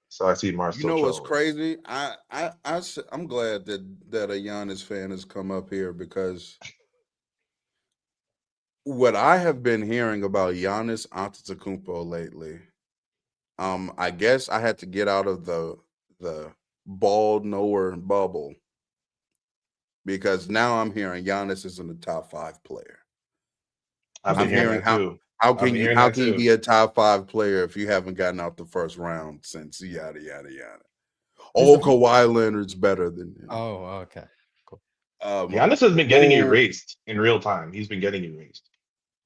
So I see Marcel. You know what's crazy? I'm glad that a Giannis fan has come up here because what I have been hearing about Giannis Antetokounmpo lately, I guess I had to get out of the bald knower bubble because now I'm hearing Giannis is in the top 5 player. I'm hearing how can you be a top 5 player if you haven't gotten out the first round since yada yada yada? Kawhi Leonard's better than him. Oh, okay. Cool. Giannis has been getting erased in real time. He's been getting erased.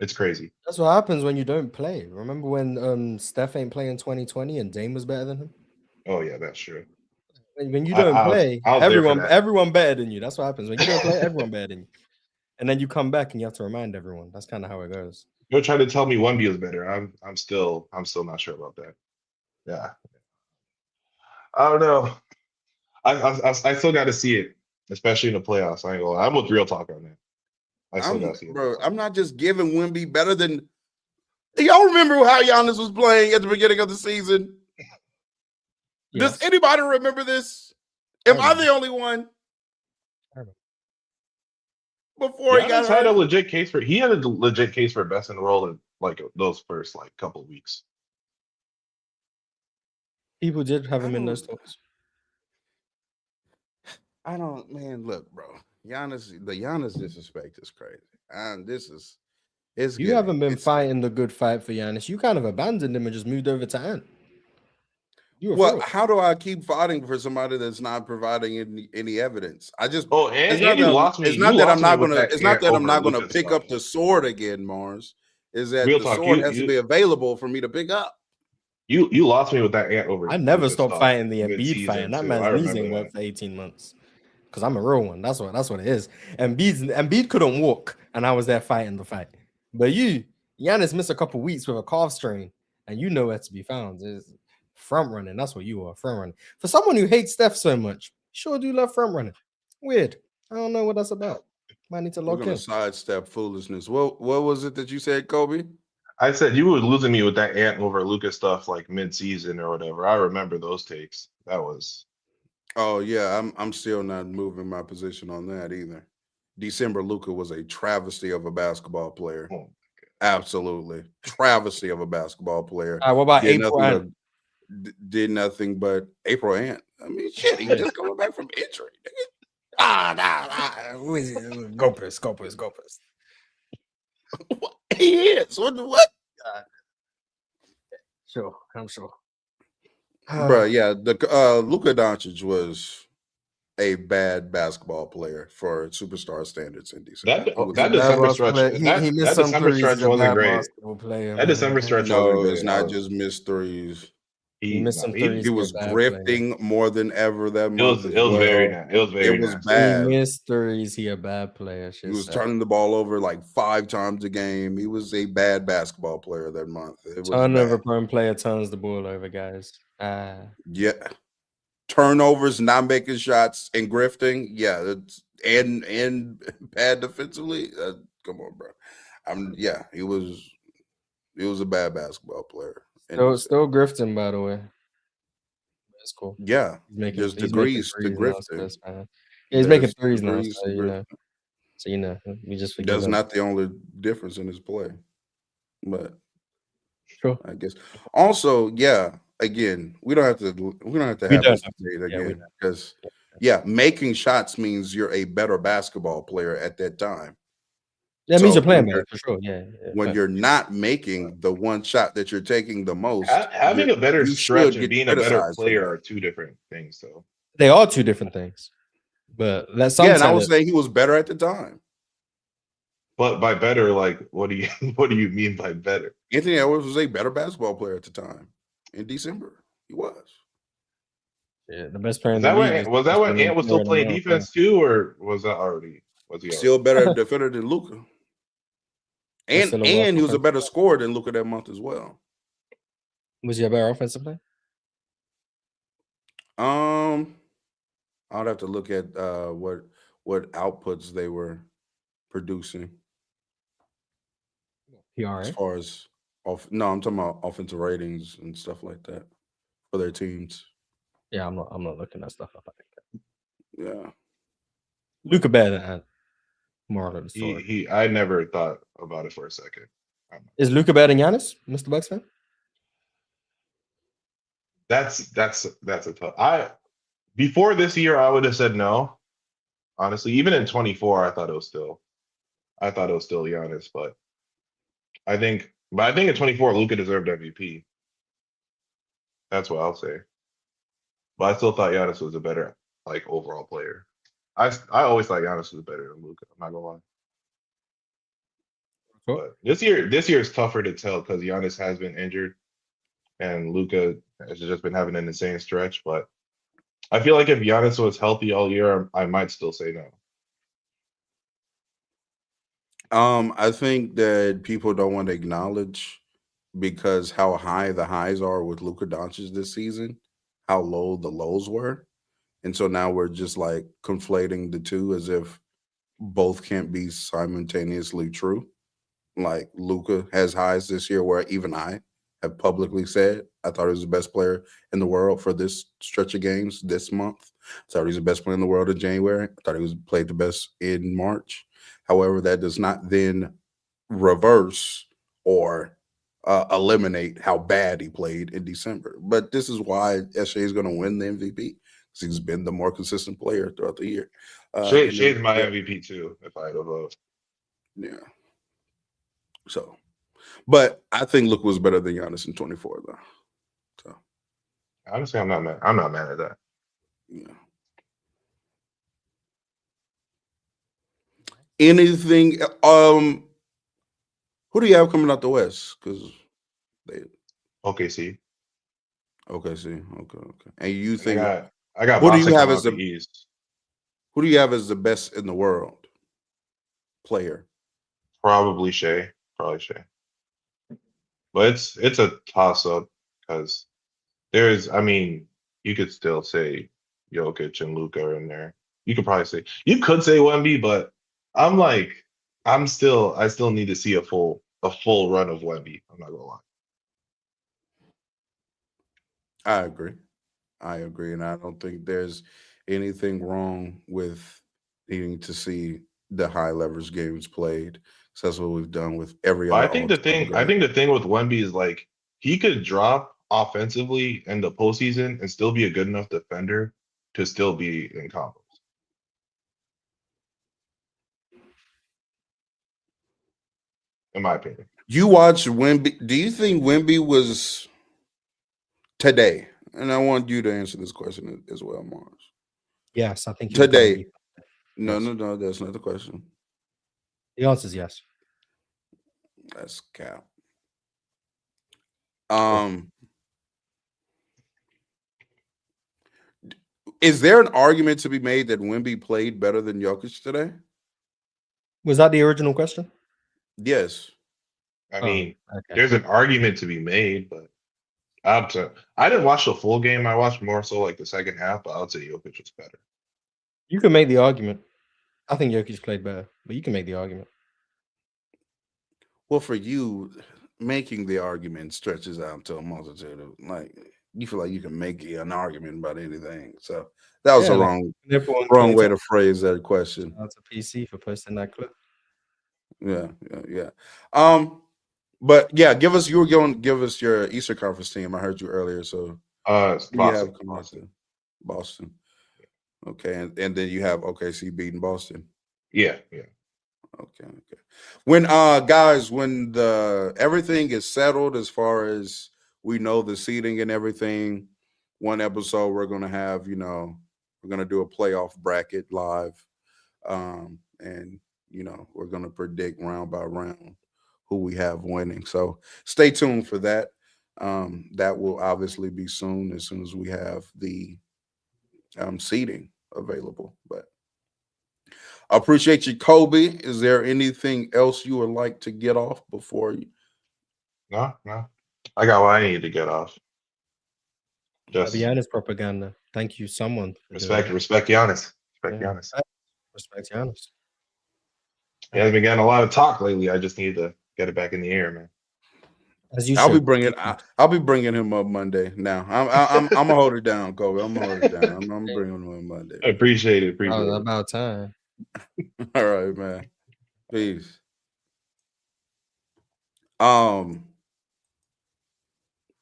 It's crazy. That's what happens when you don't play. Remember when Steph ain't playing 2020 and Dame was better than him? Oh yeah, that's true. When you I, don't I was play, I was there for everyone that. better than you. That's what happens when you don't play. Everyone better than you, and then you come back and you have to remind everyone. That's kind of how it goes. You're trying to tell me Wemby is better. I'm still not sure about that. Yeah, I don't know. I still got to see it, especially in the playoffs. I ain't gonna lie. I'm with real talk on that. I still got to see it. I'm not just giving Wemby better than. Do y'all remember how Giannis was playing at the beginning of the season? Yes. Does anybody remember this? Am I the only one? Before he got Giannis had a hurt, legit case for. He had a legit case for best in the world in like those first like couple of weeks. People did have him in those talks. I don't, man. Look, bro, the Giannis disrespect is crazy. It's You haven't been fighting the good fight for Giannis. You kind of abandoned him and just moved over to Ant. Well, how do I keep fighting for somebody that's not providing any evidence? I just and you lost me. It's not that I'm not gonna Luka pick up the sword again, Mars. Is that Real the talk, sword has to be available for me to pick up? You lost me with that Ant over. I never Luka stopped stuff fighting the Embiid mid-season, fight, and that too. man's I knees remember ain't that. worked for 18 months. Because I'm a real one. That's what it is. Embiid couldn't walk, and I was there fighting the fight. But Giannis missed a couple weeks with a calf strain, and you know where to be found. It's front running. That's what you are, front running. For someone who hates Steph so much, sure do love front running. Weird. I don't know what that's about. Might need to We're lock gonna in. sidestep foolishness. What was it that you said, Kobe? I said you were losing me with that Ant over Luka stuff like mid-season or whatever. I remember those takes. That was. Oh yeah, I'm still not moving my position on that either. December Luka was a travesty of a basketball player. Oh, Absolutely travesty of a basketball player. All right, what about April Ant? Did nothing but April Ant. I mean, shit, he just coming back from injury. Gopus. He is. What? Sure, I'm sure. Bro, yeah, the Luka Doncic was a bad basketball player for superstar standards in December. That December stretch, he missed some December threes. stretch He's a wasn't bad great. basketball player, That December stretch wasn't No, good. it's not just missed threes. He missed some threes. He was grifting more than ever that month. It was very nasty. It was bad. He missed threes. He a bad player. He was turning the ball over like 5 times a game. He was a bad basketball player that month. It was turnover prone player turns the ball over, guys. Yeah. Turnovers, not making shots, and grifting. Yeah, and bad defensively. Come on, bro. He was a bad basketball player. Still grifting, by the way. That's cool. Yeah, he's degrees making to threes grifting. now, he's making threes now, so we just forgive That's him. not the only difference in his play, but sure, I guess. Also, yeah. Again, we don't have to have this debate again because making shots means you're a better basketball player at that time. That means you're playing better for sure. Yeah. When you're not making the one shot that you're taking the most, having a better stretch and being a better player are two different things, though. They are two different things. But let's and I would say he was better at the time. But by better, like, what do you mean by better? Anthony Edwards was a better basketball player at the time. In December, he was. Yeah, the best player. Was that when Ant was still playing defense too, or was that already? Was he still better defender than Luka? And he was a better scorer than Luka that month as well. Was he a better offensive player? I'd have to look at what outputs they were producing. PRA? As far as I'm talking about offensive ratings and stuff like that for their teams. Yeah, I'm not looking that stuff up. Yeah, Luka better than Ant. Moral of the story. I never thought about it for a second. Is Luka better than Giannis, Mr. Bucks fan? That's a tough. Before this year, I would have said no. Honestly, even in 24, I thought it was still Giannis, but I think in 24, Luka deserved MVP. That's what I'll say. But I still thought Giannis was a better overall player. I always thought Giannis was better than Luka. I'm not gonna lie. Cool. But this year is tougher to tell because Giannis has been injured and Luka has just been having an insane stretch. But I feel like if Giannis was healthy all year, I might still say no. I think that people don't want to acknowledge because how high the highs are with Luka Doncic this season, how low the lows were. And so now we're just like conflating the two as if both can't be simultaneously true. Like Luka has highs this year where even I have publicly said I thought he was the best player in the world for this stretch of games this month. I thought he was the best player in the world in January. I thought he was played the best in March. However, that does not then reverse or eliminate how bad he played in December. But this is why SJ is going to win the MVP because he's been the more consistent player throughout the year. Shay's my MVP too, if I had a vote. Yeah. So, but I think Luka was better than Giannis in 24 though. So honestly, I'm not mad. I'm not mad at that. yeah. Anything? Who do you have coming out the West? Because they OKC. Okay. And you And think I got who do you Boston have coming as out the the East. who do you have as the best in the world player? Probably Shea. But it's a toss up because I mean, you could still say Jokic and Luka are in there. You could say Wemby, but I'm like, I still need to see a full run of Wemby. I'm not gonna lie. I agree, and I don't think there's anything wrong with needing to see the high leverage games played. So that's what we've done with every But other all-time I great. think the thing with Wemby is like he could drop offensively in the postseason and still be a good enough defender to still be in combos. In my opinion. You watched Wemby. Do you think Wemby was today? And I want you to answer this question as well, Mars. Yes, I think he was gonna Today. be. No, Yes. no, that's not the question. The answer is yes. That's cap. Is there an argument to be made that Wemby played better than Jokic today? Was that the original question? Yes. I mean, okay. there's an argument to be made, but I didn't watch the full game. I watched more so like the second half, but I would say Jokic was better. You can make the argument. I think Jokic played better, but you can make the argument. Well, for you, making the argument stretches out to a multitude of like you feel like you can make an argument about anything. So that was a wrong way to phrase that question. That's a PC for posting that clip. Yeah. But yeah, give us your Eastern Conference team. I heard you earlier. So Boston. Okay, and then you have OKC beating Boston. Yeah. Okay. When when everything is settled as far as we know the seating and everything, one episode we're gonna have, we're gonna do a playoff bracket live. And we're gonna predict round by round who we have winning. So stay tuned for that. That will obviously be as soon as we have the seating available. But I appreciate you, Kobe. Is there anything else you would like to get off before you? No. I got what I need to get off. Just Giannis propaganda. Thank you, someone. Respect Giannis. Giannis. Respect Giannis. He has been getting a lot of talk lately. I just need to get it back in the air, man. As you I'll be bringing him up Monday. Now I'm gonna hold it down, Kobe. I'm gonna hold it down. I'm bringing him up Monday. I appreciate it. About time. All right, man. Peace.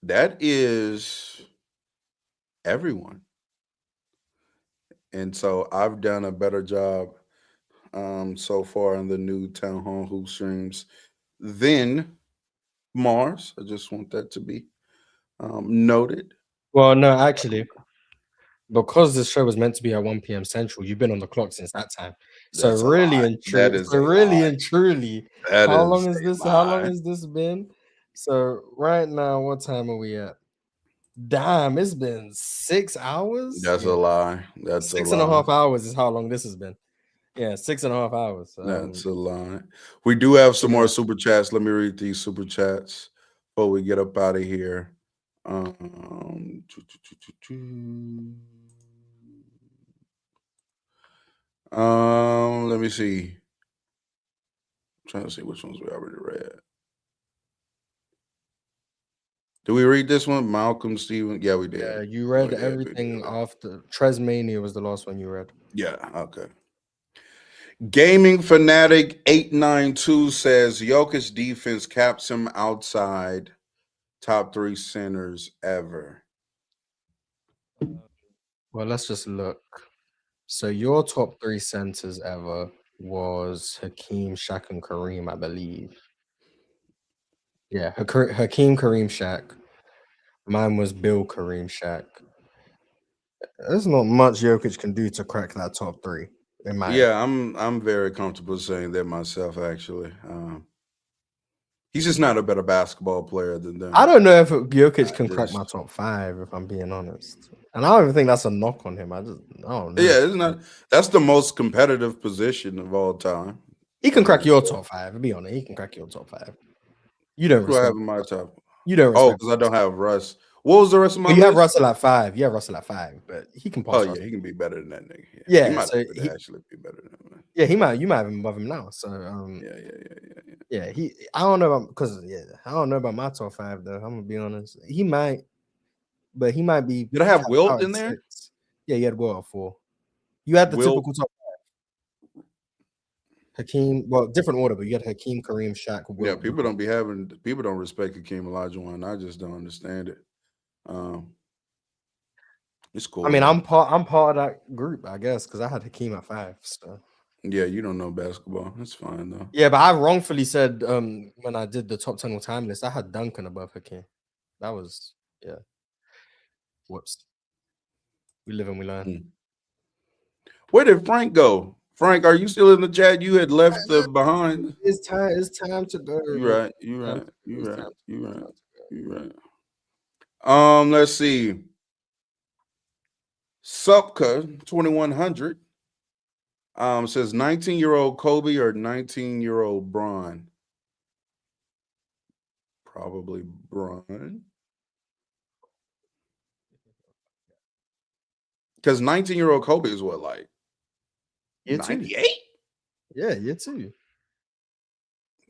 That is everyone. And so I've done a better job so far in the new Town Hall Hoop streams than Mars. I just want that to be noted. Well, no, actually, because this show was meant to be at 1 p.m. Central, you've been on the clock since that time. So That's a really lie. and That truly, is a lie. That how is long is a this? How long lie. has this been? So right now, what time are we at? Damn, it's been 6 hours. That's Yeah, a lie. That's a 6.5 lie. hours is how long this has been. Yeah, 6.5 hours. That's a lie. We do have some more Yeah. super chats. Let me read these super chats before we get up out of here. Let me see. I'm trying to see which ones we already read. Do we read this one? Malcolm, Steven? Yeah, we did. Yeah, you read yeah, we everything did. after Tresmania was the last one you read. Yeah, okay. Gaming Fanatic 892 says Jokic defense caps him outside top 3 centers ever. Well, let's just look. So your top 3 centers ever was Hakeem, Shaq, and Kareem, I believe. Yeah, Hakeem, Kareem, Shaq. Mine was Bill, Kareem, Shaq. There's not much Jokic can do to crack that top 3. In my Yeah, I'm very comfortable saying that myself. Actually, he's just not a better basketball player than them. I don't know if Jokic can crack my top 5, if I'm being honest. And I don't even think that's a knock on him. I don't know. Yeah, it's not. That's the most competitive position of all time. He can crack your top 5. To be honest, he can crack your top 5. You don't Who I have respect. in my top? You don't Oh, respect. because I don't have Russ. What was the rest of my Well, you have list? Russell at 5. You have Russell at 5, but he can pass. Oh Russell. yeah, he can be better than that nigga. Yeah, he might so actually be better than him. Yeah, he might. You might have him above him now. So yeah. I don't know about I don't know about my top 5 though. I'm gonna be honest. He might, but he might be. Did I have capped Wilt out in at there? 6. Yeah, you had Wilt at 4. You had the Wilt. typical top 5. Hakeem, well, different order, but you had Hakeem, Kareem, Shaq, Wilt. Yeah, people don't respect Hakeem Olajuwon. I just don't understand it. It's cool. I mean, I'm part of that group, I guess, because I had Hakeem at 5. So yeah, you don't know basketball. That's fine though. yeah, but I wrongfully said when I did the top 10 all time list, I had Duncan above Hakeem. That was whoops. We live and we learn. Where did Frank go? Frank, are you still in the chat? You had left behind. It's time to go. You right. Let's see. Supka 2100 says 19-year-old Kobe or 19-year-old Bron. Probably Bron. Because 19-year-old Kobe is what, like 98? Yeah, year 2.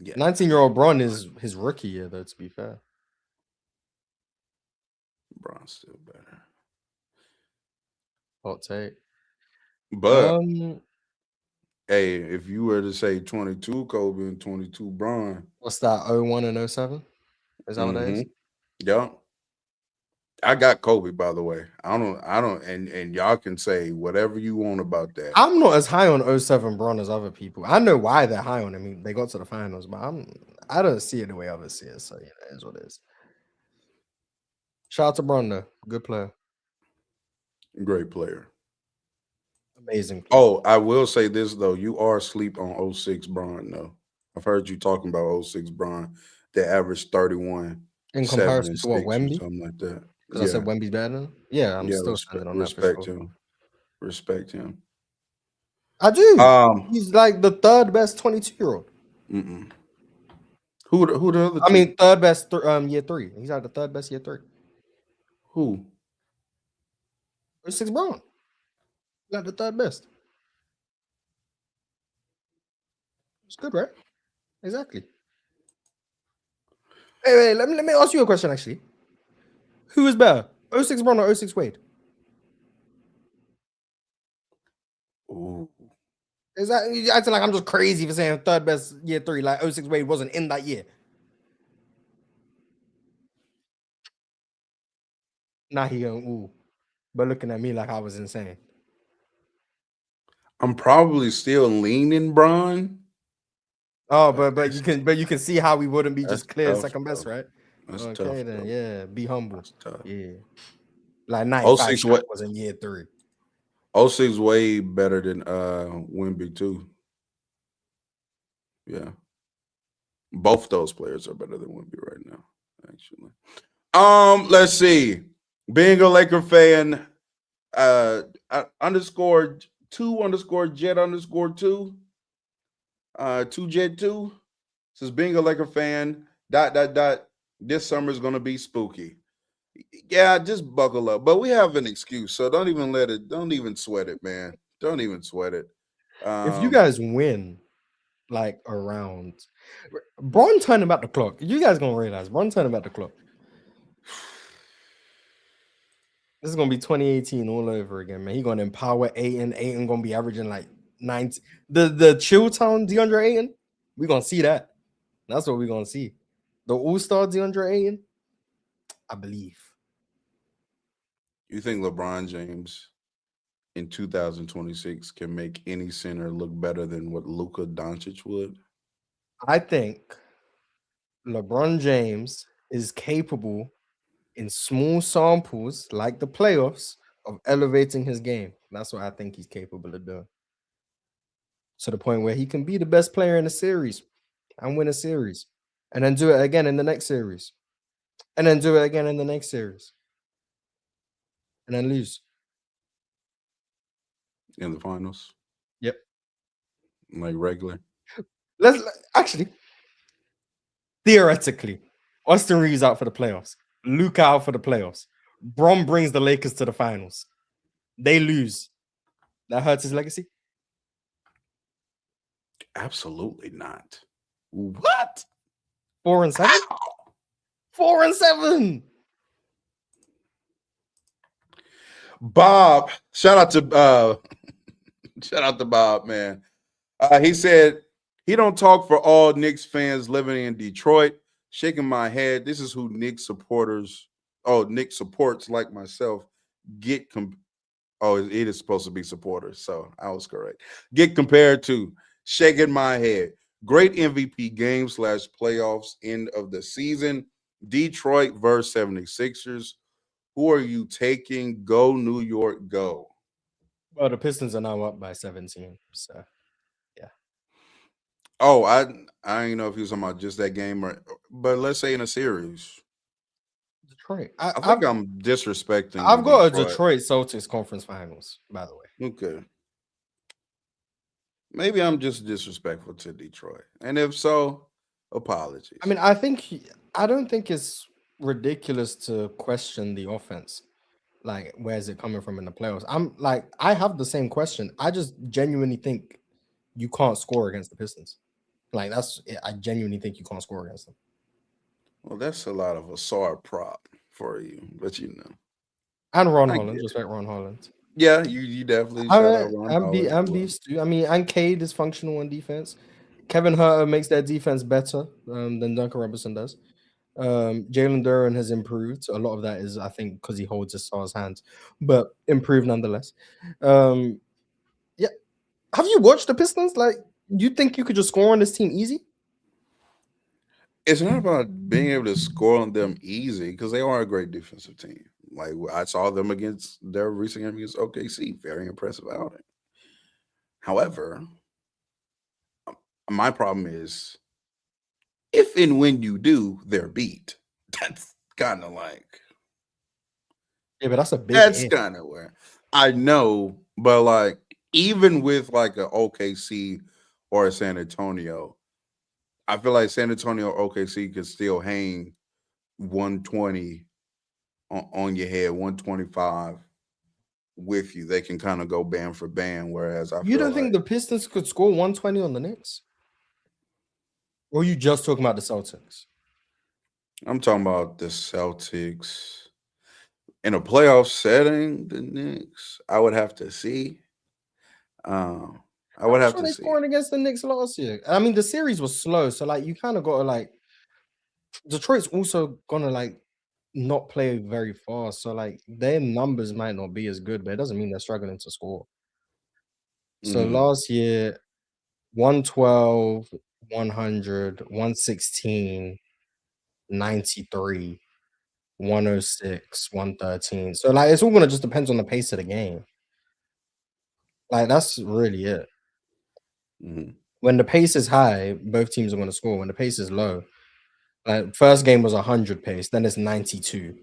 Yeah. 19-year-old Bron is his rookie year, though, to be fair. Bron's still better. Hot take. But hey, if you were to say 22 Kobe and 22 Bron. What's that, 01 and 07? Is that what that is? Yeah. I got Kobe, by the way. I don't, and y'all can say whatever you want about that. I'm not as high on 07 Bron as other people. I know why they're high on him. I mean, they got to the finals, but I don't see it the way others see it. So it is what it is. Shout out to Bron though. Good player. Great player. Amazing player. Oh, I will say this though. You are asleep on 06 Bron, though. I've heard you talking about 06 Bron. They averaged 31. In comparison to what, Wemby? Something like that. Because I said Wemby's better than him? Yeah, I'm still standing on that for sure. Respect him. I do. He's like the third best 22-year-old. Who the other two? I mean, third best year 3. He's like the third best year 3. Who? 06 Bron. Like the third best. It's good, right? Exactly. Hey, let me ask you a question, actually. Who is better, 06 Bron or 06 Wade? Ooh. Is that you acting like I'm just crazy for saying third best year 3? Like 06 Wade wasn't in that year. Now he going ooh, but looking at me like I was insane. I'm probably still leaning Bron. Oh, but you can see how we wouldn't be just clear tough, second best, right? That's okay, tough, then yeah, be humble. That's tough. Yeah, like 95 06 wasn't year 3. 06 way better than Wemby too. Yeah. Both those players are better than Wemby right now, actually. Let's see. Being a Laker fan, underscore 2_jet_2, 2jet2 says being a Laker fan, .. This summer is gonna be spooky. Yeah, just buckle up. But we have an excuse, so don't even sweat it, man. Don't even sweat it. If you guys win, like around Bron turning back the clock, you guys gonna realize Bron turning back the clock. This is gonna be 2018 all over again, man. He gonna empower Ayton. Ayton gonna be averaging like 90. The chill town DeAndre Ayton. We gonna see that. That's what we're gonna see. The all-star DeAndre Ayton, I believe. You think LeBron James in 2026 can make any center look better than what Luka Doncic would? I think LeBron James is capable in small samples, like the playoffs, of elevating his game. That's what I think he's capable of doing. To the point where he can be the best player in a series and win a series, and then do it again in the next series, and then do it again in the next series, and then lose. In the finals? Yep. Like regular? Let's actually, theoretically, Austin Reeves out for the playoffs. Luka out for the playoffs. Bron brings the Lakers to the finals. They lose. That hurts his legacy? Absolutely not. What? 4-7? How? 4-7. Bob, shout out to Bob, man. He said he don't talk for all Knicks fans living in Detroit. Shaking my head. This is who Knicks supports like myself get it is supposed to be supporters, so I was correct. Get compared to. Shaking my head. Great MVP game / playoffs end of the season. Detroit versus 76ers. Who are you taking? Go New York, go. Well, the Pistons are now up by 17. So, yeah. Oh, I don't know if he was talking about just that game, but let's say in a series. Detroit. I think I'm disrespecting. I've got a Detroit Celtics conference finals, by the way. Okay. Maybe I'm just disrespectful to Detroit. And if so, apologies. I mean, I don't think it's ridiculous to question the offense. Like, where is it coming from in the playoffs? I have the same question. I just genuinely think you can't score against the Pistons. Like, I genuinely think you can't score against them. Well, that's a lot of a SAR prop for you, but you know. And Ron Holland, respect Ron Holland. Yeah, you definitely shout out Ron Holland. And Beefs too. I mean, and Cade is functional on defense. Kevin Huerter makes their defense better than Duncan Robinson does. Jalen Duren has improved. A lot of that is, I think, because he holds his stars' hands, but improved nonetheless. Yeah. Have you watched the Pistons? Like, you think you could just score on this team easy? It's not about being able to score on them easy because they are a great defensive team. Like, I saw them against their recent game against OKC. Very impressive outing. However, my problem is if and when you do, they're beat. That's kind of like. Yeah, but that's a big. That's kind of where I know, but like even with like a OKC or a San Antonio, I feel like San Antonio or OKC could still hang 120 on your head, 125 with you. They can kind of go band for band. Whereas You don't think the Pistons could score 120 on the Knicks? Or are you just talking about the Celtics? I'm talking about the Celtics. In a playoff setting, the Knicks, I would have to see. I would have to see. Scoring against the Knicks last year. I mean, the series was slow, so like you kind of got to like. Detroit's also gonna like not play very fast, so like their numbers might not be as good, but it doesn't mean they're struggling to score. So last year, 112, 100, 116, 93, 106, 113. So like it's all gonna just depend on the pace of the game. Like that's really it. Mhm. When the pace is high, both teams are going to score. When the pace is low, like first game was 100 pace, then it's 92.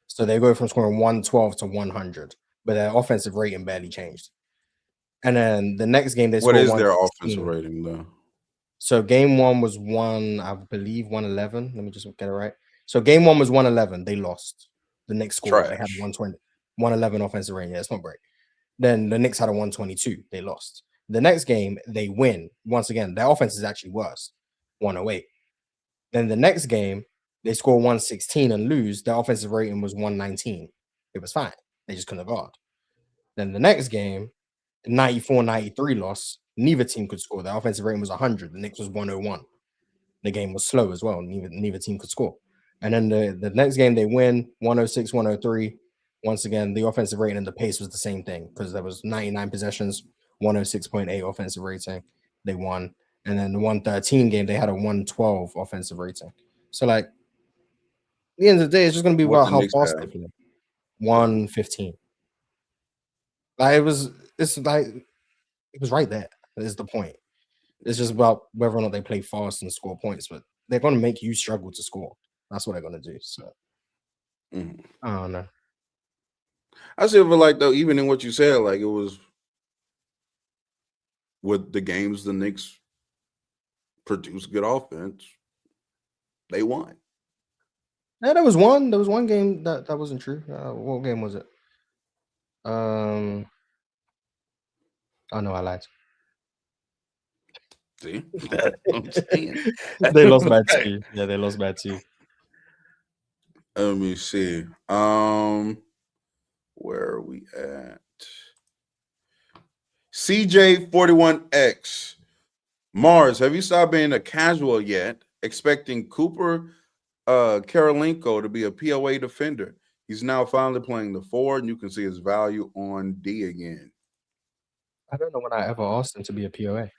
So they go from scoring 112 to 100, but their offensive rating barely changed. And then the next game they What score is their offensive 116. rating though? So game one was I believe 111. Let me just get it right. So game one was 111. They lost. The Knicks scored. They had Trash. 120, 111 offensive rating. Yeah, it's not great. Then the Knicks had a 122. They lost. The next game they win. Once again, their offense is actually worse. 108. Then the next game they score 116 and lose. Their offensive rating was 119. It was fine. They just couldn't guard. Then the next game, 94-93 loss. Neither team could score. Their offensive rating was 100. The Knicks was 101. The game was slow as well. Neither team could score. And then the next game they win 106, 103. Once again, the offensive rating and the pace was the same thing because there was 99 possessions, 106.8 offensive rating. They won. And then the 113 game, they had a 112 offensive rating. So like at the end of the day, it's just gonna be What about the how Knicks fast have? they play. 115. Like it's like it was right there. Is the point. It's just about whether or not they play fast and score points, but they're gonna make you struggle to score. That's what they're gonna do. So Mhm. I don't know. I still feel like though, even in what you said, like it was with the games the Knicks produced good offense, they won. Yeah, there was one. There was one game that wasn't true. What game was it? Oh no, I lied. See, that's what I'm saying. They lost by Right. 2. Yeah, they lost by 2. Let me see. Where are we at? CJ41X. Mars, have you stopped being a casual yet? Expecting Cooper Karolinko to be a POA defender. He's now finally playing the 4, and you can see his value on D again. I don't know when I ever asked him to be a POA.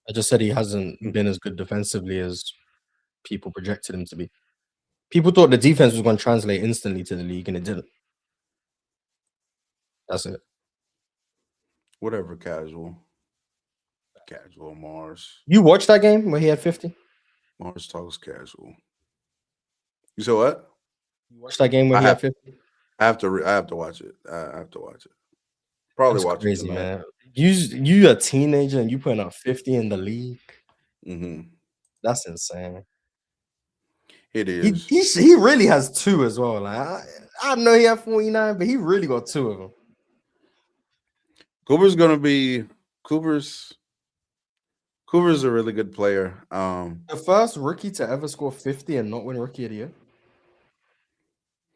I just said he hasn't been as good defensively as people projected him to be. People thought the defense was going to translate instantly to the league, and it didn't. That's it. Whatever, casual. Casual Mars. You watched that game where he had 50? Mars talks casual. You said what? You watched that game where I he have, had 50? I have to watch it. I have to watch it. Probably That's watch it crazy, tonight. man. You a teenager and you putting up 50 in the league. Mm-hmm. That's insane. It He, is. he really has 2 as well. Like I know he had 49, but he really got 2 of them. Cooper's a really good player. The first rookie to ever score 50 and not win Rookie of the Year.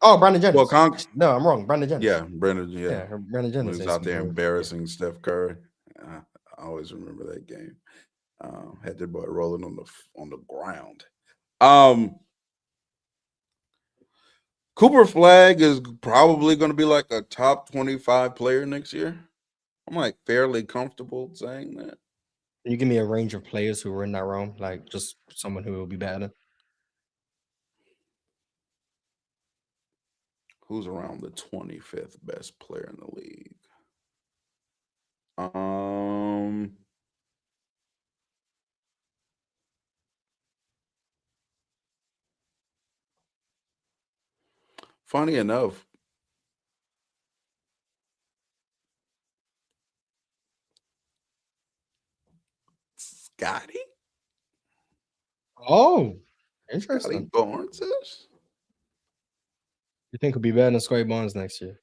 Oh, Brandon Jennings. Well, No, I'm wrong. Brandon Jennings. yeah, Brandon. Yeah, Brandon when Jennings. he was out there embarrassing Steph Curry. I always remember that game. Had that boy rolling on the ground. Cooper Flag is probably going to be like a top 25 player next year. I'm like fairly comfortable saying that. Can you give me a range of players who were in that realm? Like just someone who will be better than? Who's around the 25th best player in the league? Funny enough, Scotty Oh, interesting. Barnes is? You think he'll be better than Scotty Barnes next year?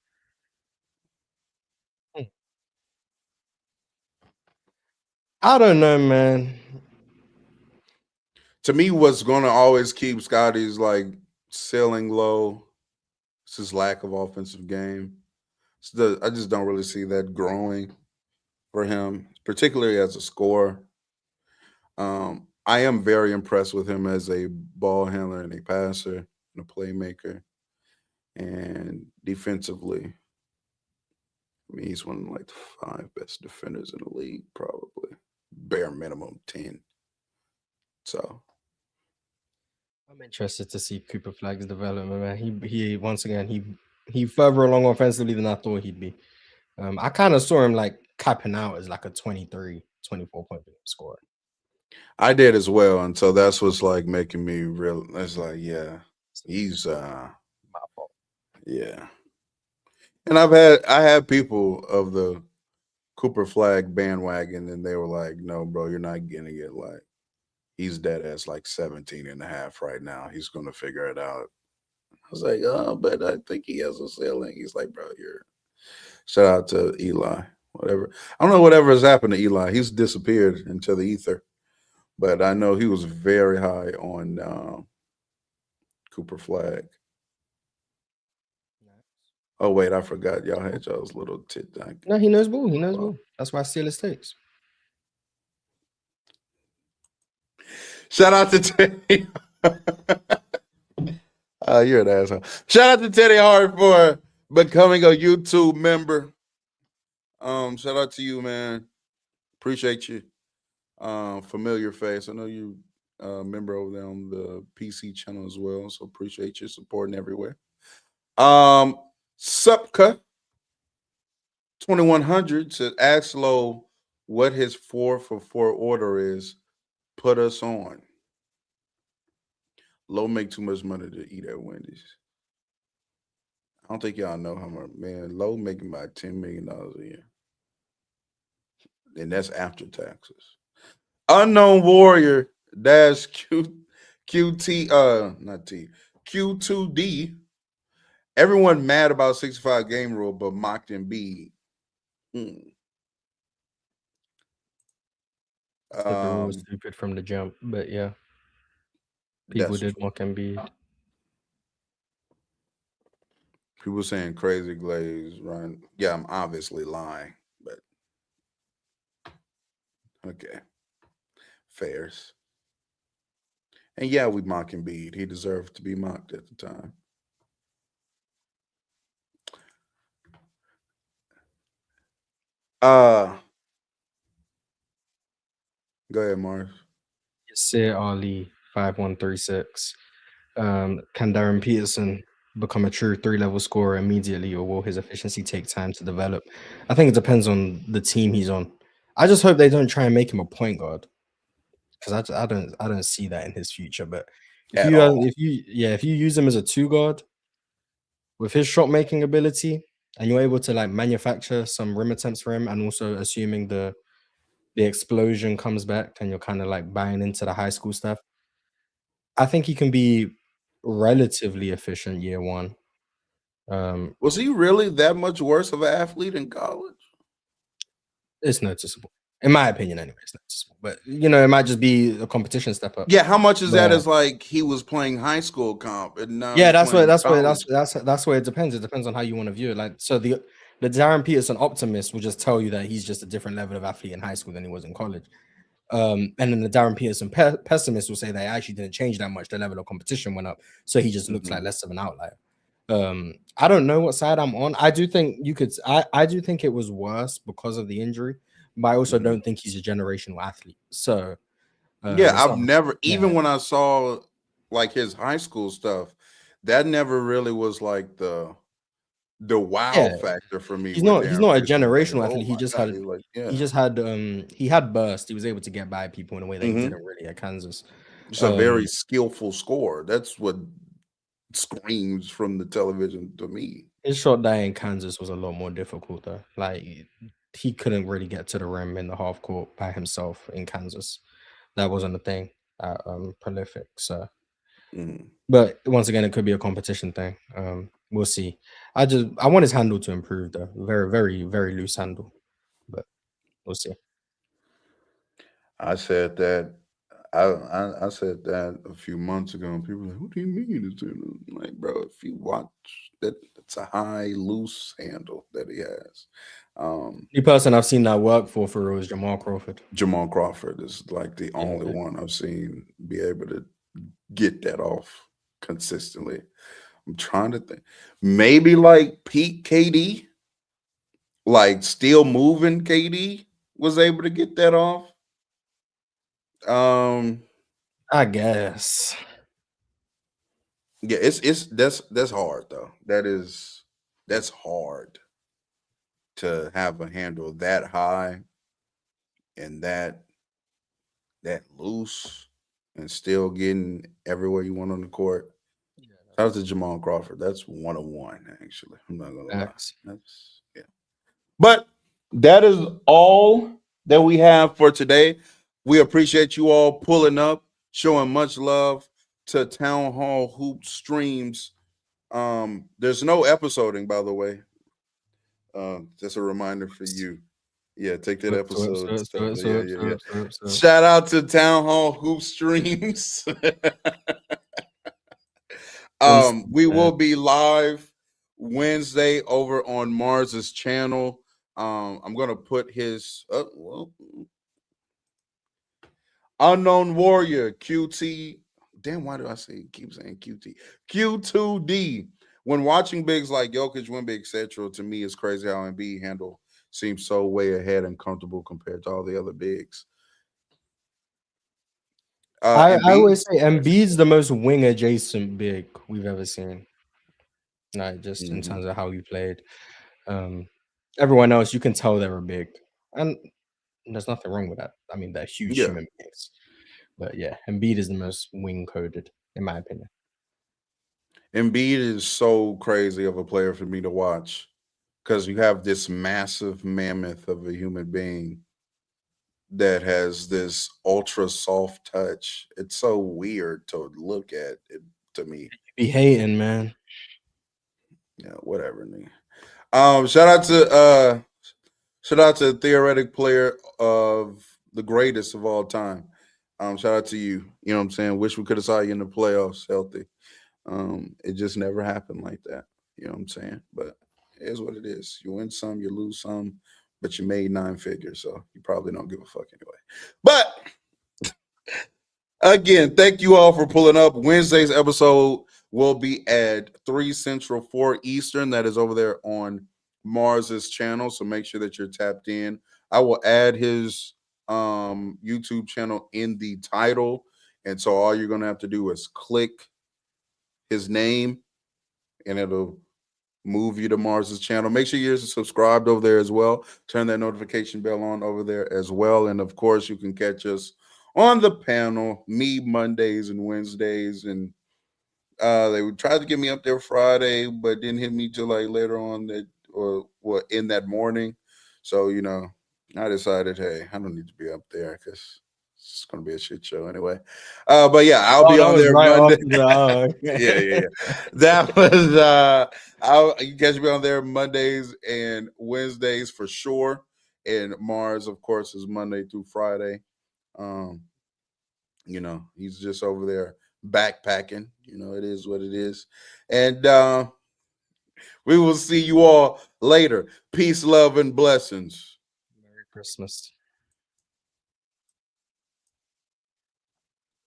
I don't know, man. To me, what's going to always keep Scotty's like ceiling low is his lack of offensive game. I just don't really see that growing for him, particularly as a scorer. I am very impressed with him as a ball handler and a passer and a playmaker. And defensively, I mean, he's one of like the 5 best defenders in the league, probably. Bare minimum 10. So I'm interested to see Cooper Flag's development, man. He once again he further along offensively than I thought he'd be. I kind of saw him like capping out as like a 23, 24 point scorer. I did as well, and so that's what's like making me real. It's like, yeah, he's My fault. yeah. And I had people of the Cooper Flag bandwagon, and they were like, no, bro, you're not getting it. Like, he's dead ass like 17 and a half right now. He's gonna figure it out. I was like, oh, but I think he has a ceiling. He's like, bro, you're shout out to Eli. Whatever. I don't know whatever has happened to Eli. He's disappeared into the ether. But I know he was very high on Cooper Flag. Oh wait, I forgot y'all had y'all's little tit. No, he knows ball. He knows ball. That's why I steal his takes. Shout out to Teddy. You're an asshole. Shout out to Teddy Hart for becoming a YouTube member. Shout out to you, man. Appreciate you. Familiar face. I know you member over there on the PC channel as well. So appreciate you supporting everywhere. Supka 2100 said, ask Low what his 4 for 4 order is. Put us on. Low make too much money to eat at Wendy's. I don't think y'all know how much, man. Low making about $10 million a year. And that's after taxes. Unknown Warrior dash QT not T Q2D. Everyone mad about 65 game rule, but mocked Embiid. Said the rule was stupid from the jump, but yeah, people did mock Embiid. People saying crazy glaze, right? Yeah, I'm obviously lying, but okay. Fairs. And yeah, we mock Embiid. He deserved to be mocked at the time. Go ahead, Mars. Yasir Ali 5136. Can Darren Peterson become a true 3-level scorer immediately, or will his efficiency take time to develop? I think it depends on the team he's on. I just hope they don't try and make him a point guard, because I don't see that in his future. But if you use him as a 2 guard with his shot making ability, and you're able to like manufacture some rim attempts for him, and also assuming the explosion comes back and you're kind of like buying into the high school stuff, I think he can be relatively efficient year one. Was he really that much worse of an athlete in college? It's noticeable. In my opinion, anyway, it's noticeable. But you know, it might just be a competition step up. Yeah, how much is that as like he was playing high school comp and now that's where it depends. It depends on how you want to view it. Like, so the Darren Peterson optimist will just tell you that he's just a different level of athlete in high school than he was in college. And then the Darren Peterson pessimist will say that it actually didn't change that much. The level of competition went up, so he just looks like less of an outlier. I don't know what side I'm on. I do think I do think it was worse because of the injury, but I also don't think he's a generational athlete. So I've never, even when I saw like his high school stuff, that never really was like the wow factor for me. He's not a generational athlete. He had burst. He was able to get by people in a way that he didn't really at Kansas. Just a very skillful scorer. That's what screams from the television to me. His shot die in Kansas was a lot more difficult though. Like, he couldn't really get to the rim in the half court by himself in Kansas. That wasn't a thing at Prolific. So, but once again, it could be a competition thing. We'll see. I want his handle to improve though. Very, very, very loose handle, but we'll see. I said that. I said that a few months ago, and people were like, "What do you mean?" It's like, bro, if you watch that, it's a high loose handle that he has. The person I've seen that work for real is Jamal Crawford. Jamal Crawford is like the only one I've seen be able to get that off consistently. I'm trying to think. Maybe like peak KD, like still moving KD was able to get that off. I guess. Yeah, that's hard though. That's hard to have a handle that high and that loose and still getting everywhere you want on the court. Shout out to Jamal Crawford. That's 101, actually. I'm not gonna lie. Facts. That's yeah. But that is all that we have for today. We appreciate you all pulling up, showing much love to Town Hall Hoop Streams. There's no episoding, by the way. Just a reminder for you. Yeah, take that episode. Yeah. Shout out to Town Hall Hoop Streams. We will be live Wednesday over on Mars's channel. I'm gonna put his Unknown Warrior QT. Damn, why do I keep saying QT? Q2D. When watching bigs like Jokic, Wemby, etc., to me, it's crazy how Embiid handle seems so way ahead and comfortable compared to all the other bigs. I always say Embiid's the most wing adjacent big we've ever seen. Like just in terms of how he played. Everyone else, you can tell they were big, and there's nothing wrong with that. I mean, they're huge human beings. But yeah, Embiid is the most wing coded, in my opinion. Embiid is so crazy of a player for me to watch because you have this massive mammoth of a human being that has this ultra soft touch. It's so weird to look at it to me. Be hating, man. Yeah, whatever, nigga. Shout out to theoretic player of the greatest of all time. Shout out to you. You know what I'm saying? Wish we could have saw you in the playoffs healthy. It just never happened like that. You know what I'm saying? But it is what it is. You win some, you lose some, but you made 9 figures, so you probably don't give a fuck anyway. But again, thank you all for pulling up. Wednesday's episode will be at 3 Central, 4 Eastern. That is over there on Mars's channel, so make sure that you're tapped in. I will add his YouTube channel in the title, and so all you're going to have to do is click his name, and it'll move you to Mars's channel. Make sure you're subscribed over there as well. Turn that notification bell on over there as well. And of course, you can catch us on the panel, me Mondays and Wednesdays. And they tried to get me up there Friday, but didn't hit me till like later on in that morning. So, you know, I decided, hey, I don't need to be up there because it's going to be a shit show anyway. But yeah, I'll be on there Monday. Yeah. That was you catch me on there Mondays and Wednesdays for sure. And Mars, of course, is Monday through Friday. You know, he's just over there backpacking. You know, it is what it is. And we will see you all later. Peace, love, and blessings. Merry Christmas.